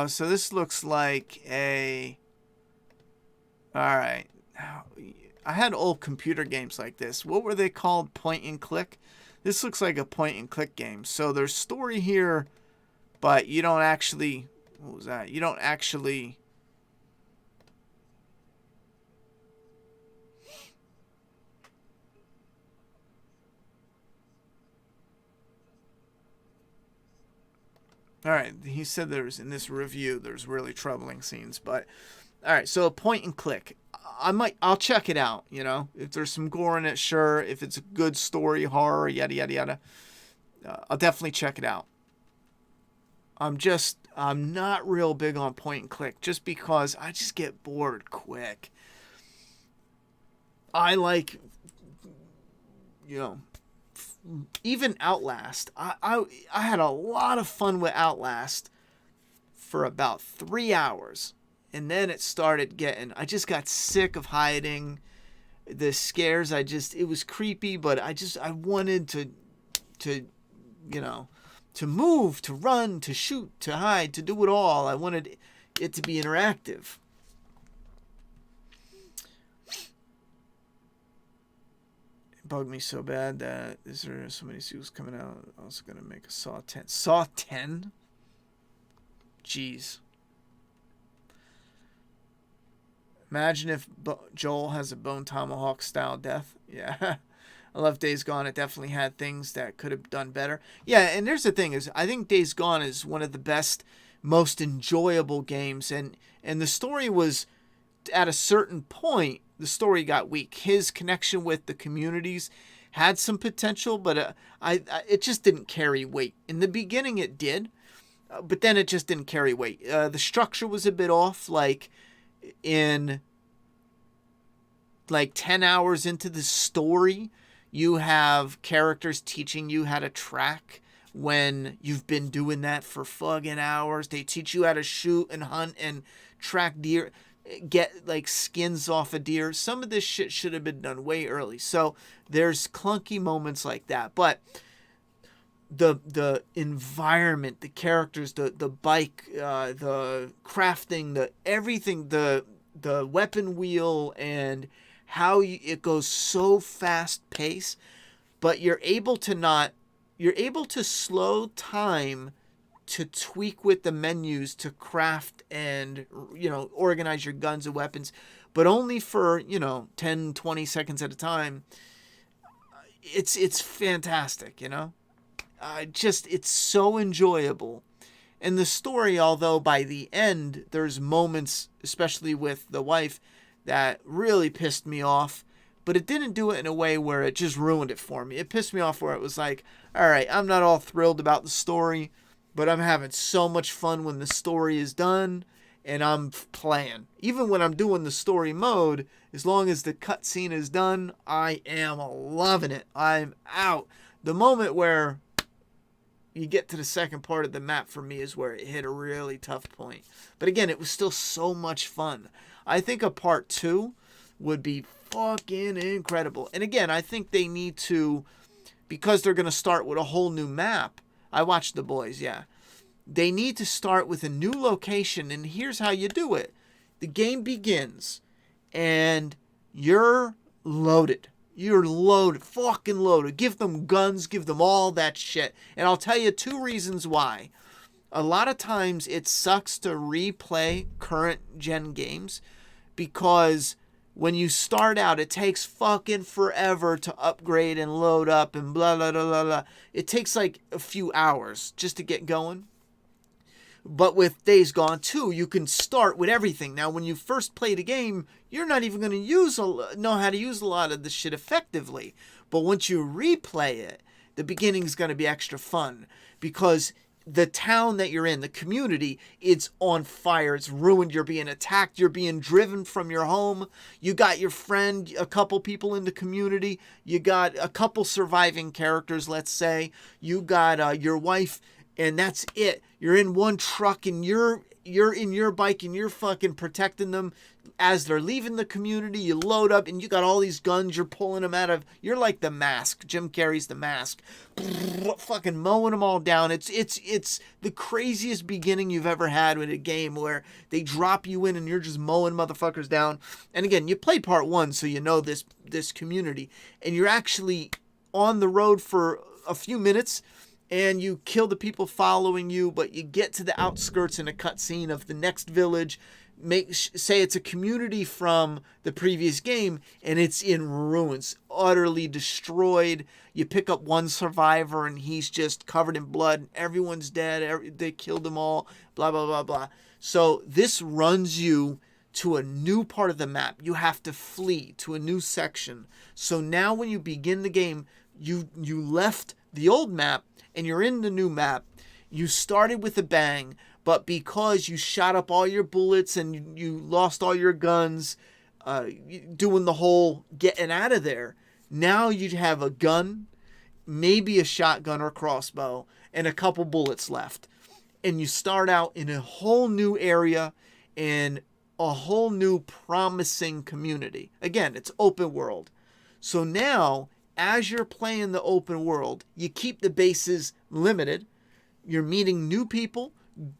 So this looks like a... Alright. I had old computer games like this. What were they called? Point and click? This looks like a point and click game. So there's story here, but you don't actually... What was that? You don't actually... Alright, he said there's, in this review, there's really troubling scenes, but... Alright, so a point and click. I'll check it out, you know? If there's some gore in it, sure. If it's a good story, horror, yada, yada, yada. I'll definitely check it out. I'm not real big on point and click, just because I just get bored quick. I like, you know... Even Outlast. I had a lot of fun with Outlast for about 3 hours. And then it started getting... I just got sick of hiding. The scares, it was creepy, but I wanted to you know, to move, to run, to shoot, to hide, to do it all. I wanted it to be interactive. Bugged me so bad that is there so many sequels coming out. I was gonna make a Saw 10. Saw 10? Jeez. Imagine if Joel has a Bone Tomahawk style death. Yeah. I love Days Gone. It definitely had things that could have done better. Yeah, and there's the thing is, I think Days Gone is one of the best, most enjoyable games, and the story was, at a certain point, the story got weak. His connection with the communities had some potential, but it just didn't carry weight. In the beginning, it did, but then it just didn't carry weight. The structure was a bit off. Like in 10 hours into the story, you have characters teaching you how to track when you've been doing that for fucking hours. They teach you how to shoot and hunt and track deer, get like skins off a deer. Some of this shit should have been done way early. So there's clunky moments like that, but the environment, the characters, the bike, the crafting, the everything, the weapon wheel, and how it goes so fast paced, but you're able to slow time to tweak with the menus to craft and, organize your guns and weapons, but only for, 10, 20 seconds at a time. It's fantastic, it's so enjoyable. And the story, although by the end, there's moments, especially with the wife, that really pissed me off, but it didn't do it in a way where it just ruined it for me. It pissed me off where it was like, all right, I'm not all thrilled about the story, but I'm having so much fun when the story is done and I'm playing. Even when I'm doing the story mode, as long as the cutscene is done, I am loving it. I'm out. The moment where you get to the second part of the map for me is where it hit a really tough point. But again, it was still so much fun. I think a part 2 would be fucking incredible. And again, I think they need to, because they're going to start with a whole new map. I watched The Boys, yeah. They need to start with a new location, and here's how you do it. The game begins, and you're loaded. You're loaded, fucking loaded. Give them guns, give them all that shit. And I'll tell you 2 reasons why. A lot of times it sucks to replay current gen games because when you start out, it takes fucking forever to upgrade and load up and blah, blah, blah, blah, blah. It takes like a few hours just to get going. But with Days Gone 2, you can start with everything. Now, when you first play the game, you're not even going to know how to use a lot of the shit effectively. But once you replay it, the beginning's going to be extra fun because the town that you're in, the community, it's on fire. It's ruined. You're being attacked. You're being driven from your home. You got your friend, a couple people in the community. You got a couple surviving characters, let's say. You got your wife, and that's it. You're in one truck, and you're in your bike, and you're fucking protecting them as they're leaving the community. You load up, and you got all these guns. You're pulling them out of. You're like The Mask. Jim Carrey's The Mask. Fucking mowing them all down. It's the craziest beginning you've ever had with a game where they drop you in, and you're just mowing motherfuckers down. And again, you played part 1, so you know this community, and you're actually on the road for a few minutes. And you kill the people following you, but you get to the outskirts in a cutscene of the next village. Say it's a community from the previous game, and it's in ruins, utterly destroyed. You pick up one survivor, and he's just covered in blood. Everyone's dead. They killed them all. Blah, blah, blah, blah. So this runs you to a new part of the map. You have to flee to a new section. So now when you begin the game, you left the old map, and you're in the new map. You started with a bang, but because you shot up all your bullets and you lost all your guns, doing the whole getting out of there, now you have a gun, maybe a shotgun or crossbow, and a couple bullets left. And you start out in a whole new area in a whole new promising community. Again, it's open world. So now, as you're playing the open world, you keep the bases limited. You're meeting new people,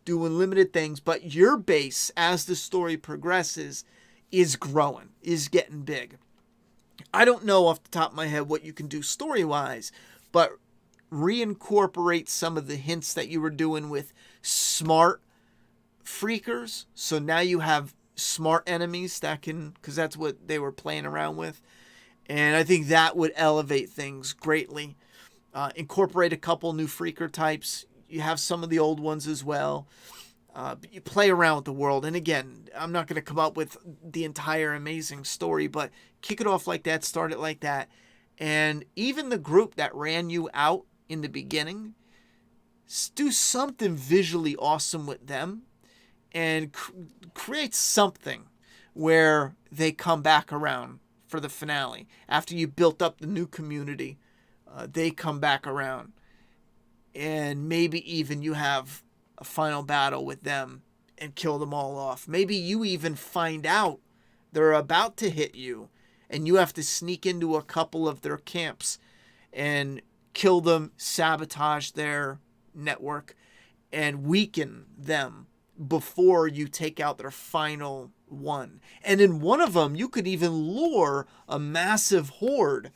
doing limited things, but your base, as the story progresses, is growing, is getting big. I don't know off the top of my head what you can do story-wise, but reincorporate some of the hints that you were doing with smart freakers. So now you have smart enemies that can, because that's what they were playing around with. And I think that would elevate things greatly. Incorporate a couple new freaker types. You have some of the old ones as well. But you play around with the world. And again, I'm not going to come up with the entire amazing story, but kick it off like that, start it like that. And even the group that ran you out in the beginning, do something visually awesome with them and create something where they come back around for the finale. After you built up the new community, they come back around. And maybe even you have a final battle with them and kill them all off. Maybe you even find out they're about to hit you and you have to sneak into a couple of their camps and kill them, sabotage their network, and weaken them before you take out their final one. And in one of them, you could even lure a massive horde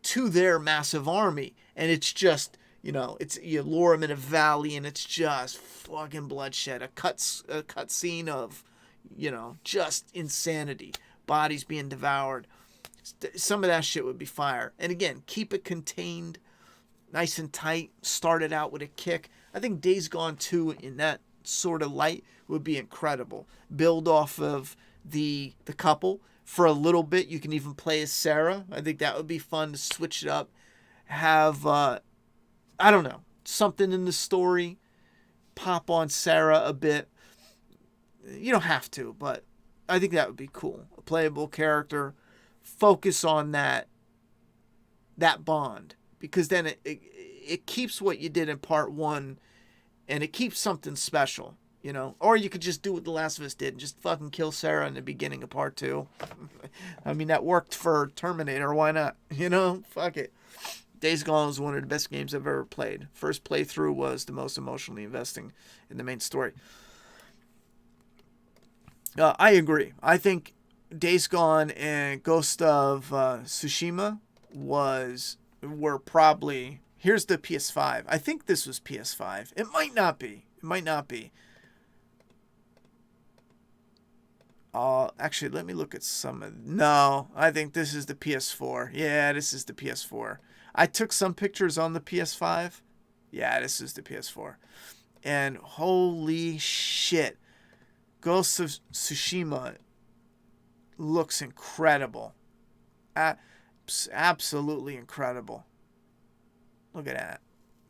to their massive army. And it's just, you lure them in a valley and it's just fucking bloodshed. A cut scene of, just insanity. Bodies being devoured. Some of that shit would be fire. And again, keep it contained, nice and tight. Start it out with a kick. I think Days Gone 2 in that sort of light would be incredible. Build off of the couple for a little bit. You can even play as Sarah. I think that would be fun to switch it up. Have, I don't know, something in the story. Pop on Sarah a bit. You don't have to, but I think that would be cool. A playable character. Focus on that bond. Because then it keeps what you did in part 1 and it keeps something special, Or you could just do what The Last of Us did and just fucking kill Sarah in the beginning of part 2. I mean, that worked for Terminator. Why not? Fuck it. Days Gone was one of the best games I've ever played. First playthrough was the most emotionally investing in the main story. I agree. I think Days Gone and Ghost of Tsushima were probably... Here's the PS5. I think this was PS5. It might not be. Actually, let me look at some of... No, I think this is the PS4. Yeah, this is the PS4. I took some pictures on the PS5. Yeah, this is the PS4. And holy shit. Ghost of Tsushima looks incredible. Absolutely incredible. Look at that.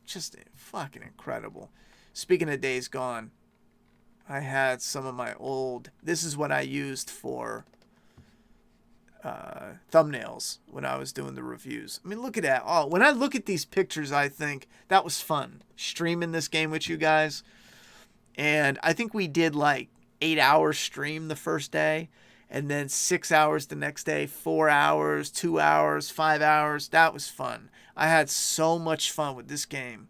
Just fucking incredible. Speaking of Days Gone, I had some of my old... This is what I used for thumbnails when I was doing the reviews. I mean, look at that. Oh, when I look at these pictures, I think that was fun. Streaming this game with you guys. And I think we did like 8-hour stream the first day. And then 6 hours the next day. 4 hours, 2 hours, 5 hours. That was fun. I had so much fun with this game.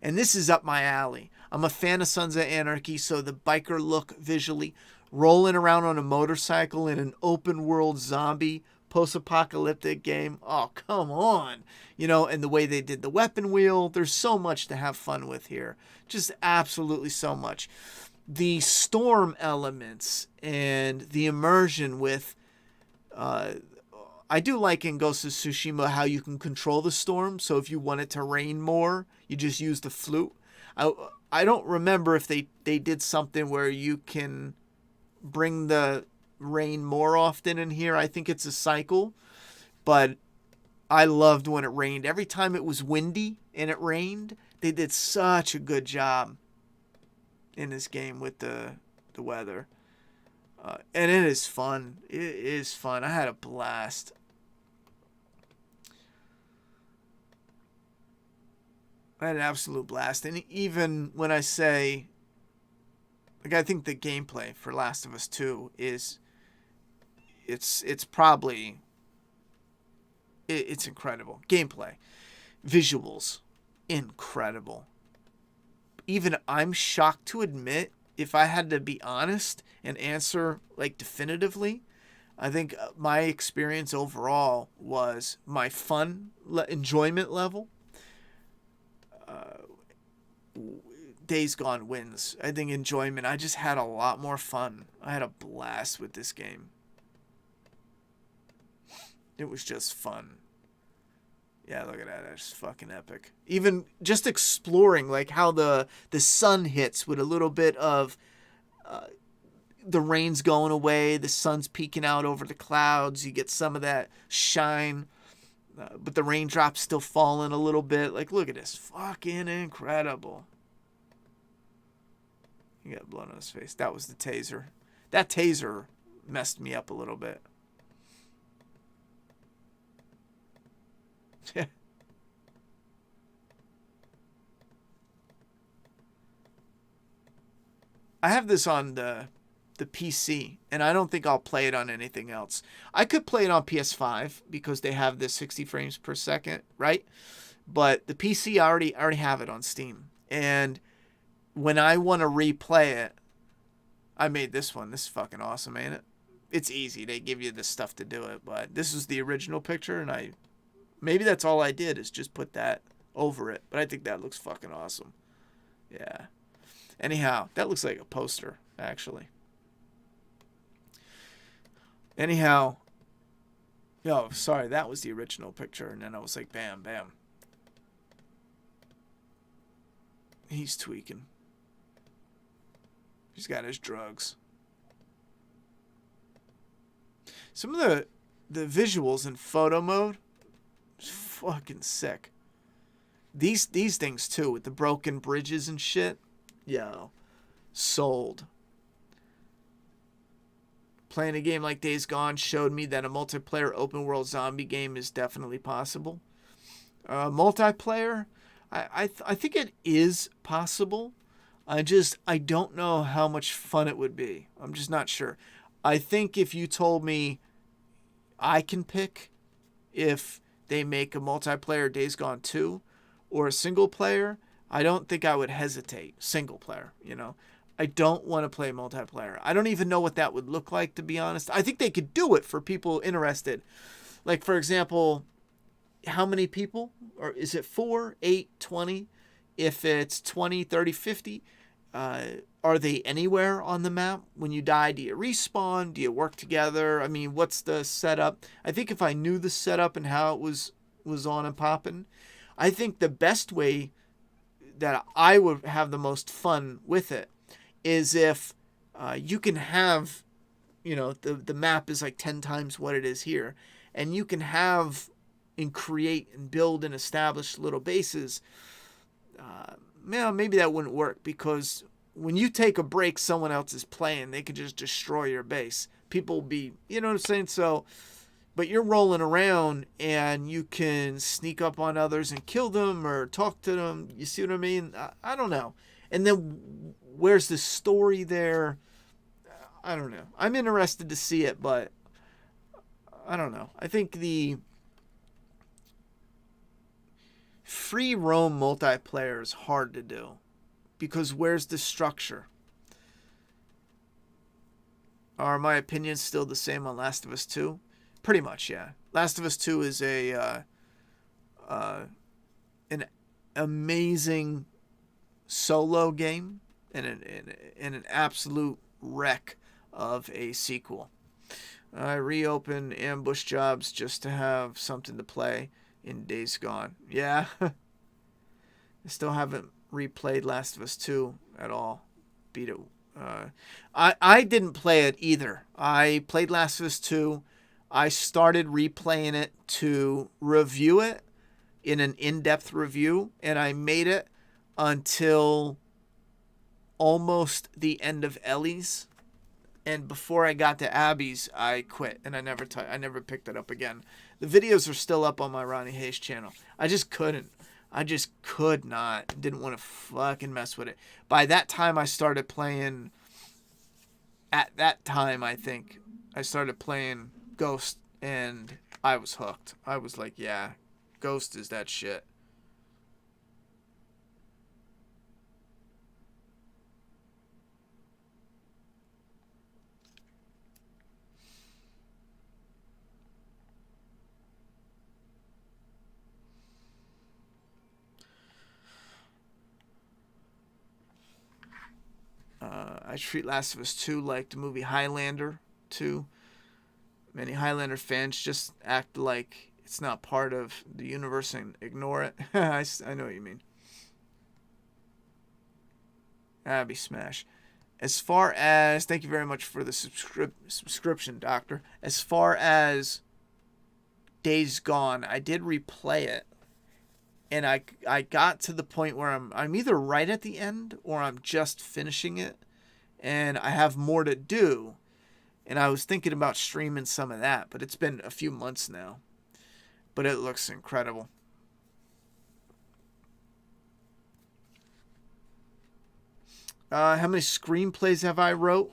And this is up my alley. I'm a fan of Sons of Anarchy, so the biker look visually, rolling around on a motorcycle in an open world zombie post-apocalyptic game. Oh, come on. And the way they did the weapon wheel, there's so much to have fun with here. Just absolutely so much. The storm elements and the immersion with... I do like in Ghost of Tsushima how you can control the storm. So if you want it to rain more, you just use the flute. I don't remember if they did something where you can bring the rain more often in here. I think it's a cycle. But I loved when it rained. Every time it was windy and it rained, they did such a good job in this game with the weather. And it is fun. It is fun. I had a blast. I had an absolute blast. And even when I say... I think the gameplay for Last of Us 2 is... It's probably... It's incredible. Gameplay. Visuals. Incredible. Even I'm shocked to admit, if I had to be honest and answer definitively, I think my experience overall was my fun enjoyment level. Days Gone wins. I think enjoyment. I just had a lot more fun. I had a blast with this game. It was just fun. Yeah, look at that. That's fucking epic. Even just exploring like how the sun hits with a little bit of the rain's going away, the sun's peeking out over the clouds. You get some of that shine, but the raindrops still falling a little bit. Like, look at this. Fucking incredible. He got blood on his face. That was the taser. That taser messed me up a little bit. I have this on the PC, and I don't think I'll play it on anything else. I could play it on PS5 because they have the 60 frames per second, right? But the PC, I already have it on Steam. And when I want to replay it, I made this one. This is fucking awesome, ain't it? It's easy. They give you the stuff to do it, but this is the original picture, and maybe that's all I did is just put that over it. But I think that looks fucking awesome. Yeah. Anyhow, that looks like a poster, actually. Anyhow, yo, sorry, that was the original picture, and then I was like, bam, bam. He's tweaking. He's got his drugs. Some of the visuals in photo mode is fucking sick. These things too, with the broken bridges and shit. Yo, sold. Playing a game like Days Gone showed me that a multiplayer open world zombie game is definitely possible. Multiplayer, I think it is possible. I don't know how much fun it would be. I'm just not sure. I think if you told me I can pick if they make a multiplayer Days Gone 2 or a single player, I don't think I would hesitate. Single player, you know. I don't want to play multiplayer. I don't even know what that would look like, to be honest. I think they could do it for people interested. Like, for example, how many people? Or is it 4, 8, 20? If it's 20, 30, 50, are they anywhere on the map? When you die, do you respawn? Do you work together? I mean, what's the setup? I think if I knew the setup and how it was on and popping, I think the best way that I would have the most fun with it is if you can have, you know, the map is like 10 times what it is here, and you can have and create and build and establish little bases. Maybe that wouldn't work, because when you take a break, someone else is playing. They could just destroy your base. People will be, you know what I'm saying? So, but you're rolling around and you can sneak up on others and kill them or talk to them. You see what I mean? I don't know. And then where's the story there? I don't know. I'm interested to see it, but I don't know. I think the free roam multiplayer is hard to do, because where's the structure? Are my opinions still the same on Last of Us 2? Pretty much, yeah. Last of Us 2 is an amazing solo game and an absolute wreck of a sequel. I reopened Ambush Jobs just to have something to play in Days Gone. Yeah. I still haven't replayed Last of Us 2 at all. Beat it. I didn't play it either. I played Last of Us 2. I started replaying it to review it in an in-depth review, and I made it until almost the end of Ellie's. And before I got to Abby's, I quit, and I never picked it up again. The videos are still up on my Ronnie Hayes channel. I just couldn't. I just could not. Didn't want to fucking mess with it. By that time, I started playing... At that time, I think, I started playing Ghost, and I was hooked. I was like, yeah, Ghost is that shit. I treat Last of Us 2 like the movie Highlander 2. Many Highlander fans just act like it's not part of the universe and ignore it. I know what you mean. That'd be smash. As far as, thank you very much for the subscription, Doctor. As far as Days Gone, I did replay it, and I got to the point where I'm either right at the end or I'm just finishing it, and I have more to do, and I was thinking about streaming some of that, but it's been a few months now, but it looks incredible. How many screenplays have I wrote?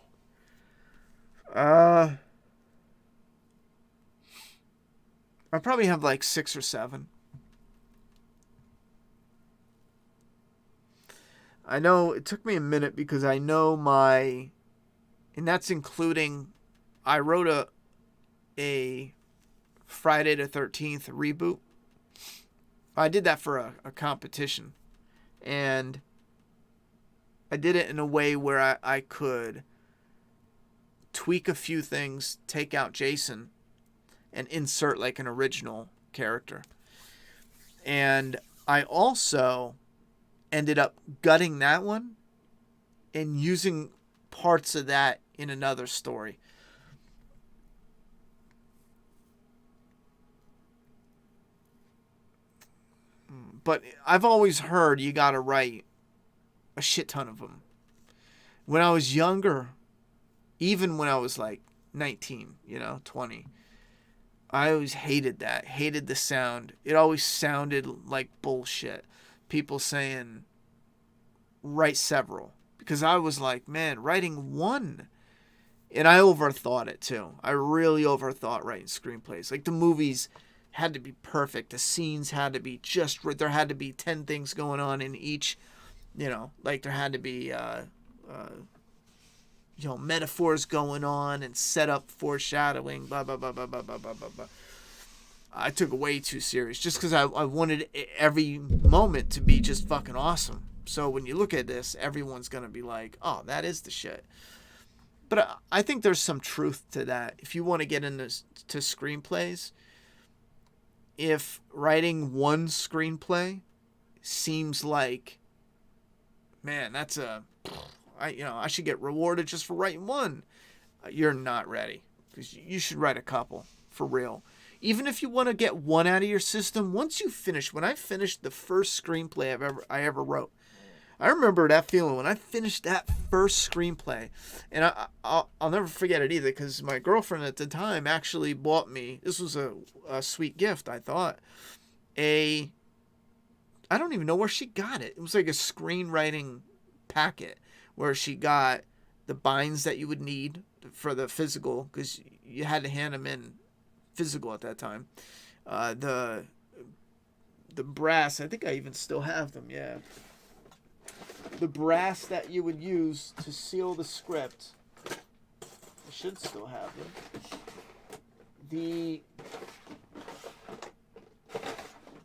I probably have like 6 or 7. I know it took me a minute because I know and that's including, I wrote a Friday the 13th reboot. I did that for a competition, and I did it in a way where I could tweak a few things, take out Jason, and insert like an original character. And I also ended up gutting that one and using parts of that in another story. But I've always heard you gotta write a shit ton of them. When I was younger, even when I was like 19, 20, I always hated that. Hated the sound. It always sounded like bullshit. People saying, write several. Because I was like, man, writing one. And I overthought it too. I really overthought writing screenplays. Like the movies had to be perfect. The scenes had to be just right. There had to be 10 things going on in each. Like there had to be, metaphors going on and set up foreshadowing, blah, blah, blah, blah, blah, blah, blah, blah, blah. I took it way too serious just because I wanted every moment to be just fucking awesome. So when you look at this, everyone's going to be like, oh, that is the shit. But I think there's some truth to that. If you want to get into screenplays, if writing one screenplay seems like, man, I should get rewarded just for writing one. You're not ready, because you should write a couple for real. Even if you want to get one out of your system, once you finish, when I finished the first screenplay I ever wrote, I remember that feeling when I finished that first screenplay, and I'll never forget it either, because my girlfriend at the time actually bought me, this was a sweet gift, I thought, I don't even know where she got it. It was like a screenwriting packet where she got the binds that you would need for the physical, because you had to hand them in physical at that time. The brass, I think I even still have them, yeah. The brass that you would use to seal the script. I should still have them.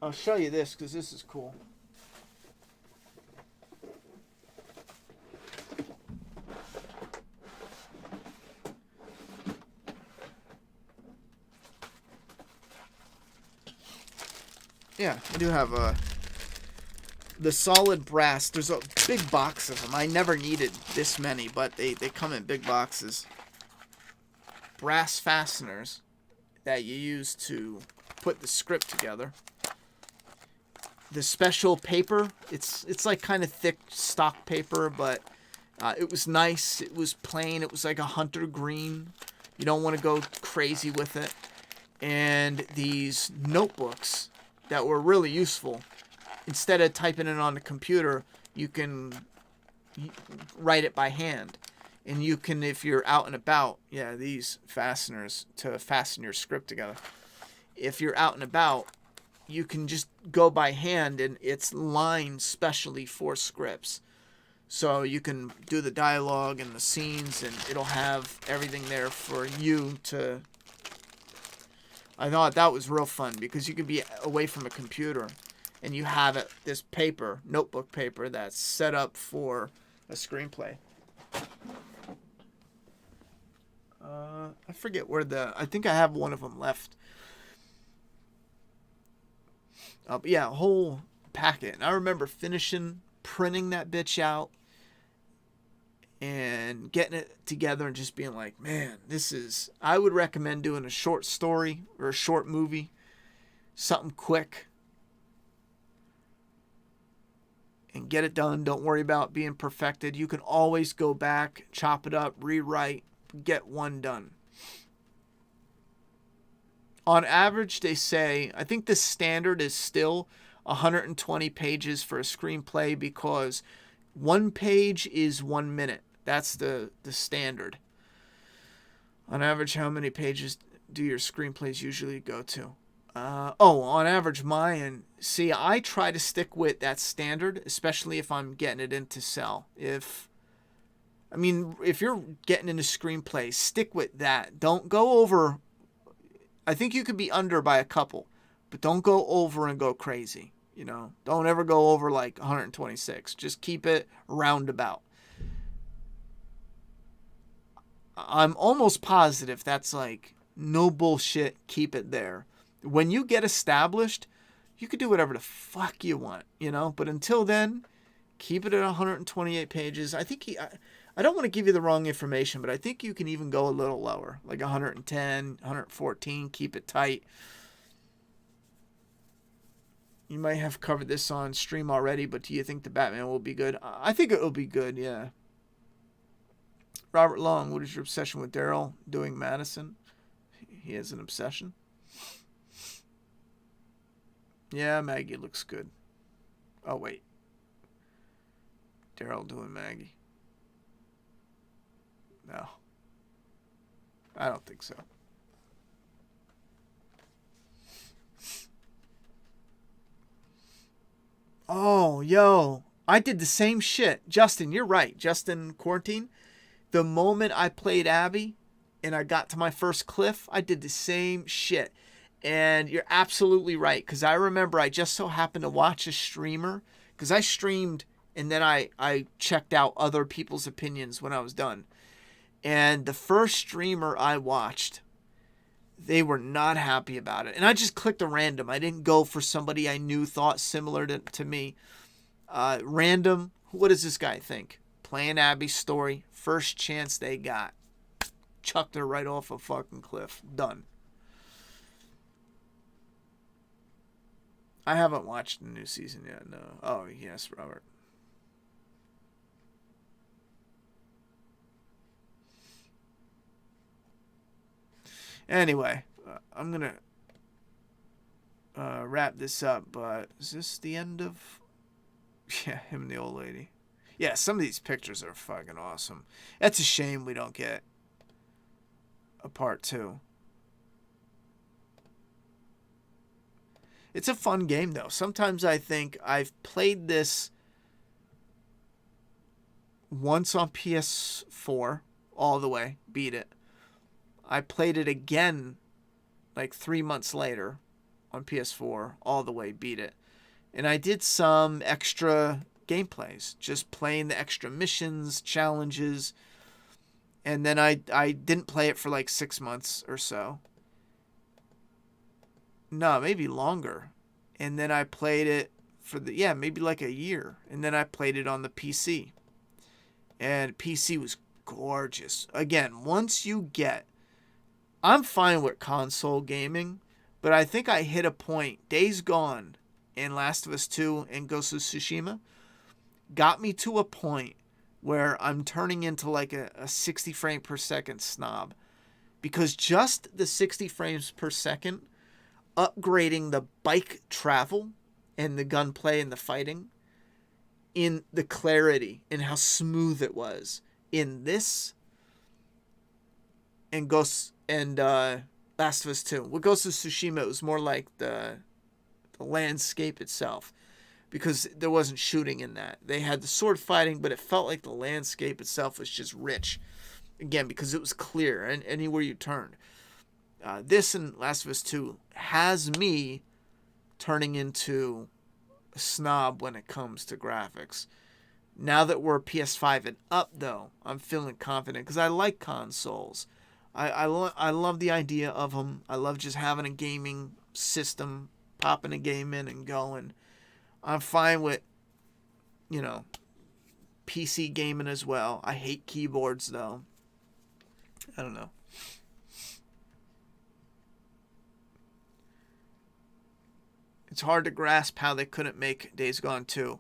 I'll show you this because this is cool. Yeah, I do have the solid brass. There's a big box of them. I never needed this many, but they come in big boxes. Brass fasteners that you use to put the script together. The special paper, it's like kind of thick stock paper, but it was nice. It was plain. It was like a hunter green. You don't want to go crazy with it. And these notebooks that were really useful. Instead of typing it on the computer, you can write it by hand. And you can, if you're out and about, these fasteners to fasten your script together. If you're out and about, you can just go by hand, and it's lined specially for scripts. So you can do the dialogue and the scenes, and it'll have everything there for you to... I thought that was real fun, because you could be away from a computer, and you have this paper, notebook paper, that's set up for a screenplay. I forget where I think I have one of them left. But yeah, a whole packet. And I remember printing that bitch out and getting it together and just being like, man, I would recommend doing a short story or a short movie, something quick, and get it done. Don't worry about being perfected. You can always go back, chop it up, rewrite, get one done. On average, they say, I think the standard is still 120 pages for a screenplay because one page is 1 minute. That's the standard. On average, how many pages do your screenplays usually go to? On average, mine. See, I try to stick with that standard, especially if I'm getting it into sell. If you're getting into screenplay, stick with that. Don't go over. I think you could be under by a couple, but don't go over and go crazy. Don't ever go over like 126. Just keep it roundabout. I'm almost positive that's like no bullshit. Keep it there. When you get established, you can do whatever the fuck you want, But until then, keep it at 128 pages. I think I don't want to give you the wrong information, but I think you can even go a little lower, like 110, 114. Keep it tight. You might have covered this on stream already, but do you think the Batman will be good? I think it will be good, yeah. Robert Long, what is your obsession with Daryl doing Madison? He has an obsession. Yeah, Maggie looks good. Oh, wait. Daryl doing Maggie. No. I don't think so. Oh, yo. I did the same shit. Justin, you're right. Justin Quarantine. The moment I played Abby and I got to my first cliff, I did the same shit. And you're absolutely right. Because I remember I just so happened to watch a streamer. Because I streamed and then I checked out other people's opinions when I was done. And the first streamer I watched, they were not happy about it. And I just clicked a random. I didn't go for somebody I knew thought similar to me. Random. What does this guy think? Playing Abby's story. First chance they got. Chucked her right off a fucking cliff. Done. I haven't watched the new season yet. No. Oh, yes, Robert. Anyway, I'm going to wrap this up, but is this the end of... Yeah, him and the old lady. Yeah, some of these pictures are fucking awesome. It's a shame we don't get a part 2. It's a fun game, though. Sometimes I think I've played this once on PS4, all the way, beat it. I played it again like 3 months later on PS4, all the way, beat it. And I did some extra gameplays, just playing the extra missions, challenges. And then I didn't play it for like 6 months or so. No, maybe longer. And then I played it for maybe like a year. And then I played it on the PC. And PC was gorgeous. Again, once you get... I'm fine with console gaming, but I think I hit a point. Days Gone and Last of Us 2 and Ghost of Tsushima got me to a point where I'm turning into like a 60 frame per second snob. Because just the 60 frames per second, upgrading the bike travel and the gunplay and the fighting, in the clarity and how smooth it was in this and Last of Us 2. With Ghost of Tsushima, it was more like the landscape itself, because there wasn't shooting in that. They had the sword fighting, but it felt like the landscape itself was just rich. Again, because it was clear and anywhere you turned. This and Last of Us 2 has me turning into a snob when it comes to graphics. Now that we're PS5 and up, though, I'm feeling confident because I like consoles. I love the idea of them. I love just having a gaming system, popping a game in and going. I'm fine with, PC gaming as well. I hate keyboards though. I don't know. It's hard to grasp how they couldn't make Days Gone 2.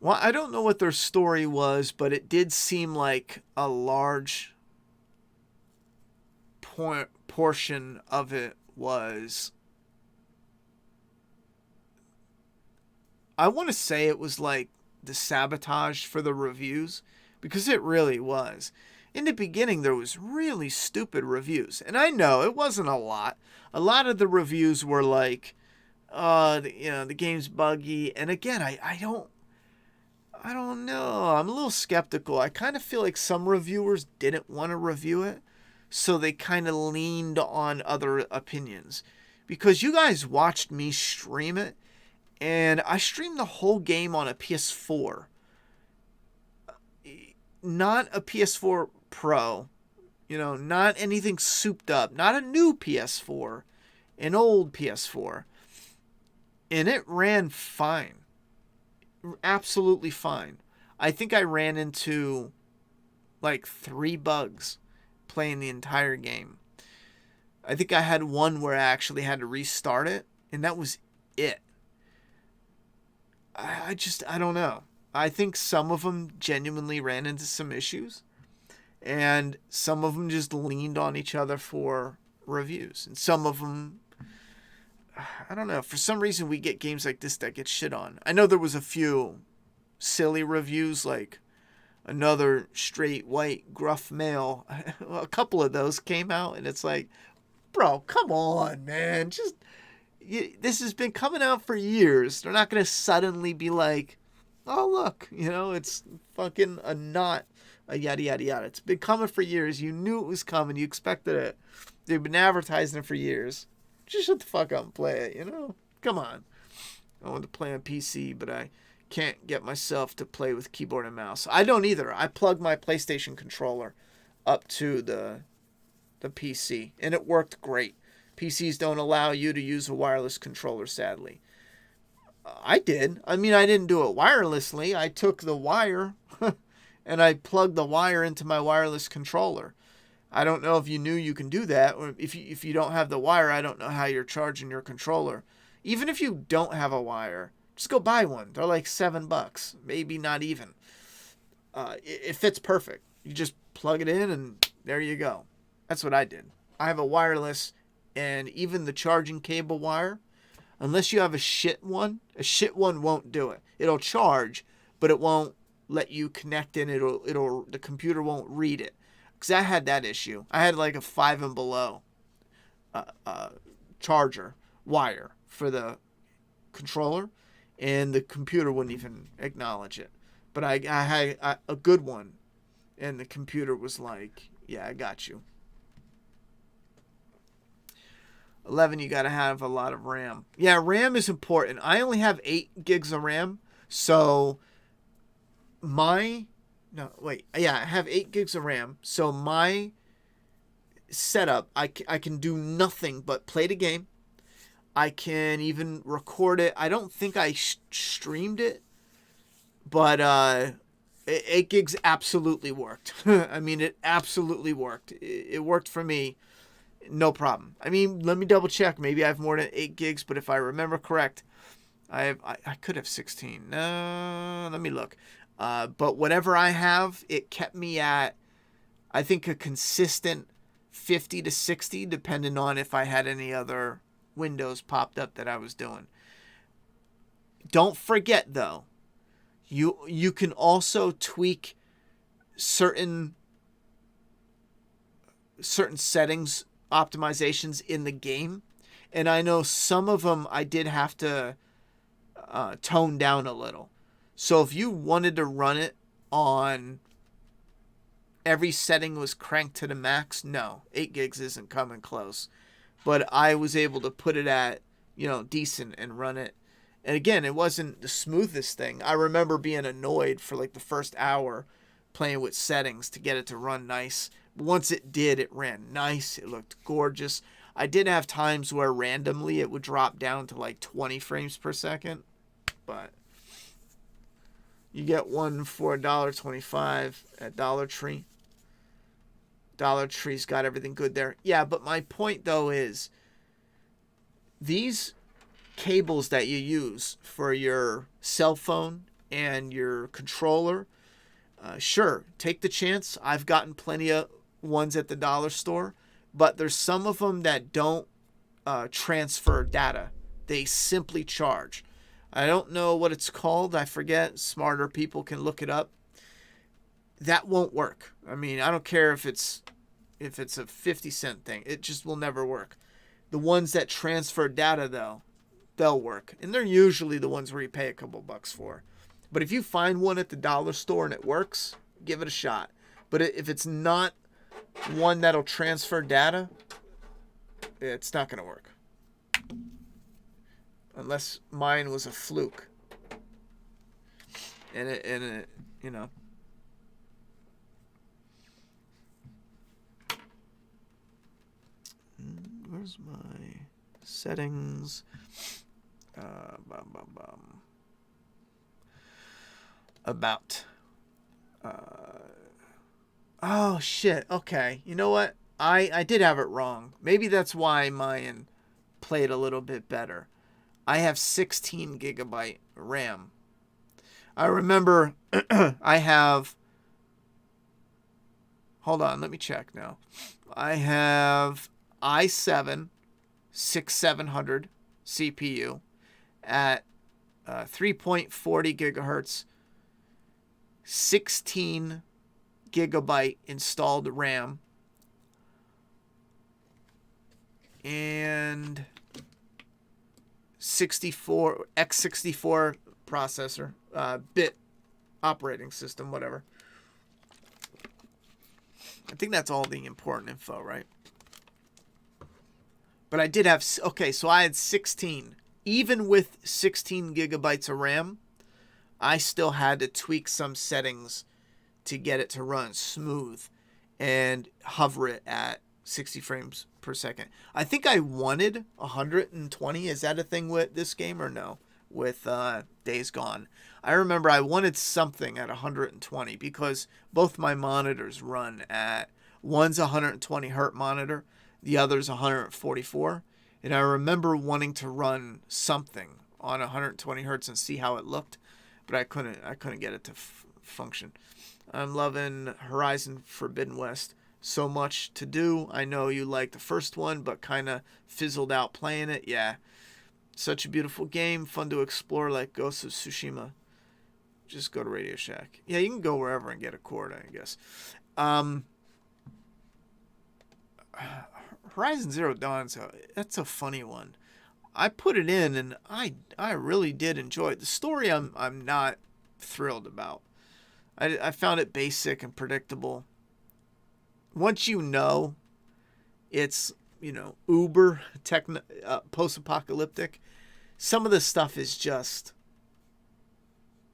Well, I don't know what their story was, but it did seem like a large portion of it was... I want to say it was like the sabotage for the reviews, because it really was. In the beginning, there was really stupid reviews. And I know it wasn't a lot. A lot of the reviews were like, the game's buggy. And again, I don't know. I'm a little skeptical. I kind of feel like some reviewers didn't want to review it, so they kind of leaned on other opinions. Because you guys watched me stream it, and I streamed the whole game on a PS4. Not a PS4 Pro. Not anything souped up. Not a new PS4. An old PS4. And it ran fine. Absolutely fine. I think I ran into like 3 bugs playing the entire game. I think I had one where I actually had to restart it, and that was it. I don't know. I think some of them genuinely ran into some issues, and some of them just leaned on each other for reviews. And some of them, I don't know. For some reason, we get games like this that get shit on. I know there was a few silly reviews, like another straight white gruff male. A couple of those came out, and it's like, bro, come on, man. This has been coming out for years. They're not going to suddenly be like, oh, look, it's fucking a yada, yada, yada. It's been coming for years. You knew it was coming. You expected it. They've been advertising it for years. Just shut the fuck up and play it, Come on. I want to play on PC, but I can't get myself to play with keyboard and mouse. I don't either. I plug my PlayStation controller up to the PC, and it worked great. PCs don't allow you to use a wireless controller, sadly. I did. I mean, I didn't do it wirelessly. I took the wire and I plugged the wire into my wireless controller. I don't know if you knew you can do that, or if you don't have the wire, I don't know how you're charging your controller. Even if you don't have a wire, just go buy one. They're like $7, maybe not even. It fits perfect. You just plug it in and there you go. That's what I did. I have a wireless, and even the charging cable wire, unless you have a shit one won't do it. It'll charge, but it won't let you connect in. The computer won't read it. Because I had that issue. I had like a 5 and below charger wire for the controller, and the computer wouldn't even acknowledge it. But I had a good one, and the computer was like, yeah, I got you. 11, you got to have a lot of RAM. Yeah, RAM is important. I only have 8 gigs of RAM, so I have 8 gigs of RAM, so my setup, I can do nothing but play the game. I can even record it. I don't think I streamed it, but 8 gigs absolutely worked. I mean, it absolutely worked. It worked for me. No problem. I mean, let me double check. Maybe I have more than 8 gigs, but if I remember correct, I could have 16. No, let me look. But whatever I have, it kept me at, I think, a consistent 50 to 60, depending on if I had any other windows popped up that I was doing. Don't forget, though, you can also tweak certain settings, optimizations in the game, and I know some of them I did have to tone down a little. So if you wanted to run it on every setting was cranked to the max, no, 8 gigs isn't coming close. But I was able to put it at, decent and run it. And again, it wasn't the smoothest thing. I remember being annoyed for like the first hour playing with settings to get it to run nice. once it did, it ran nice. It looked gorgeous. I did have times where randomly it would drop down to like 20 frames per second, but you get one for $1.25 at Dollar Tree. Dollar Tree's got everything good there. Yeah, but my point though is these cables that you use for your cell phone and your controller, sure, take the chance. I've gotten plenty of ones at the dollar store, but there's some of them that don't transfer data. They simply charge. I don't know what it's called. I forget. Smarter people can look it up. That won't work. I mean, I don't care if it's a 50-cent thing. It just will never work. The ones that transfer data, though, they'll work. And they're usually the ones where you pay a couple bucks for. But if you find one at the dollar store and it works, give it a shot. But if it's not one that'll transfer data, it's not going to work. Unless mine was a fluke. And it, you know. Where's my settings? About. Oh, shit. Okay. You know what? I did have it wrong. Maybe that's why mine played a little bit better. I have 16 gigabyte RAM. I remember I have... Hold on, let me check now. I have i7 6700 CPU at 3.40 gigahertz, 16 gigabyte installed RAM, and 64 x64 processor, bit operating system, whatever. I think that's all the important info, right? But I did have, okay, so I had 16. Even with 16 gigabytes of RAM, I still had to tweak some settings to get it to run smooth and hover it at 60 frames per second. I think I wanted 120. Is that a thing with this game or no? With Days Gone. I remember I wanted something at 120 because both my monitors run at, one's a 120 hertz monitor, the other's 144. And I remember wanting to run something on 120 hertz and see how it looked, but I couldn't get it to function. I'm loving Horizon Forbidden West. So much to do. I know you liked the first one, but kind of fizzled out playing it. Yeah. Such a beautiful game. Fun to explore like Ghost of Tsushima. Just go to Radio Shack. Yeah, you can go wherever and get a cord, I guess. Horizon Zero Dawn, that's a funny one. I put it in and I really did enjoy it. The story I'm not thrilled about. I found it basic and predictable. Once you know it's, you know, uber post-apocalyptic, some of the stuff is just,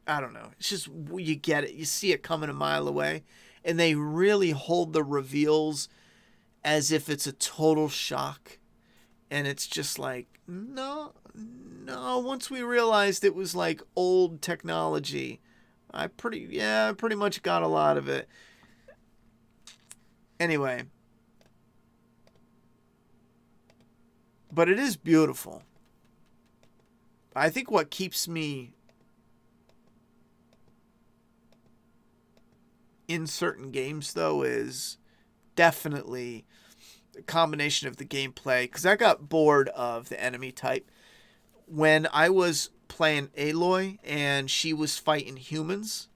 I don't know. It's just, you get it. You see it coming a mile away. And they really hold the reveals as if it's a total shock. And it's just like, no. Once we realized it was like old technology, I pretty much got a lot of it. Anyway. But it is beautiful. I think what keeps me in certain games, though, is definitely the combination of the gameplay. Because I got bored of the enemy type. When I was playing Aloy and she was fighting humans,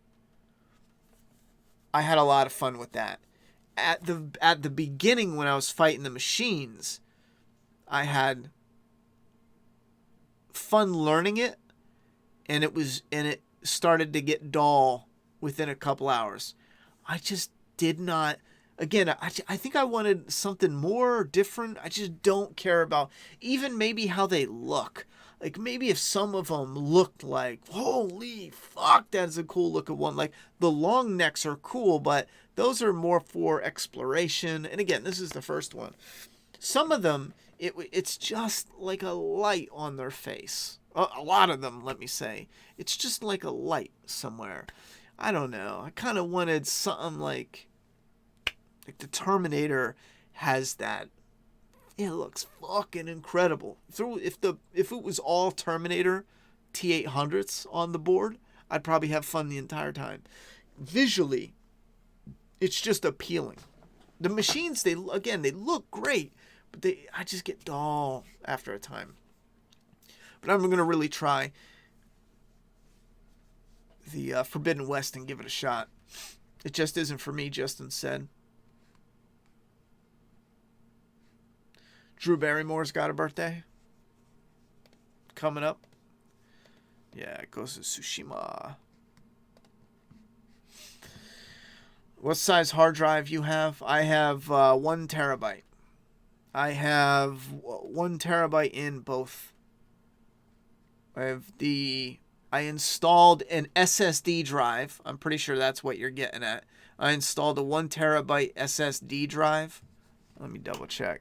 I had a lot of fun with that. At the beginning, when I was fighting the machines, I had fun learning it, and it started to get dull within a couple hours. I just did not. Again, I think I wanted something more different. I just don't care about even maybe how they look. Like, maybe if some of them looked like, holy fuck, that's a cool looking one. Like, the long necks are cool, but those are more for exploration. And again, this is the first one. Some of them, it's just like a light on their face. A lot of them, let me say. It's just like a light somewhere. I don't know. I kind of wanted something like the Terminator has that. It looks fucking incredible. If it was all Terminator T800s on the board, I'd probably have fun the entire time. Visually, it's just appealing. The machines, they look great, but I just get dull after a time. But I'm going to really try the Forbidden West and give it a shot. It just isn't for me, Justin said. Drew Barrymore's got a birthday coming up. Yeah, it goes to Tsushima. What size hard drive you have? I have 1 terabyte. I have 1 terabyte in both. I installed an SSD drive. I'm pretty sure that's what you're getting at. I installed a 1 terabyte SSD drive. Let me double check.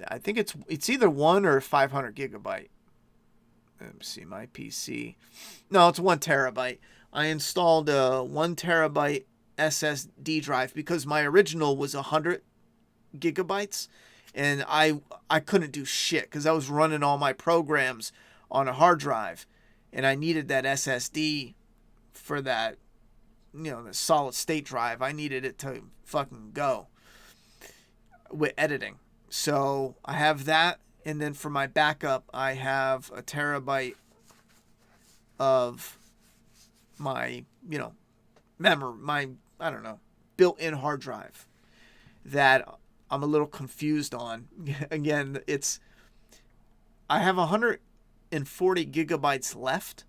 I think it's either 1 or 500 gigabyte. Let me see my PC. No, it's 1 terabyte. I installed a 1 terabyte SSD drive because my original was 100 gigabytes, and I couldn't do shit because I was running all my programs on a hard drive, and I needed that SSD for that, the solid state drive. I needed it to fucking go with editing. So I have that, and then for my backup, I have a terabyte of my, built-in hard drive that I'm a little confused on. Again, I have 140 gigabytes left,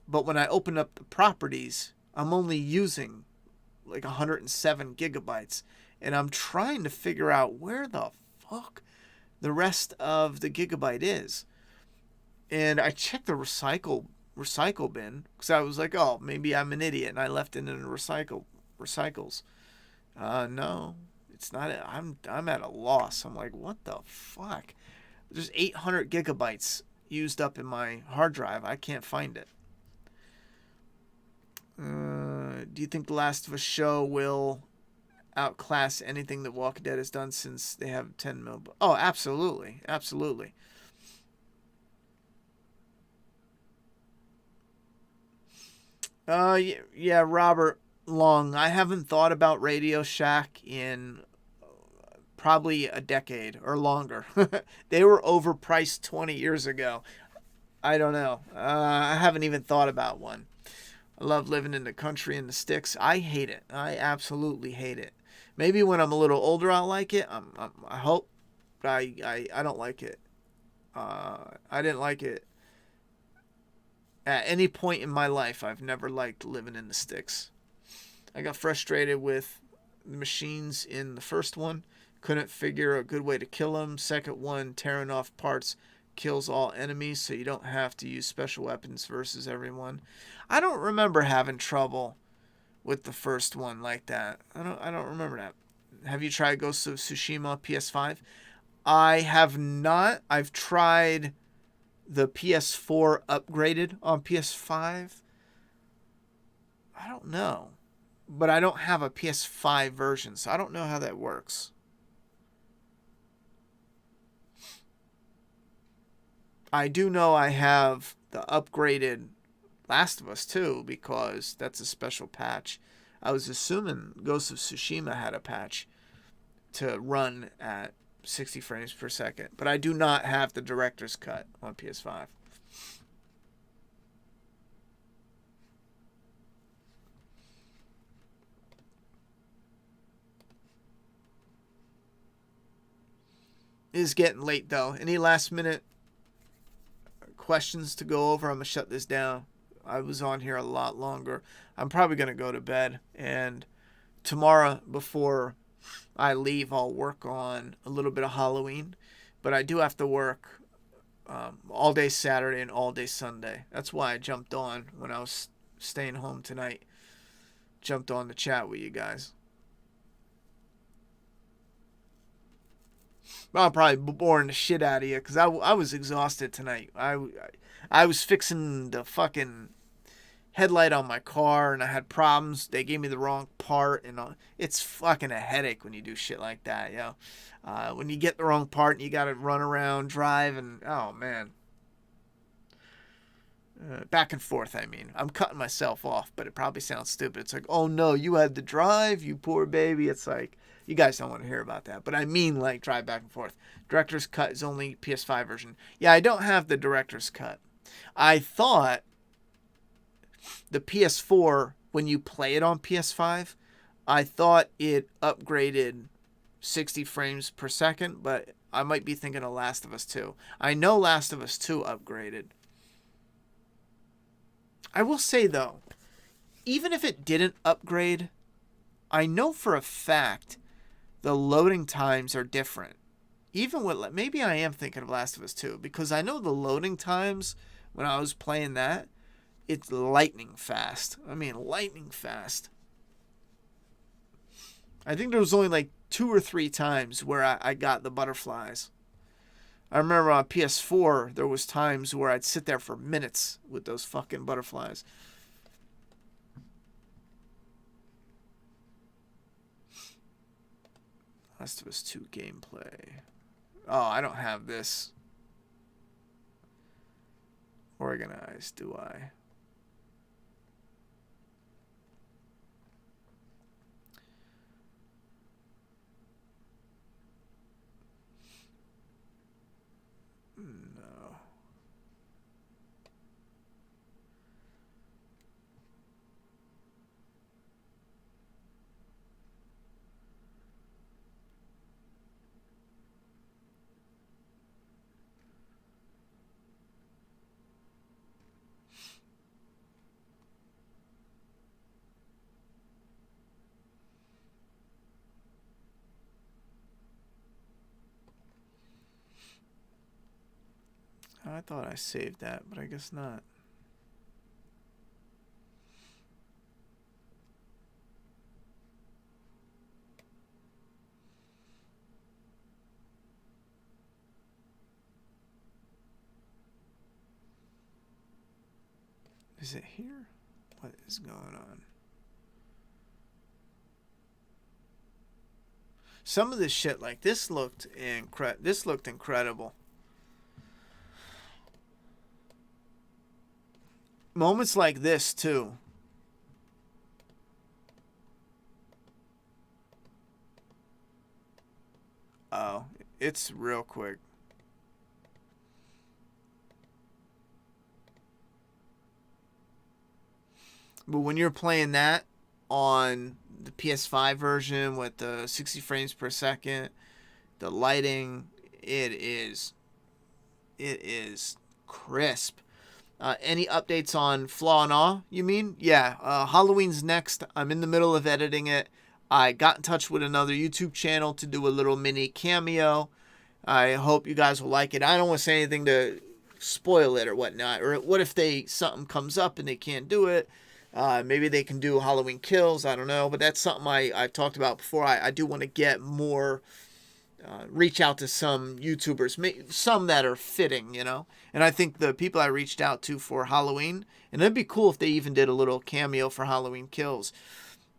but when I open up the properties, I'm only using like 107 gigabytes, and I'm trying to figure out where the fuck the rest of the gigabyte is. And I checked the recycle bin because I was like, oh, maybe I'm an idiot and I left it in the recycles. No, it's not. I'm at a loss. I'm like, what the fuck? There's 800 gigabytes used up in my hard drive. I can't find it. Do you think The Last of Us show will outclass anything that Walking Dead has done since they have 10 mil? Oh, absolutely. Absolutely. Yeah, Robert Long. I haven't thought about Radio Shack in probably a decade or longer. They were overpriced 20 years ago. I don't know. I haven't even thought about one. I love living in the country in the sticks. I hate it. I absolutely hate it. Maybe when I'm a little older, I'll like it. I hope. But I don't like it. I didn't like it at any point in my life. I've never liked living in the sticks. I got frustrated with the machines in the first one. Couldn't figure a good way to kill them. Second one, tearing off parts kills all enemies, so you don't have to use special weapons versus everyone. I don't remember having trouble with the first one like that. I don't remember that. Have you tried Ghost of Tsushima PS5? I have not. I've tried the PS4 upgraded on PS5. I don't know. But I don't have a PS5 version, so I don't know how that works. I do know I have the upgraded Last of Us 2 because that's a special patch. I was assuming Ghost of Tsushima had a patch to run at 60 frames per second, but I do not have the director's cut on PS5. It is getting late though. Any last minute questions to go over? I'm going to shut this down. I was on here a lot longer. I'm probably going to go to bed, and tomorrow before I leave, I'll work on a little bit of Halloween, but I do have to work all day Saturday and all day Sunday. That's why I jumped on when I was staying home tonight. Jumped on to chat with you guys. I'll probably be boring the shit out of you because I was exhausted tonight. I was fixing the fucking headlight on my car and I had problems. They gave me the wrong part and it's fucking a headache when you do shit like that, yo. When you get the wrong part and you gotta run around, drive, and oh man. Back and forth, I mean. I'm cutting myself off, but it probably sounds stupid. It's like, oh no, you had to drive, you poor baby. It's like, you guys don't want to hear about that. But I mean, like, drive back and forth. Director's cut is only PS5 version. Yeah, I don't have the director's cut. I thought the PS4, when you play it on PS5, I thought it upgraded 60 frames per second, but I might be thinking of Last of Us 2. I know Last of Us 2 upgraded. I will say, though, even if it didn't upgrade, I know for a fact the loading times are different. Even with, maybe I am thinking of Last of Us 2, because I know the loading times when I was playing that, it's lightning fast. I mean, lightning fast. I think there was only like 2 or 3 times where I got the butterflies. I remember on PS4, there was times where I'd sit there for minutes with those fucking butterflies. Last of Us 2 gameplay. Oh, I don't have this organized, do I? No. I thought I saved that, but I guess not. Is it here? What is going on? Some of this shit, like this looked incredible. Moments like this too. Oh, it's real quick. But when you're playing that on the PS5 version with the 60 frames per second, the lighting, it is crisp. Any updates on Flaw and Awe, you mean? Yeah, Halloween's next. I'm in the middle of editing it. I got in touch with another YouTube channel to do a little mini cameo. I hope you guys will like it. I don't want to say anything to spoil it or whatnot. Or what if something comes up and they can't do it? Maybe they can do Halloween Kills. I don't know. But that's something I've talked about before. I do want to get more... reach out to some YouTubers, some that are fitting, you know. And I think the people I reached out to for Halloween, and it'd be cool if they even did a little cameo for Halloween Kills.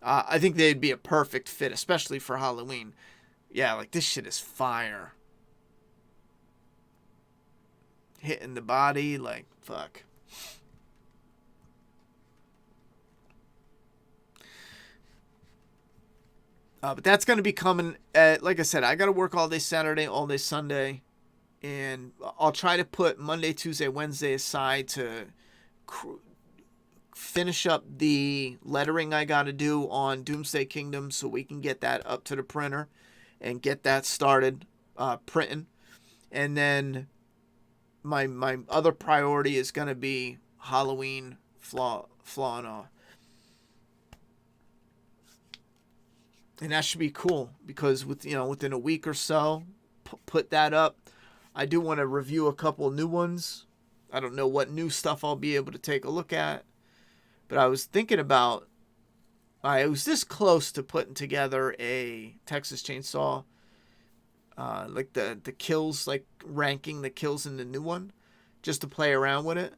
I think they'd be a perfect fit, especially for Halloween. Yeah, like this shit is fire. Hitting the body, like, fuck. But that's going to be coming, like I said, I got to work all day Saturday, all day Sunday. And I'll try to put Monday, Tuesday, Wednesday aside to finish up the lettering I got to do on Doomsday Kingdom so we can get that up to the printer and get that started printing. And then my other priority is going to be Halloween Flaw and Awe. And that should be cool because within a week or so, put that up. I do want to review a couple new ones. I don't know what new stuff I'll be able to take a look at. But I was thinking about... I was this close to putting together a Texas Chainsaw... like the kills, like ranking the kills in the new one. Just to play around with it.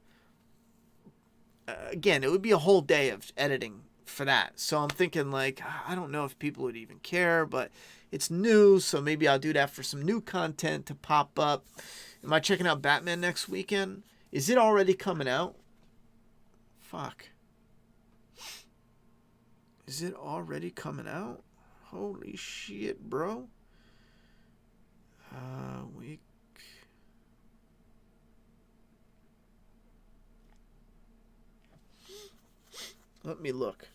Again, it would be a whole day of editing for that. So I'm thinking, like, I don't know if people would even care, but it's new, so maybe I'll do that for some new content to pop up. Am I checking out Batman next weekend? Is it already coming out? Fuck. Is it already coming out? Holy shit, bro. Week. Let me look.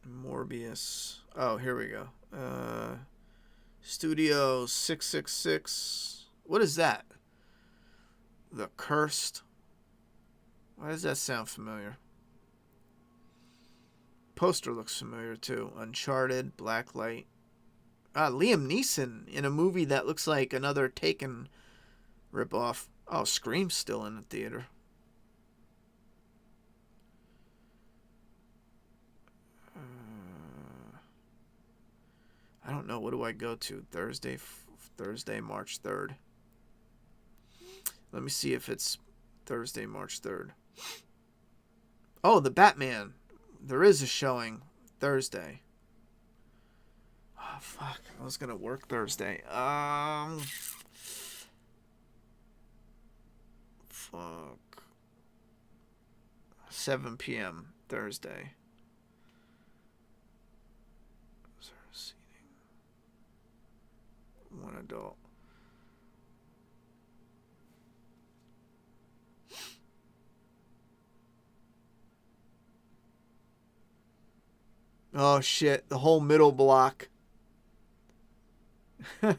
Morbius. Oh, here we go. Studio 666. What is that? The Cursed. Why does that sound familiar? Poster looks familiar too. Uncharted, Blacklight. Liam Neeson in a movie that looks like another Taken ripoff. Oh, Scream's still in the theater. I don't know. What do I go to? Thursday, March 3rd. Let me see if it's Thursday, March 3rd. Oh, the Batman. There is a showing Thursday. Oh, fuck. I was going to work Thursday. Fuck. 7 p.m. Thursday. One adult. Oh shit, the whole middle block. The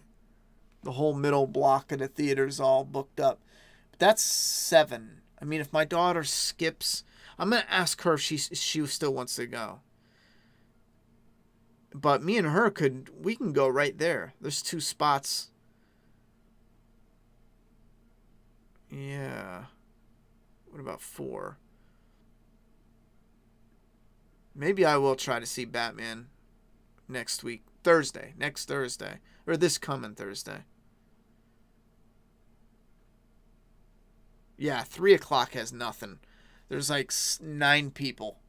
whole middle block of the theater's all booked up. But that's 7. I mean, if my daughter skips, I'm going to ask her if she still wants to go. But me and her we can go right there. There's 2 spots. Yeah. What about 4? Maybe I will try to see Batman next week. Next Thursday. Or this coming Thursday. Yeah, 3 o'clock has nothing. There's like 9 people.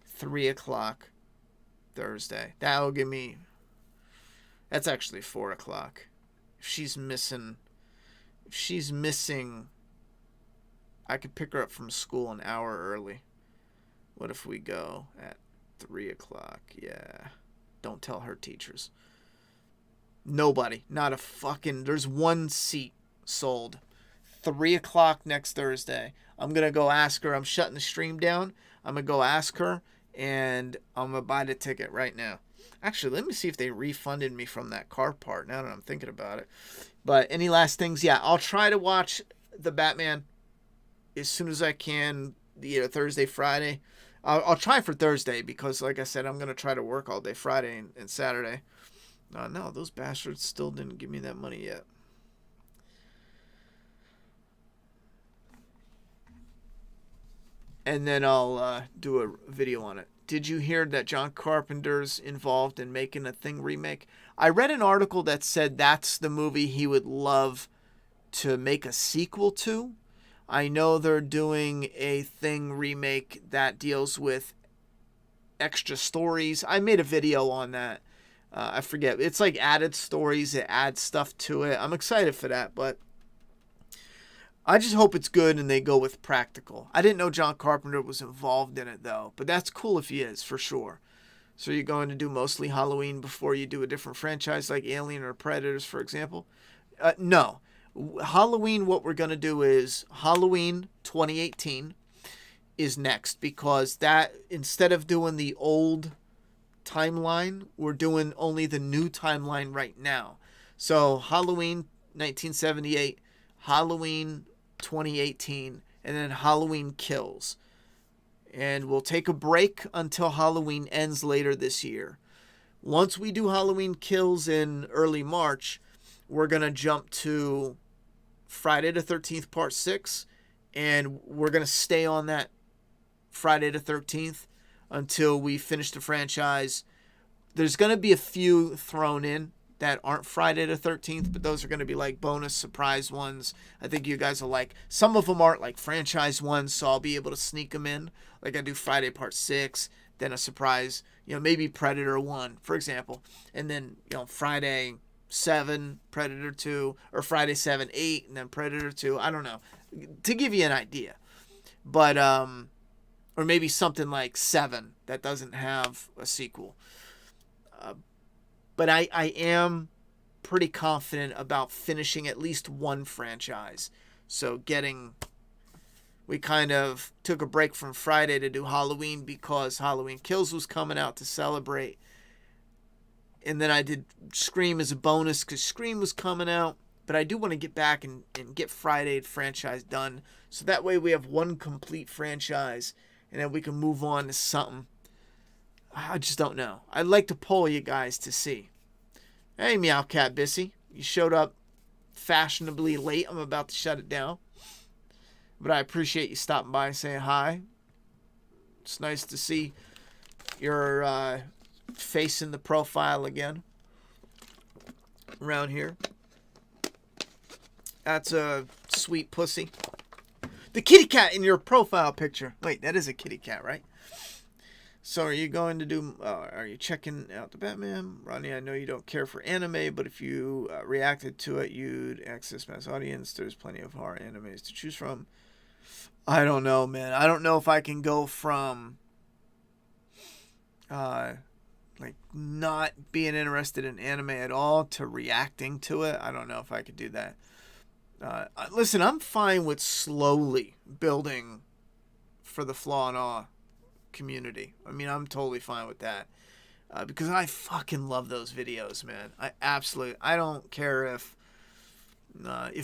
3 o'clock Thursday. That'll give me... That's actually 4 o'clock. If she's missing... I could pick her up from school an hour early. What if we go at 3 o'clock? Yeah. Don't tell her teachers. Nobody. Not a fucking... There's 1 seat sold. 3 o'clock next Thursday. I'm going to go ask her. I'm shutting the stream down. I'm going to go ask her. And I'm going to buy the ticket right now. Actually, let me see if they refunded me from that car part now that I'm thinking about it. But any last things? Yeah, I'll try to watch the Batman as soon as I can. Either Thursday, Friday. I'll try for Thursday because, like I said, I'm going to try to work all day Friday and Saturday. No, those bastards still didn't give me that money yet. And then I'll do a video on it. Did you hear that John Carpenter's involved in making a Thing remake? I read an article that said that's the movie he would love to make a sequel to. I know they're doing a Thing remake that deals with extra stories. I made a video on that. I forget. It's like added stories. It adds stuff to it. I'm excited for that, but I just hope it's good and they go with practical. I didn't know John Carpenter was involved in it, though. But that's cool if he is, for sure. So you're going to do mostly Halloween before you do a different franchise like Alien or Predators, for example? No. Halloween, what we're going to do is Halloween 2018 is next. Because that, instead of doing the old timeline, we're doing only the new timeline right now. So Halloween 1978, Halloween 2018, and then Halloween Kills. And we'll take a break until Halloween ends later this year. Once we do Halloween Kills in early March, we're going to jump to Friday the 13th Part 6, and we're going to stay on that Friday the 13th until we finish the franchise. There's going to be a few thrown in that aren't Friday the 13th, but those are going to be like bonus surprise ones. I think you guys will like. Some of them aren't like franchise ones, so I'll be able to sneak them in. Like I do Friday Part 6, then a surprise, maybe Predator 1, for example. And then, Friday 7, Predator 2, or Friday 7, 8, and then Predator 2. I don't know. To give you an idea. But, or maybe something like 7 that doesn't have a sequel. But I am pretty confident about finishing at least one franchise. So we kind of took a break from Friday to do Halloween because Halloween Kills was coming out to celebrate. And then I did Scream as a bonus because Scream was coming out. But I do want to get back and get Friday franchise done. So that way we have one complete franchise. And then we can move on to something. I just don't know. I'd like to poll you guys to see. Hey, Meow Cat Bissy. You showed up fashionably late. I'm about to shut it down. But I appreciate you stopping by and saying hi. It's nice to see your face in the profile again. Around here. That's a sweet pussy. The kitty cat in your profile picture. Wait, that is a kitty cat, right? So are you going to do, are you checking out the Batman? Ronnie, I know you don't care for anime, but if you reacted to it, you'd access mass audience. There's plenty of horror animes to choose from. I don't know, man. I don't know if I can go from, like, not being interested in anime at all to reacting to it. I don't know if I could do that. Listen, I'm fine with slowly building for the Flaw and Awe community. I mean, I'm totally fine with that. Because I fucking love those videos, man. I don't care if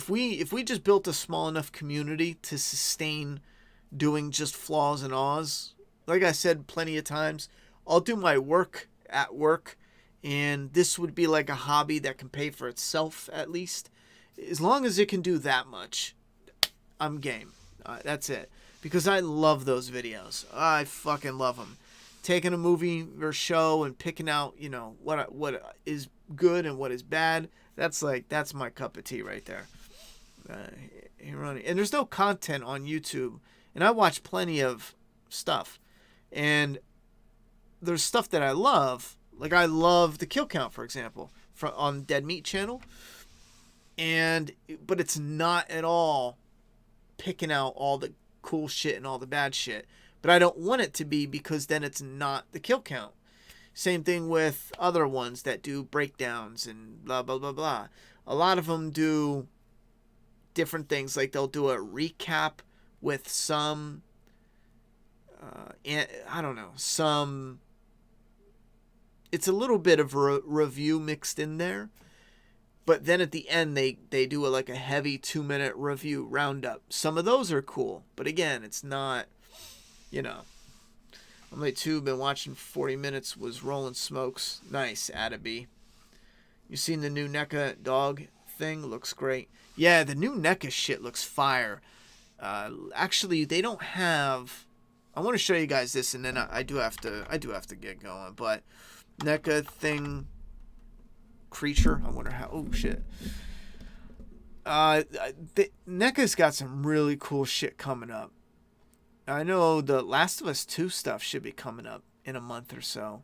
we just built a small enough community to sustain doing just Flaws and Awes. Like I said plenty of times, I'll do my work at work, and this would be like a hobby that can pay for itself at least. As long as it can do that much, I'm game. That's it. Because I love those videos. I fucking love them. Taking a movie or show and picking out, what is good and what is bad. That's my cup of tea right there. And there's no content on YouTube. And I watch plenty of stuff. And there's stuff that I love. Like I love the kill count, for example, on Dead Meat channel. But it's not at all picking out all the cool shit and all the bad shit. But I don't want it to be, because then it's not the kill count. Same thing with other ones that do breakdowns and blah, blah, blah, blah. A lot of them do different things. Like they'll do a recap with some, I don't know, it's a little bit of a review mixed in there. But then at the end, they do a heavy 2-minute review roundup. Some of those are cool. But again, it's not, Only 2 been watching 40 minutes was Rolling Smokes. Nice, Attaby. You seen the new NECA dog thing? Looks great. Yeah, the new NECA shit looks fire. Actually, they don't have... I want to show you guys this, and then I do have to get going. But NECA thing... creature. I wonder how. Oh shit. NECA's got some really cool shit coming up. I know the Last of Us 2 stuff should be coming up in a month or so.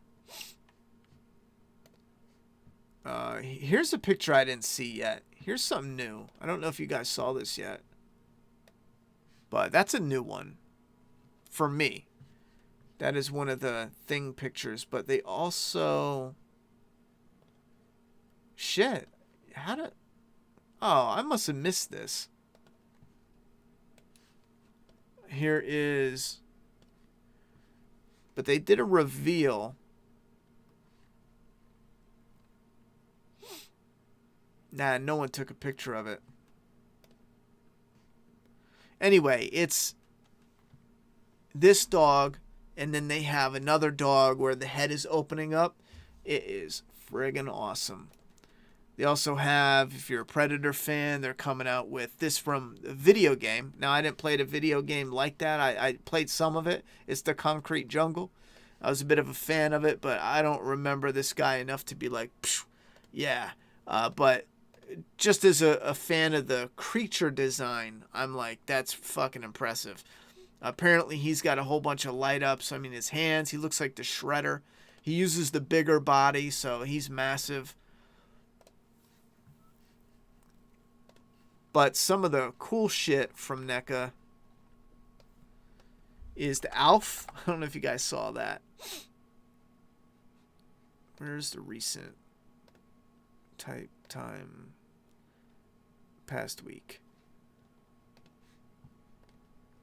Here's a picture I didn't see yet. Here's something new. I don't know if you guys saw this yet, but that's a new one for me. That is one of the thing pictures, but they also... Shit. Oh, I must have missed this. Here is... But they did a reveal. Nah, no one took a picture of it. Anyway, it's this dog, and then they have another dog where the head is opening up. It is friggin' awesome. They also have, if you're a Predator fan, they're coming out with this from a video game. Now, I didn't play a video game like that. I played some of it. It's the Concrete Jungle. I was a bit of a fan of it, but I don't remember this guy enough to be like, yeah. But just as a fan of the creature design, I'm like, that's fucking impressive. Apparently, he's got a whole bunch of light ups. I mean, his hands, he looks like the Shredder. He uses the bigger body, so he's massive. But some of the cool shit from NECA is the Alf. I don't know if you guys saw that. Where's the recent type time past week?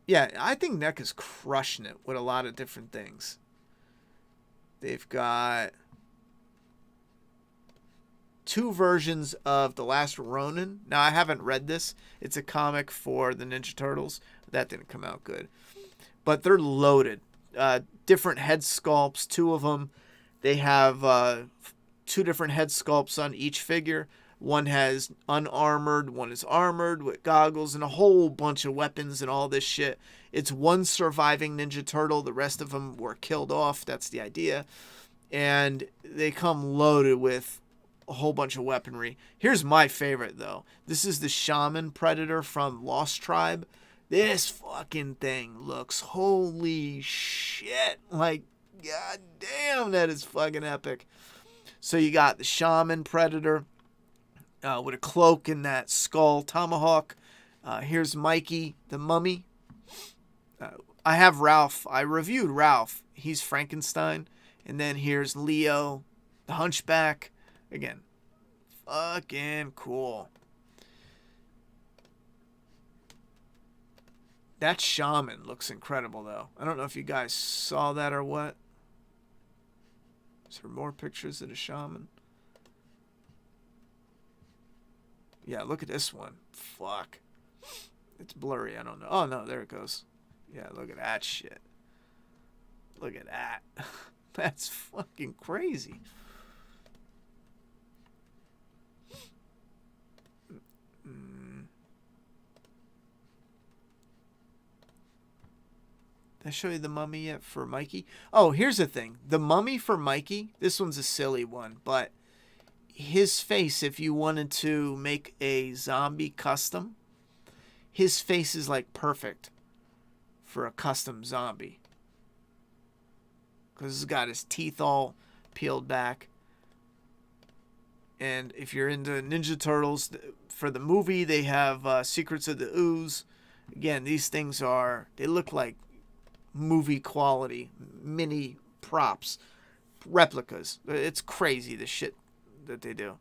Yeah, I think NECA's crushing it with a lot of different things. They've got 2 versions of The Last Ronin. Now, I haven't read this. It's a comic for the Ninja Turtles. That didn't come out good. But they're loaded. Different head sculpts, 2 of them. They have 2 different head sculpts on each figure. One has unarmored, one is armored with goggles and a whole bunch of weapons and all this shit. It's one surviving Ninja Turtle. The rest of them were killed off. That's the idea. And they come loaded with a whole bunch of weaponry. Here's my favorite, though. This is the Shaman Predator from Lost Tribe. This fucking thing looks holy shit. Like, god damn, that is fucking epic. So you got the Shaman Predator with a cloak and that skull tomahawk. Here's Mikey, the mummy. I have Ralph. I reviewed Ralph. He's Frankenstein. And then here's Leo, the hunchback. Again, fucking cool. That shaman looks incredible, though. I don't know if you guys saw that or what. Is there more pictures of the shaman? Yeah, look at this one. Fuck. It's blurry. I don't know. Oh, no, there it goes. Yeah, look at that shit. Look at that. That's fucking crazy. Did I show you the mummy yet for Mikey? Oh, here's the thing. The mummy for Mikey, this one's a silly one, but his face, if you wanted to make a zombie custom, his face is like perfect for a custom zombie. Because he's got his teeth all peeled back. And if you're into Ninja Turtles, for the movie, they have Secrets of the Ooze. Again, these things they look like movie quality, mini props, replicas. It's crazy, the shit that they do.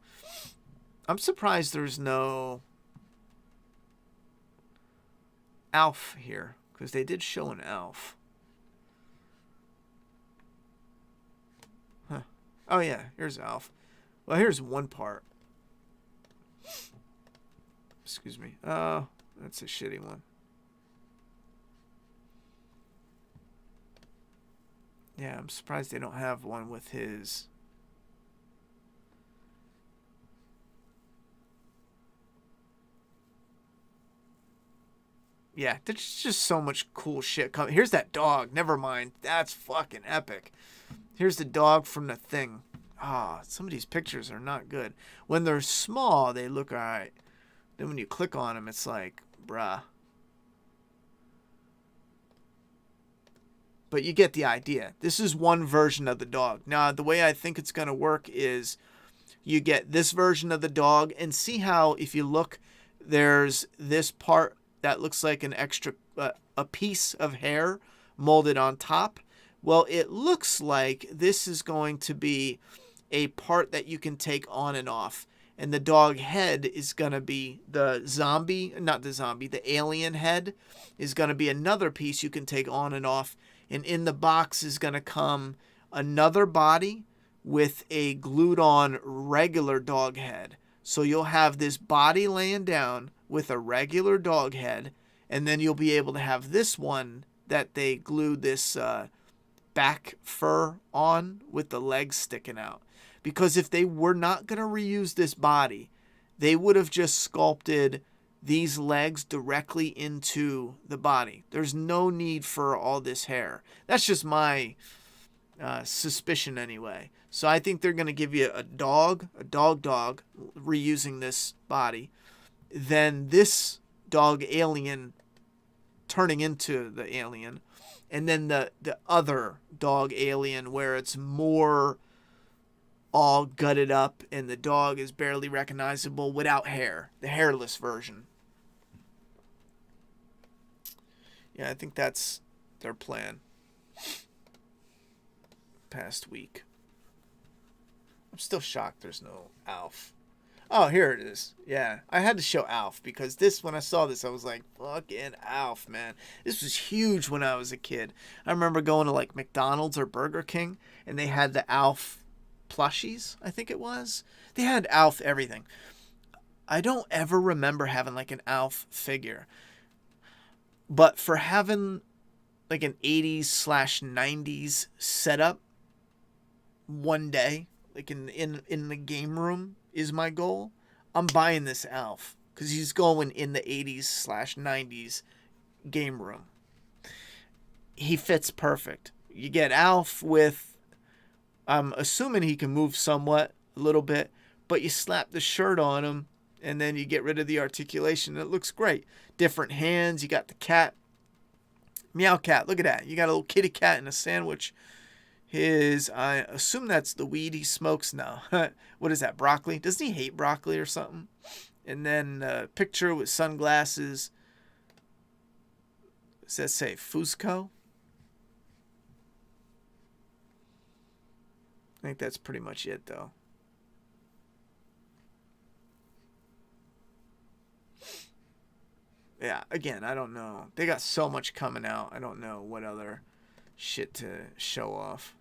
I'm surprised there's no Alf here, because they did show an Alf. Huh. Oh yeah, here's Alf. Well, here's one part. Excuse me. Oh, that's a shitty one. Yeah, I'm surprised they don't have one with his. Yeah, there's just so much cool shit coming. Here's that dog. Never mind. That's fucking epic. Here's the dog from The Thing. Ah, some of these pictures are not good. When they're small, they look alright. Then when you click on them, it's like, bruh. But you get the idea. This is one version of the dog. Now, the way I think it's going to work is you get this version of the dog, and see how, if you look, there's this part that looks like an extra, a piece of hair molded on top. Well, it looks like this is going to be a part that you can take on and off. And the dog head is going to be the zombie, not the zombie, the alien head is going to be another piece you can take on and off. And in the box is going to come another body with a glued on regular dog head. So you'll have this body laying down with a regular dog head, and then you'll be able to have this one that they glued this back fur on with the legs sticking out. Because if they were not going to reuse this body, they would have just sculpted these legs directly into the body. There's no need for all this hair. That's just my suspicion anyway. So I think they're going to give you a dog, reusing this body. Then this dog alien turning into the alien. And then the other dog alien where it's more all gutted up and the dog is barely recognizable without hair. The hairless version. Yeah, I think that's their plan. Past week. I'm still shocked there's no Alf. Oh, here it is. Yeah, I had to show Alf because this, when I saw this, I was like, fucking Alf, man. This was huge when I was a kid. I remember going to like McDonald's or Burger King and they had the Alf plushies, I think it was. They had Alf everything. I don't ever remember having like an Alf figure. But for having like an 80s/90s setup one day, like in the game room is my goal. I'm buying this Alf because he's going in the 80s/90s game room. He fits perfect. You get Alf with, I'm assuming he can move somewhat, a little bit, but you slap the shirt on him and then you get rid of the articulation. It looks great. Different hands. You got the cat. Meow cat. Look at that. You got a little kitty cat and a sandwich. I assume that's the weed he smokes now. What is that, broccoli? Doesn't he hate broccoli or something? And then a picture with sunglasses. Does that say Fusco? I think that's pretty much it, though. Yeah, again, I don't know. They got so much coming out. I don't know what other shit to show off.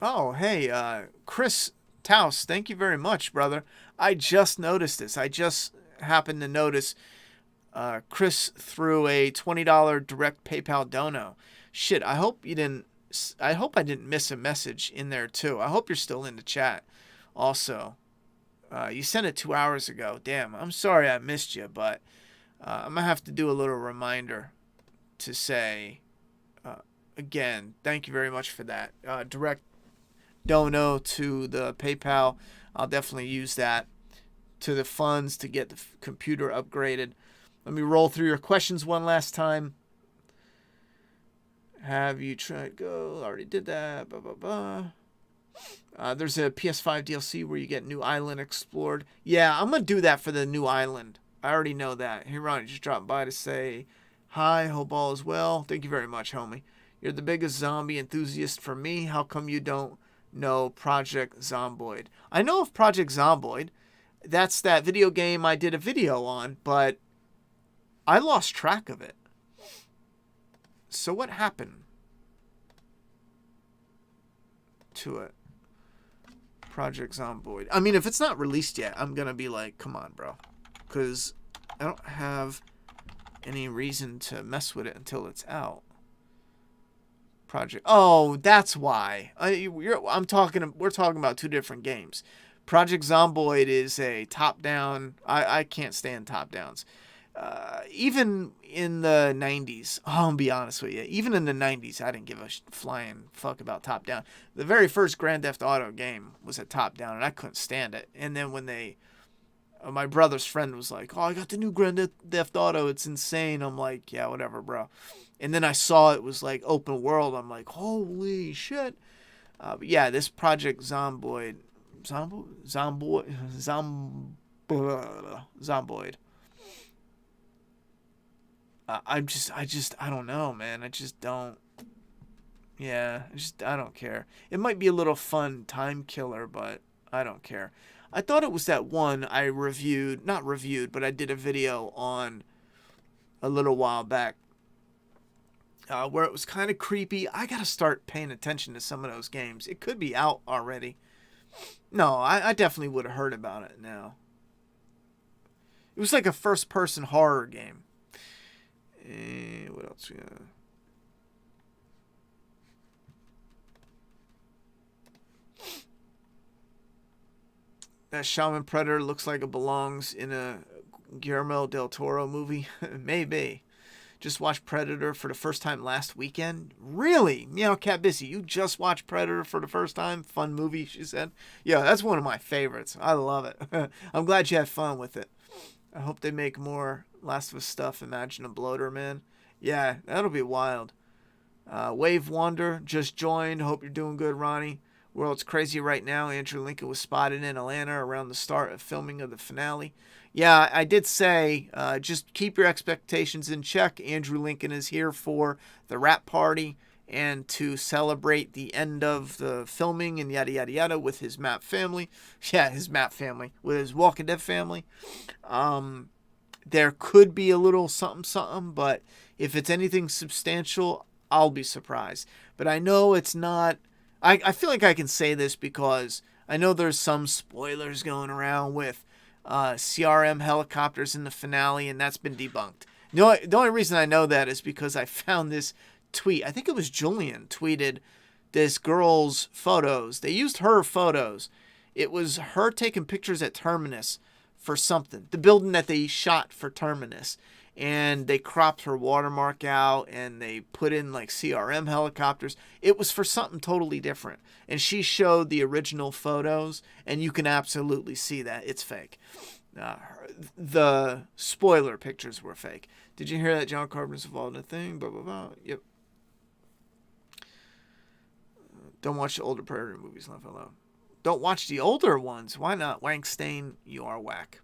Oh, hey, Chris Taus, thank you very much, brother. I just noticed this. I just happened to notice Chris threw a $20 direct PayPal dono. Shit, I hope I didn't miss a message in there too. I hope you're still in the chat. Also, you sent it 2 hours ago. Damn, I'm sorry I missed you, but I'm gonna have to do a little reminder to say again, thank you very much for that direct dono to the PayPal. I'll definitely use that to the funds to get the computer upgraded. Let me roll through your questions one last time. Have you tried Go? Already did that. Blah, blah, blah. There's a PS5 DLC where you get new island explored. Yeah, I'm going to do that for the new island. I already know that. Hey, Ronnie, just dropped by to say hi. Hope all is well. Thank you very much, homie. You're the biggest zombie enthusiast for me. How come you don't know Project Zomboid? I know of Project Zomboid. That's that video game I did a video on, but I lost track of it. So what happened to it? Project Zomboid. I mean, if it's not released yet, I'm going to be like, come on, bro. Because I don't have any reason to mess with it until it's out. Project. Oh, that's why. We're talking about two different games. Project Zomboid is a top-down. I can't stand top-downs. Even in the 90s, I'll be honest with you, even in the 90s, I didn't give a flying fuck about top-down. The very first Grand Theft Auto game was a top-down, and I couldn't stand it. And then when my brother's friend was like, oh, I got the new Grand Theft Auto, it's insane. I'm like, yeah, whatever, bro. And then I saw it was like open world. I'm like, holy shit. But yeah, this Project Zomboid. Zomboid. I don't know, man. I just don't. Yeah, I don't care. It might be a little fun time killer, but I don't care. I thought it was that one I reviewed, not reviewed, but I did a video on a little while back where it was kind of creepy. I got to start paying attention to some of those games. It could be out already. No, I definitely would have heard about it now. It was like a first-person horror game. What else we got? That Shaman Predator looks like it belongs in a Guillermo del Toro movie. Maybe. Just watched Predator for the first time last weekend. Really? Meow Cat Bissy, you just watched Predator for the first time? Fun movie, she said. Yeah, that's one of my favorites. I love it. I'm glad you had fun with it. I hope they make more Last of Us stuff. Imagine a bloater, man. Yeah, that'll be wild. Wave Wander just joined. Hope you're doing good, Ronnie. World's crazy right now. Andrew Lincoln was spotted in Atlanta around the start of filming of the finale. Yeah, I did say just keep your expectations in check. Andrew Lincoln is here for the wrap party and to celebrate the end of the filming and yada yada yada with his MAPP family. Yeah, his MAPP family. With his Walking Dead family. There could be a little something something, but if it's anything substantial, I'll be surprised. But I know it's not... I feel like I can say this because I know there's some spoilers going around with CRM helicopters in the finale, and that's been debunked. The only reason I know that is because I found this tweet. I think it was Julian tweeted this girl's photos. They used her photos. It was her taking pictures at Terminus for something. The building that they shot for Terminus. And they cropped her watermark out and they put in like CRM helicopters. It was for something totally different. And she showed the original photos and you can absolutely see that it's fake. The spoiler pictures were fake. Did you hear that John Carpenter's involved in a thing? Blah, blah, blah. Yep. Don't watch the older Predator movies, left alone. Don't watch the older ones. Why not? Wank Stain, you are whack.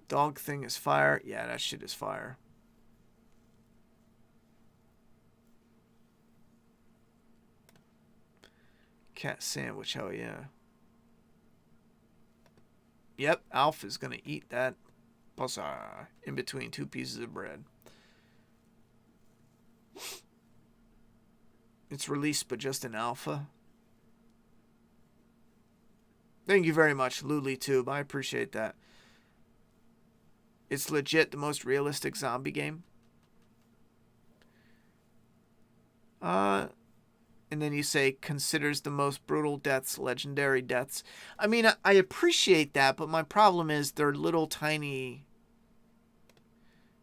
Dog thing is fire. Yeah, that shit is fire. Cat sandwich, hell yeah. Yep, Alf is gonna eat that pasta in between two pieces of bread. It's released, but just in alpha. Thank you very much, LuliTube. I appreciate that. It's legit the most realistic zombie game. And then you say, considers the most brutal deaths, legendary deaths. I mean, I appreciate that, but my problem is they're little tiny...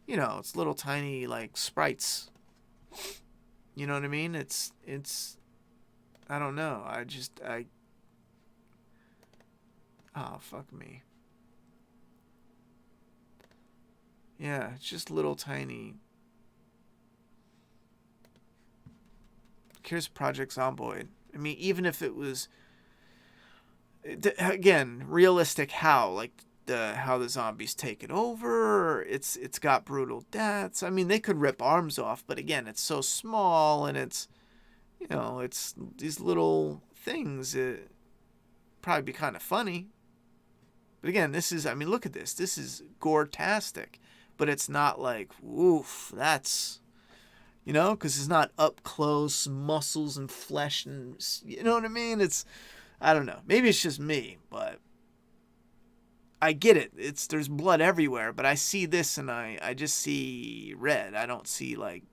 You know, it's little tiny, like, sprites. You know what I mean? It's... I don't know. Oh, fuck me. Yeah, it's just little tiny. Here's Project Zomboid. I mean, even if it was, again, realistic how, like how the zombies take it over. It's got brutal deaths. I mean, they could rip arms off, but again, it's so small and it's, you know, it's these little things. It probably be kind of funny. But again, this is, I mean, look at this. This is gore-tastic. But it's not like, woof, that's, you know, because it's not up close, muscles and flesh and, you know what I mean? It's, I don't know. Maybe it's just me, but I get it. There's blood everywhere, but I see this and I just see red. I don't see, like,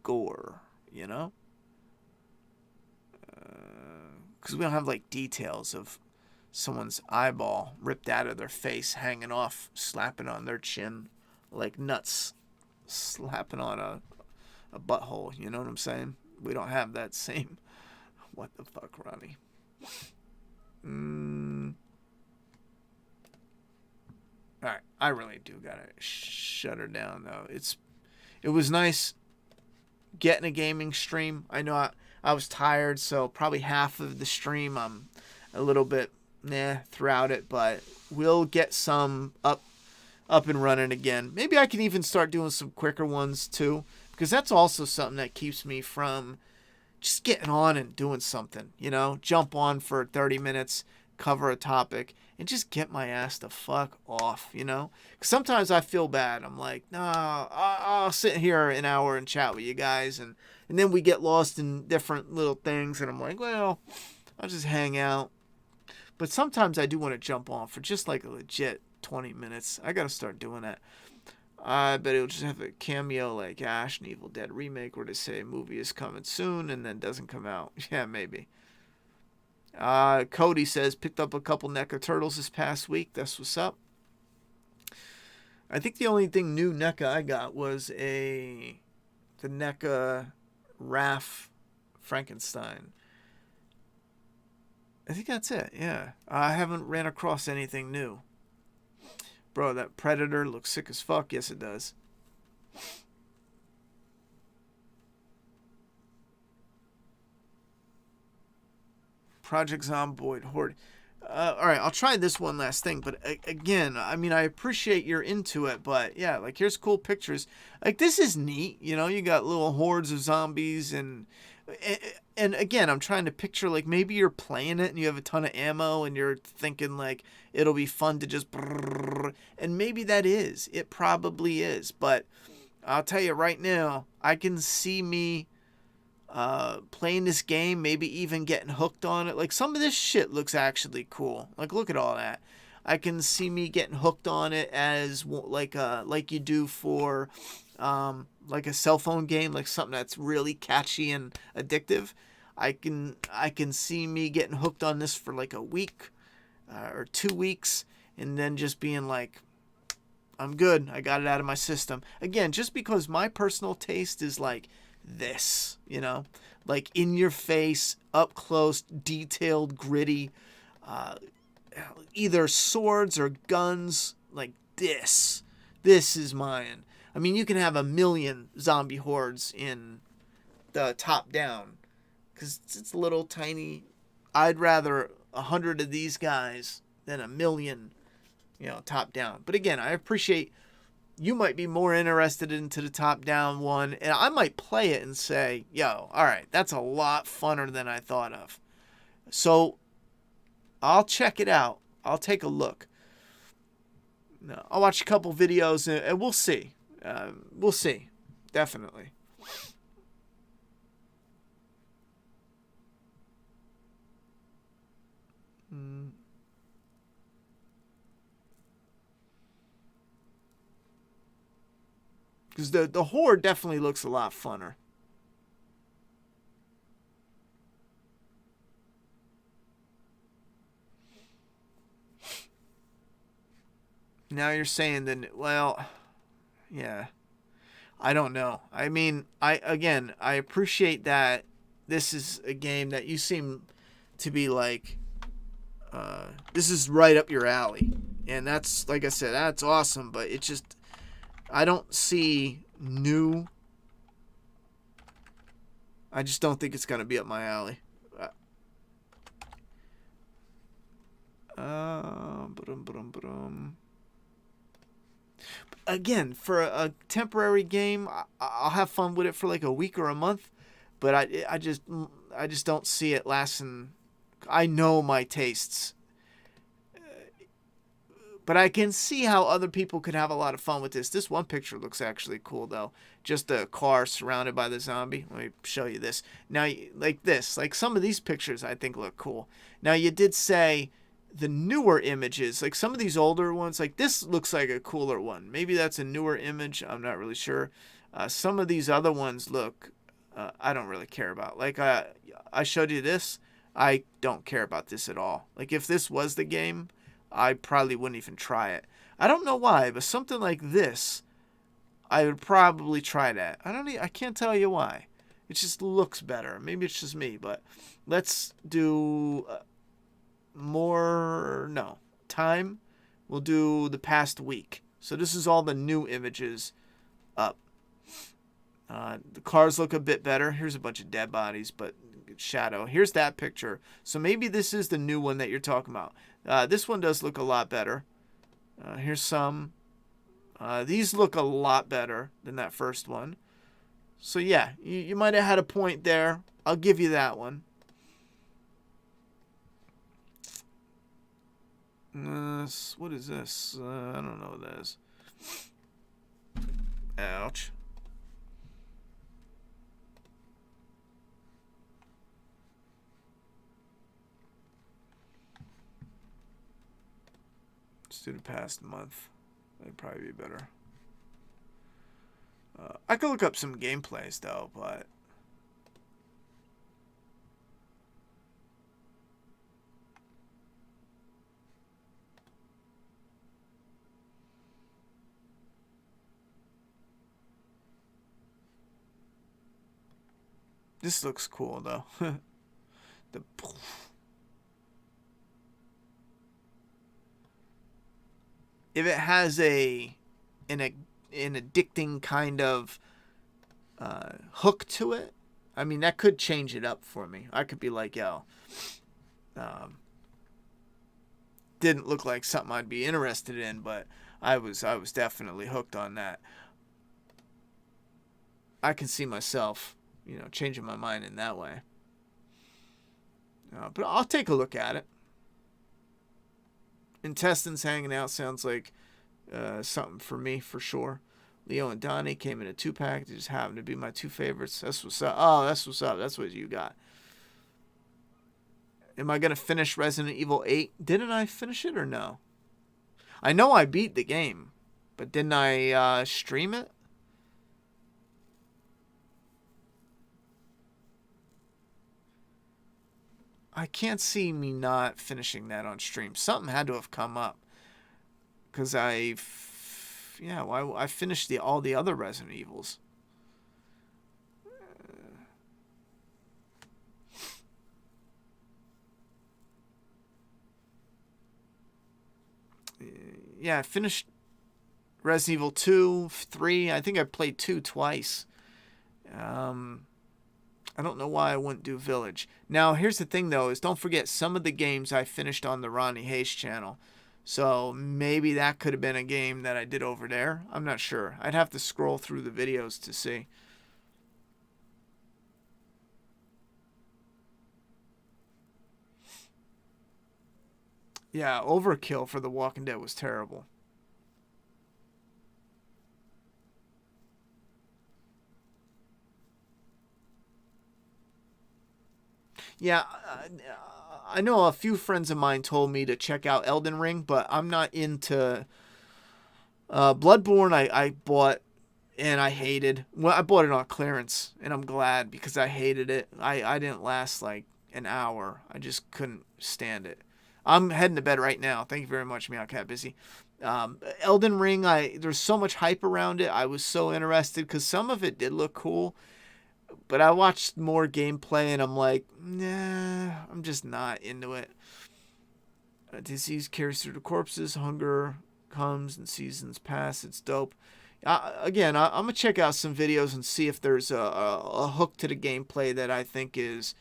gore, you know? Because we don't have, like, details of someone's eyeball ripped out of their face, hanging off, slapping on their chin. Like nuts slapping on a butthole, you know what I'm saying? We don't have that same... What the fuck, Ronnie? Alright, I really do gotta shut her down, though. It was nice getting a gaming stream. I know I was tired, so probably half of the stream I'm a little bit throughout it, but we'll get some up and running again. Maybe I can even start doing some quicker ones too, because that's also something that keeps me from just getting on and doing something, you know, jump on for 30 minutes, cover a topic, and just get my ass the fuck off, you know? 'Cause sometimes I feel bad. I'm like, nah, I'll sit here an hour and chat with you guys, and then we get lost in different little things, and I'm like, well, I'll just hang out. But sometimes I do want to jump on for just like a legit 20 minutes. I gotta start doing that. I bet it'll just have a cameo like Ash and Evil Dead remake where they say a movie is coming soon and then doesn't come out. Yeah, maybe. Cody says, picked up a couple NECA turtles this past week. That's what's up. I think the only thing new NECA I got was the NECA Raph Frankenstein. I think that's it, yeah. I haven't ran across anything new. Bro, that Predator looks sick as fuck. Yes, it does. Project Zomboid Horde. Alright, I'll try this one last thing. But again, I mean, I appreciate you're into it. But yeah, like, here's cool pictures. Like, this is neat. You know, you got little hordes of zombies. And again, I'm trying to picture, like, maybe you're playing it and you have a ton of ammo and you're thinking, like, it'll be fun to just brrr, and maybe that is. It probably is. But I'll tell you right now, I can see me playing this game, maybe even getting hooked on it. Like, some of this shit looks actually cool. Like, look at all that. I can see me getting hooked on it as, like you do for like a cell phone game, like something that's really catchy and addictive. I can see me getting hooked on this for like a week or 2 weeks, and then just being like, I'm good. I got it out of my system. Again, just because my personal taste is like this, you know, like in your face, up close, detailed, gritty, either swords or guns, like this. This is mine. I mean, you can have 1 million zombie hordes in the top down, because it's little tiny. I'd rather 100 of these guys than 1 million, you know, top down. But again, I appreciate you might be more interested into the top down one, and I might play it and say, yo, all right, that's a lot funner than I thought of. So I'll check it out. I'll take a look. No, I'll watch a couple videos and we'll see. We'll see. Definitely. Because the Horde definitely looks a lot funner. Now you're saying that, well, yeah, I don't know. I mean, I appreciate that this is a game that you seem to be like, this is right up your alley. And that's, like I said, that's awesome, but it just, I don't see new. I just don't think it's going to be up my alley. Again, for a temporary game, I'll have fun with it for like a week or a month, but I just don't see it lasting. I know my tastes, but I can see how other people could have a lot of fun with this. This one picture looks actually cool, though. Just a car surrounded by the zombie. Let me show you this. Now, like this, like some of these pictures I think look cool. Now, you did say the newer images, like some of these older ones, like this looks like a cooler one. Maybe that's a newer image. I'm not really sure. Some of these other ones look, I don't really care about. Like I showed you this. I don't care about this at all. Like if this was the game, I probably wouldn't even try it. I don't know why, but something like this, I would probably try that. I can't tell you why. It just looks better. Maybe it's just me, but let's do time. We'll do the past week. So this is all the new images up. The cars look a bit better. Here's a bunch of dead bodies, but shadow. Here's that picture. So maybe this is the new one that you're talking about. This one does look a lot better. Here's some. These look a lot better than that first one. So yeah, you might have had a point there. I'll give you that one. What is this? I don't know what that is. Ouch. Let's do the past month. That'd probably be better. I could look up some gameplays though, but this looks cool though. the If it has an addicting kind of hook to it, I mean, that could change it up for me. I could be like, yo, didn't look like something I'd be interested in, but I was definitely hooked on that. I can see myself, changing my mind in that way. But I'll take a look at it. Intestines hanging out sounds like something for me for sure. Leo and Donnie came in a 2-pack. They just happen to be my 2 favorites. That's what's up. Oh, that's what's up. That's what you got. Am I going to finish Resident Evil 8? Didn't I finish it or no? I know I beat the game, but didn't I stream it? I can't see me not finishing that on stream. Something had to have come up. Because I finished all the other Resident Evils. Yeah, I finished Resident Evil 2, 3. I think I played 2 twice. I don't know why I wouldn't do Village. Now, here's the thing, though, is don't forget some of the games I finished on the Ronnie Hayes channel. So maybe that could have been a game that I did over there. I'm not sure. I'd have to scroll through the videos to see. Yeah, Overkill for The Walking Dead was terrible. Yeah, I know a few friends of mine told me to check out Elden Ring, but I'm not into Bloodborne. I bought and I hated. Well, I bought it on clearance, and I'm glad because I hated it. I didn't last like an hour. I just couldn't stand it. I'm heading to bed right now. Thank you very much, Meowcat Busy. Elden Ring, there's so much hype around it. I was so interested because some of it did look cool. But I watched more gameplay and I'm like, nah, I'm just not into it. Disease carries through the corpses. Hunger comes and seasons pass. It's dope. Again, I'm going to check out some videos and see if there's a hook to the gameplay that I think is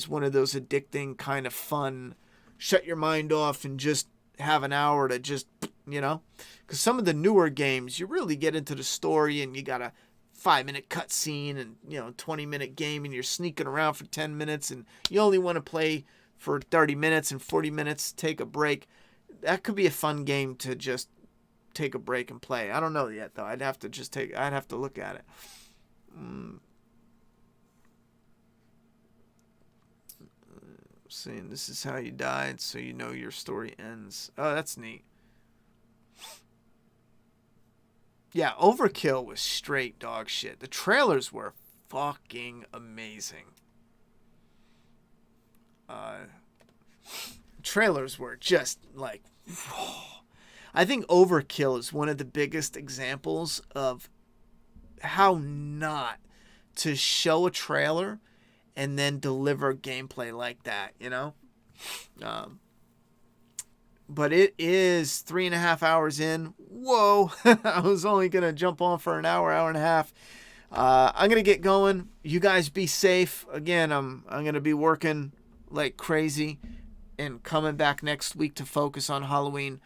one of those addicting kind of fun, shut your mind off and just have an hour to just, Because some of the newer games, you really get into the story and you got to 5-minute cutscene and 20-minute game and you're sneaking around for 10 minutes and you only want to play for 30 minutes and 40 minutes, take a break. That could be a fun game to just take a break and play. I don't know yet though. I'd have to look at it. Saying this is how you died so you know your story ends. Oh, that's neat. Yeah, Overkill was straight dog shit. The trailers were fucking amazing. Trailers were just like... I think Overkill is one of the biggest examples of how not to show a trailer and then deliver gameplay like that, But it is 3.5 hours in. Whoa. I was only going to jump on for an hour and a half. I'm going to get going. You guys be safe. Again, I'm going to be working like crazy and coming back next week to focus on Halloween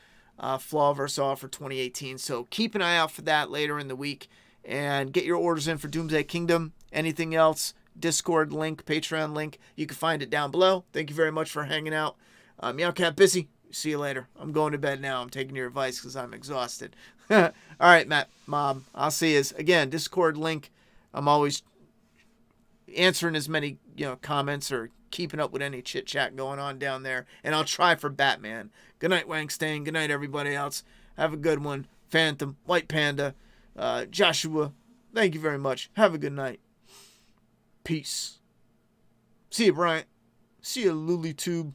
Flaw vs. All for 2018. So keep an eye out for that later in the week. and get your orders in for Doomsday Kingdom. Anything else, Discord link, Patreon link, you can find it down below. Thank you very much for hanging out. Meowcat Busy, see you later. I'm going to bed now. I'm taking your advice because I'm exhausted. All right, Matt, Mom, I'll see you. Again, Discord link. I'm always answering as many comments or keeping up with any chit chat going on down there, and I'll try for Batman. Good night, Wangstein. Good night, everybody else. Have a good one. Phantom, White Panda, Joshua. Thank you very much. Have a good night. Peace. See you, Bryant. See you, LuliTube.